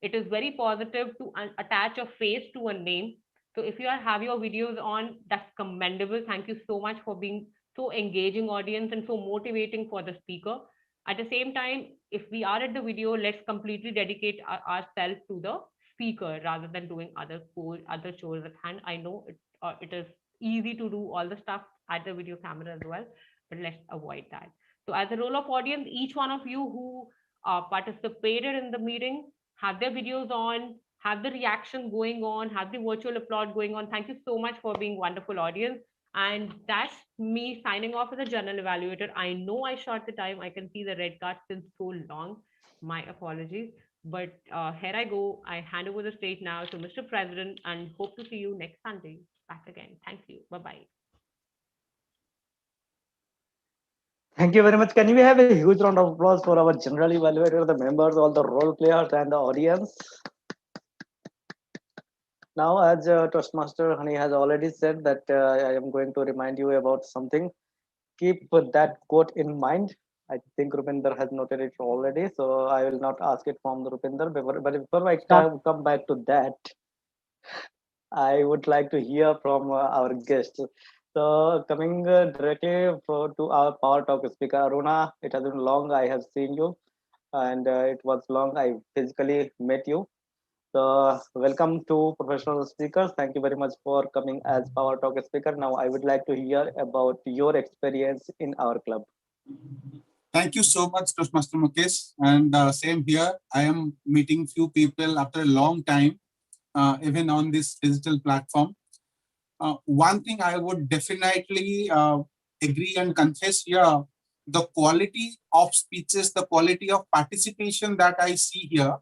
It is very positive to attach a face to a name. So if you have your videos on, that's commendable. Thank you so much for being so engaging audience and so motivating for the speaker. At the same time, if we are at the video, let's completely dedicate ourselves to the speaker rather than doing other chores at hand. I know it is easy to do all the stuff at the video camera as well, but let's avoid that. So as a role of audience, each one of you who participated in the meeting, have their videos on, have the reaction going on, have the virtual applaud going on. Thank you so much for being wonderful audience. And that's me signing off as a general evaluator. I know I shot the time. I can see the red card since so long. My apologies. But here I go. I hand over the stage now to Mr. President, and hope to see you next Sunday back again. Thank you. Bye-bye. Thank you very much. Can we have a huge round of applause for our general evaluator, the members, all the role players and the audience? Now, as Toastmaster Honey has already said that I am going to remind you about something. Keep that quote in mind. I think Rupinder has noted it already, so I will not ask it from Rupinder. But before I come back to that, I would like to hear from our guests. So coming directly to our Power Talk speaker, Aruna, it has been long I have seen you, and it was long I physically met you. So welcome to Professional Speakers. Thank you very much for coming as Power Talk speaker. Now I would like to hear about your experience in our club. Thank you so much, Toastmaster Mukesh. And same here. I am meeting few people after a long time, even on this digital platform. One thing I would definitely agree and confess here, the quality of speeches, the quality of participation that I see here,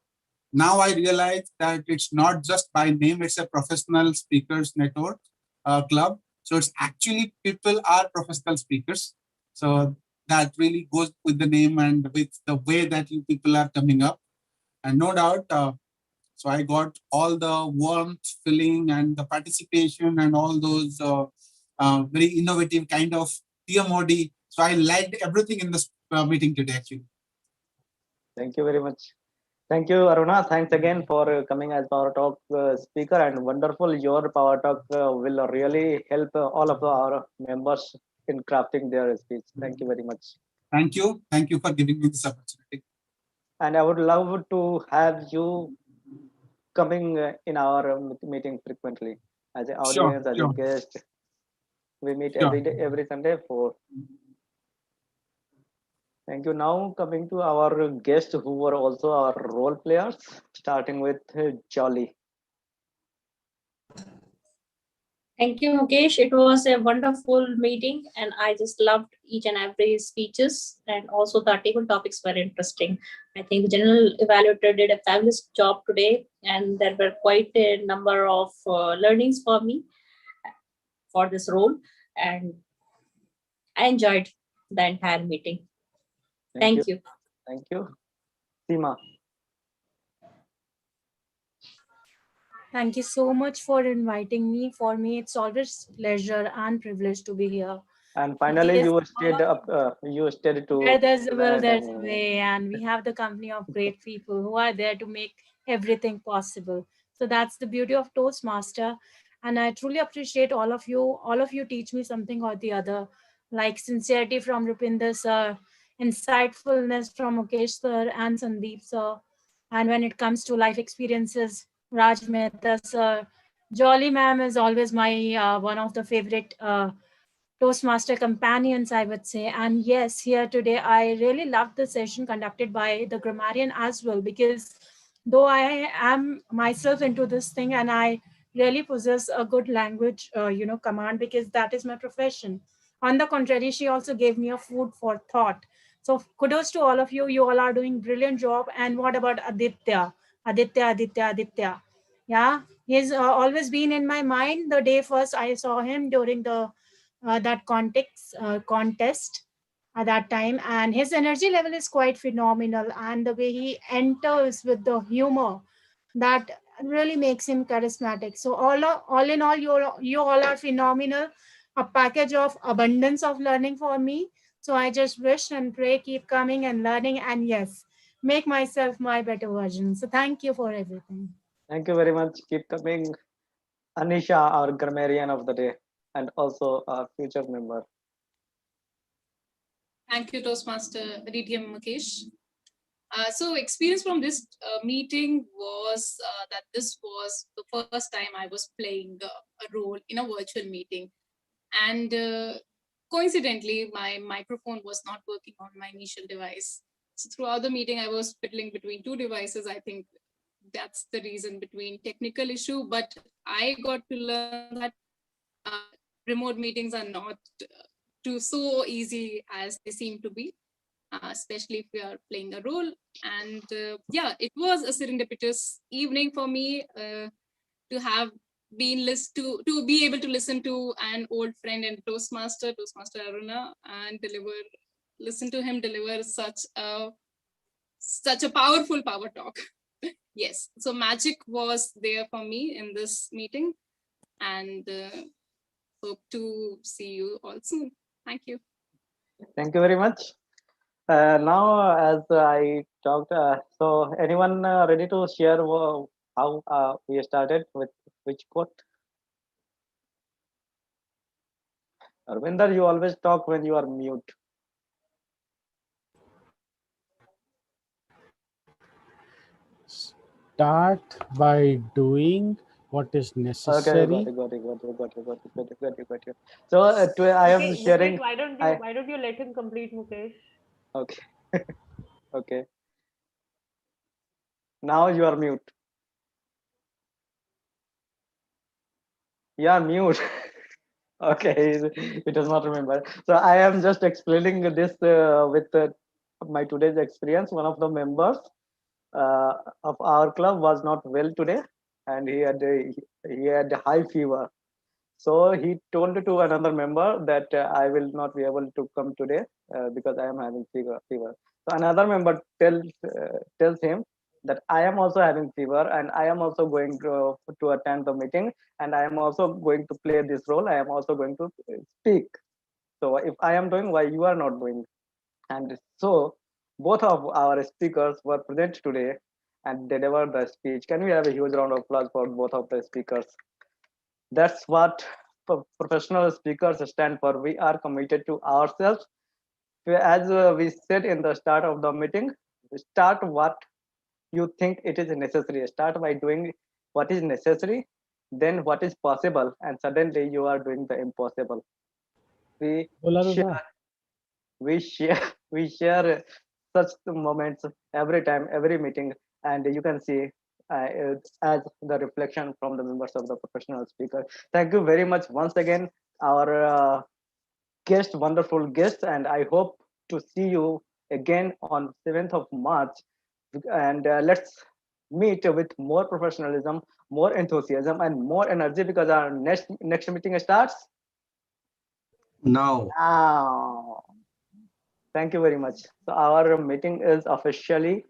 now I realize that it's not just by name, it's a professional speakers network club. So it's actually people are professional speakers. So that really goes with the name and with the way that you people are coming up. And no doubt, so I got all the warmth, feeling, and the participation, and all those very innovative kind of TMOD. So I liked everything in this meeting today, actually. Thank you very much. Thank you, Aruna. Thanks again for coming as Power Talk speaker, and wonderful. Your Power Talk will really help all of our members in crafting their speech. Thank you very much. Thank you. Thank you for giving me this opportunity. And I would love to have you coming in our meeting frequently as an audience, as a guest. We meet every day, every Sunday for. Thank you. Now coming to our guests who were also our role players, starting with Jolly. Thank you, Mukesh. It was a wonderful meeting, and I just loved each and every speeches, and also the table topics were interesting. I think the general evaluator did a fabulous job today, and there were quite a number of learnings for me for this role, and I enjoyed the entire meeting. Thank you. Thank you. Seema. Thank you so much for inviting me. For me, it's always pleasure and privilege to be here. And finally, you stayed up. You stayed to. Where there's a will, there's a way, and we have the company of great people who are there to make everything possible. So that's the beauty of Toastmaster, and I truly appreciate all of you. All of you teach me something or the other, like sincerity from Rupinder sir, insightfulness from Mukesh sir and Sandeep sir, and when it comes to life experiences, Raj Mehta sir. Jolly ma'am is always my one of the favorite Toastmaster companions, I would say. And yes, here today, I really loved the session conducted by the grammarian as well, because though I am myself into this thing and I really possess a good language, command, because that is my profession. On the contrary, she also gave me a food for thought. So kudos to all of you. You all are doing brilliant job. And what about Aditya? Aditya. Yeah, he's always been in my mind. The day first I saw him during the that contest at that time, and his energy level is quite phenomenal, and the way he enters with the humor, that really makes him charismatic. So all in all, you all are phenomenal, a package of abundance of learning for me. So I just wish and pray keep coming and learning, and yes, make myself my better version. So thank you for everything. Thank you very much. Keep coming. Anisha, our grammarian of the day, and also our future member. Thank you, Toastmaster DTM Mukesh. So experience from this meeting was that this was the first time I was playing a role in a virtual meeting. And coincidentally, my microphone was not working on my initial device. So throughout the meeting, I was fiddling between two devices. I think that's the reason between technical issue, but I got to learn that remote meetings are not too so easy as they seem to be, especially if we are playing a role. And yeah, it was a serendipitous evening for me to have been to be able to listen to an old friend and Toastmaster Aruna, and listen to him deliver such a powerful power talk. Yes, so magic was there for me in this meeting, and hope to see you all soon. Thank you. Thank you very much. Now, as I talked, so anyone ready to share how we started with which quote? Arvinder, you always talk when you are mute. Start by doing what is necessary. Okay, got it. So I am sharing. Mukesh, why don't you let him complete, Mukesh? Okay. Okay. Now you are mute. Yeah, mute. Okay, it does not remember. So I am just explaining this with my today's experience. One of the members of our club was not well today, and he had high fever. So he told to another member that I will not be able to come today because I am having fever. So another member tells him that I am also having fever and I am also going to attend the meeting and I am also going to play this role. I am also going to speak. So if I am doing, why you are not doing? And so both of our speakers were present today and delivered the speech. Can we have a huge round of applause for both of the speakers? That's what professional speakers stand for. We are committed to ourselves. As we said in the start of the meeting, start what you think it is necessary. Start by doing what is necessary, then what is possible, and suddenly you are doing the impossible. We Bola to share, tha. we share such moments every time, every meeting, and you can see as the reflection from the members of the professional speaker. Thank you very much once again, our guest, wonderful guest, and I hope to see you again on 7th of March. And let's meet with more professionalism, more enthusiasm, and more energy because our next meeting starts Now, now. Thank you very much. So our meeting is officially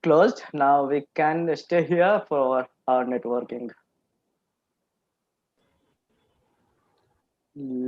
closed. Now we can stay here for our networking.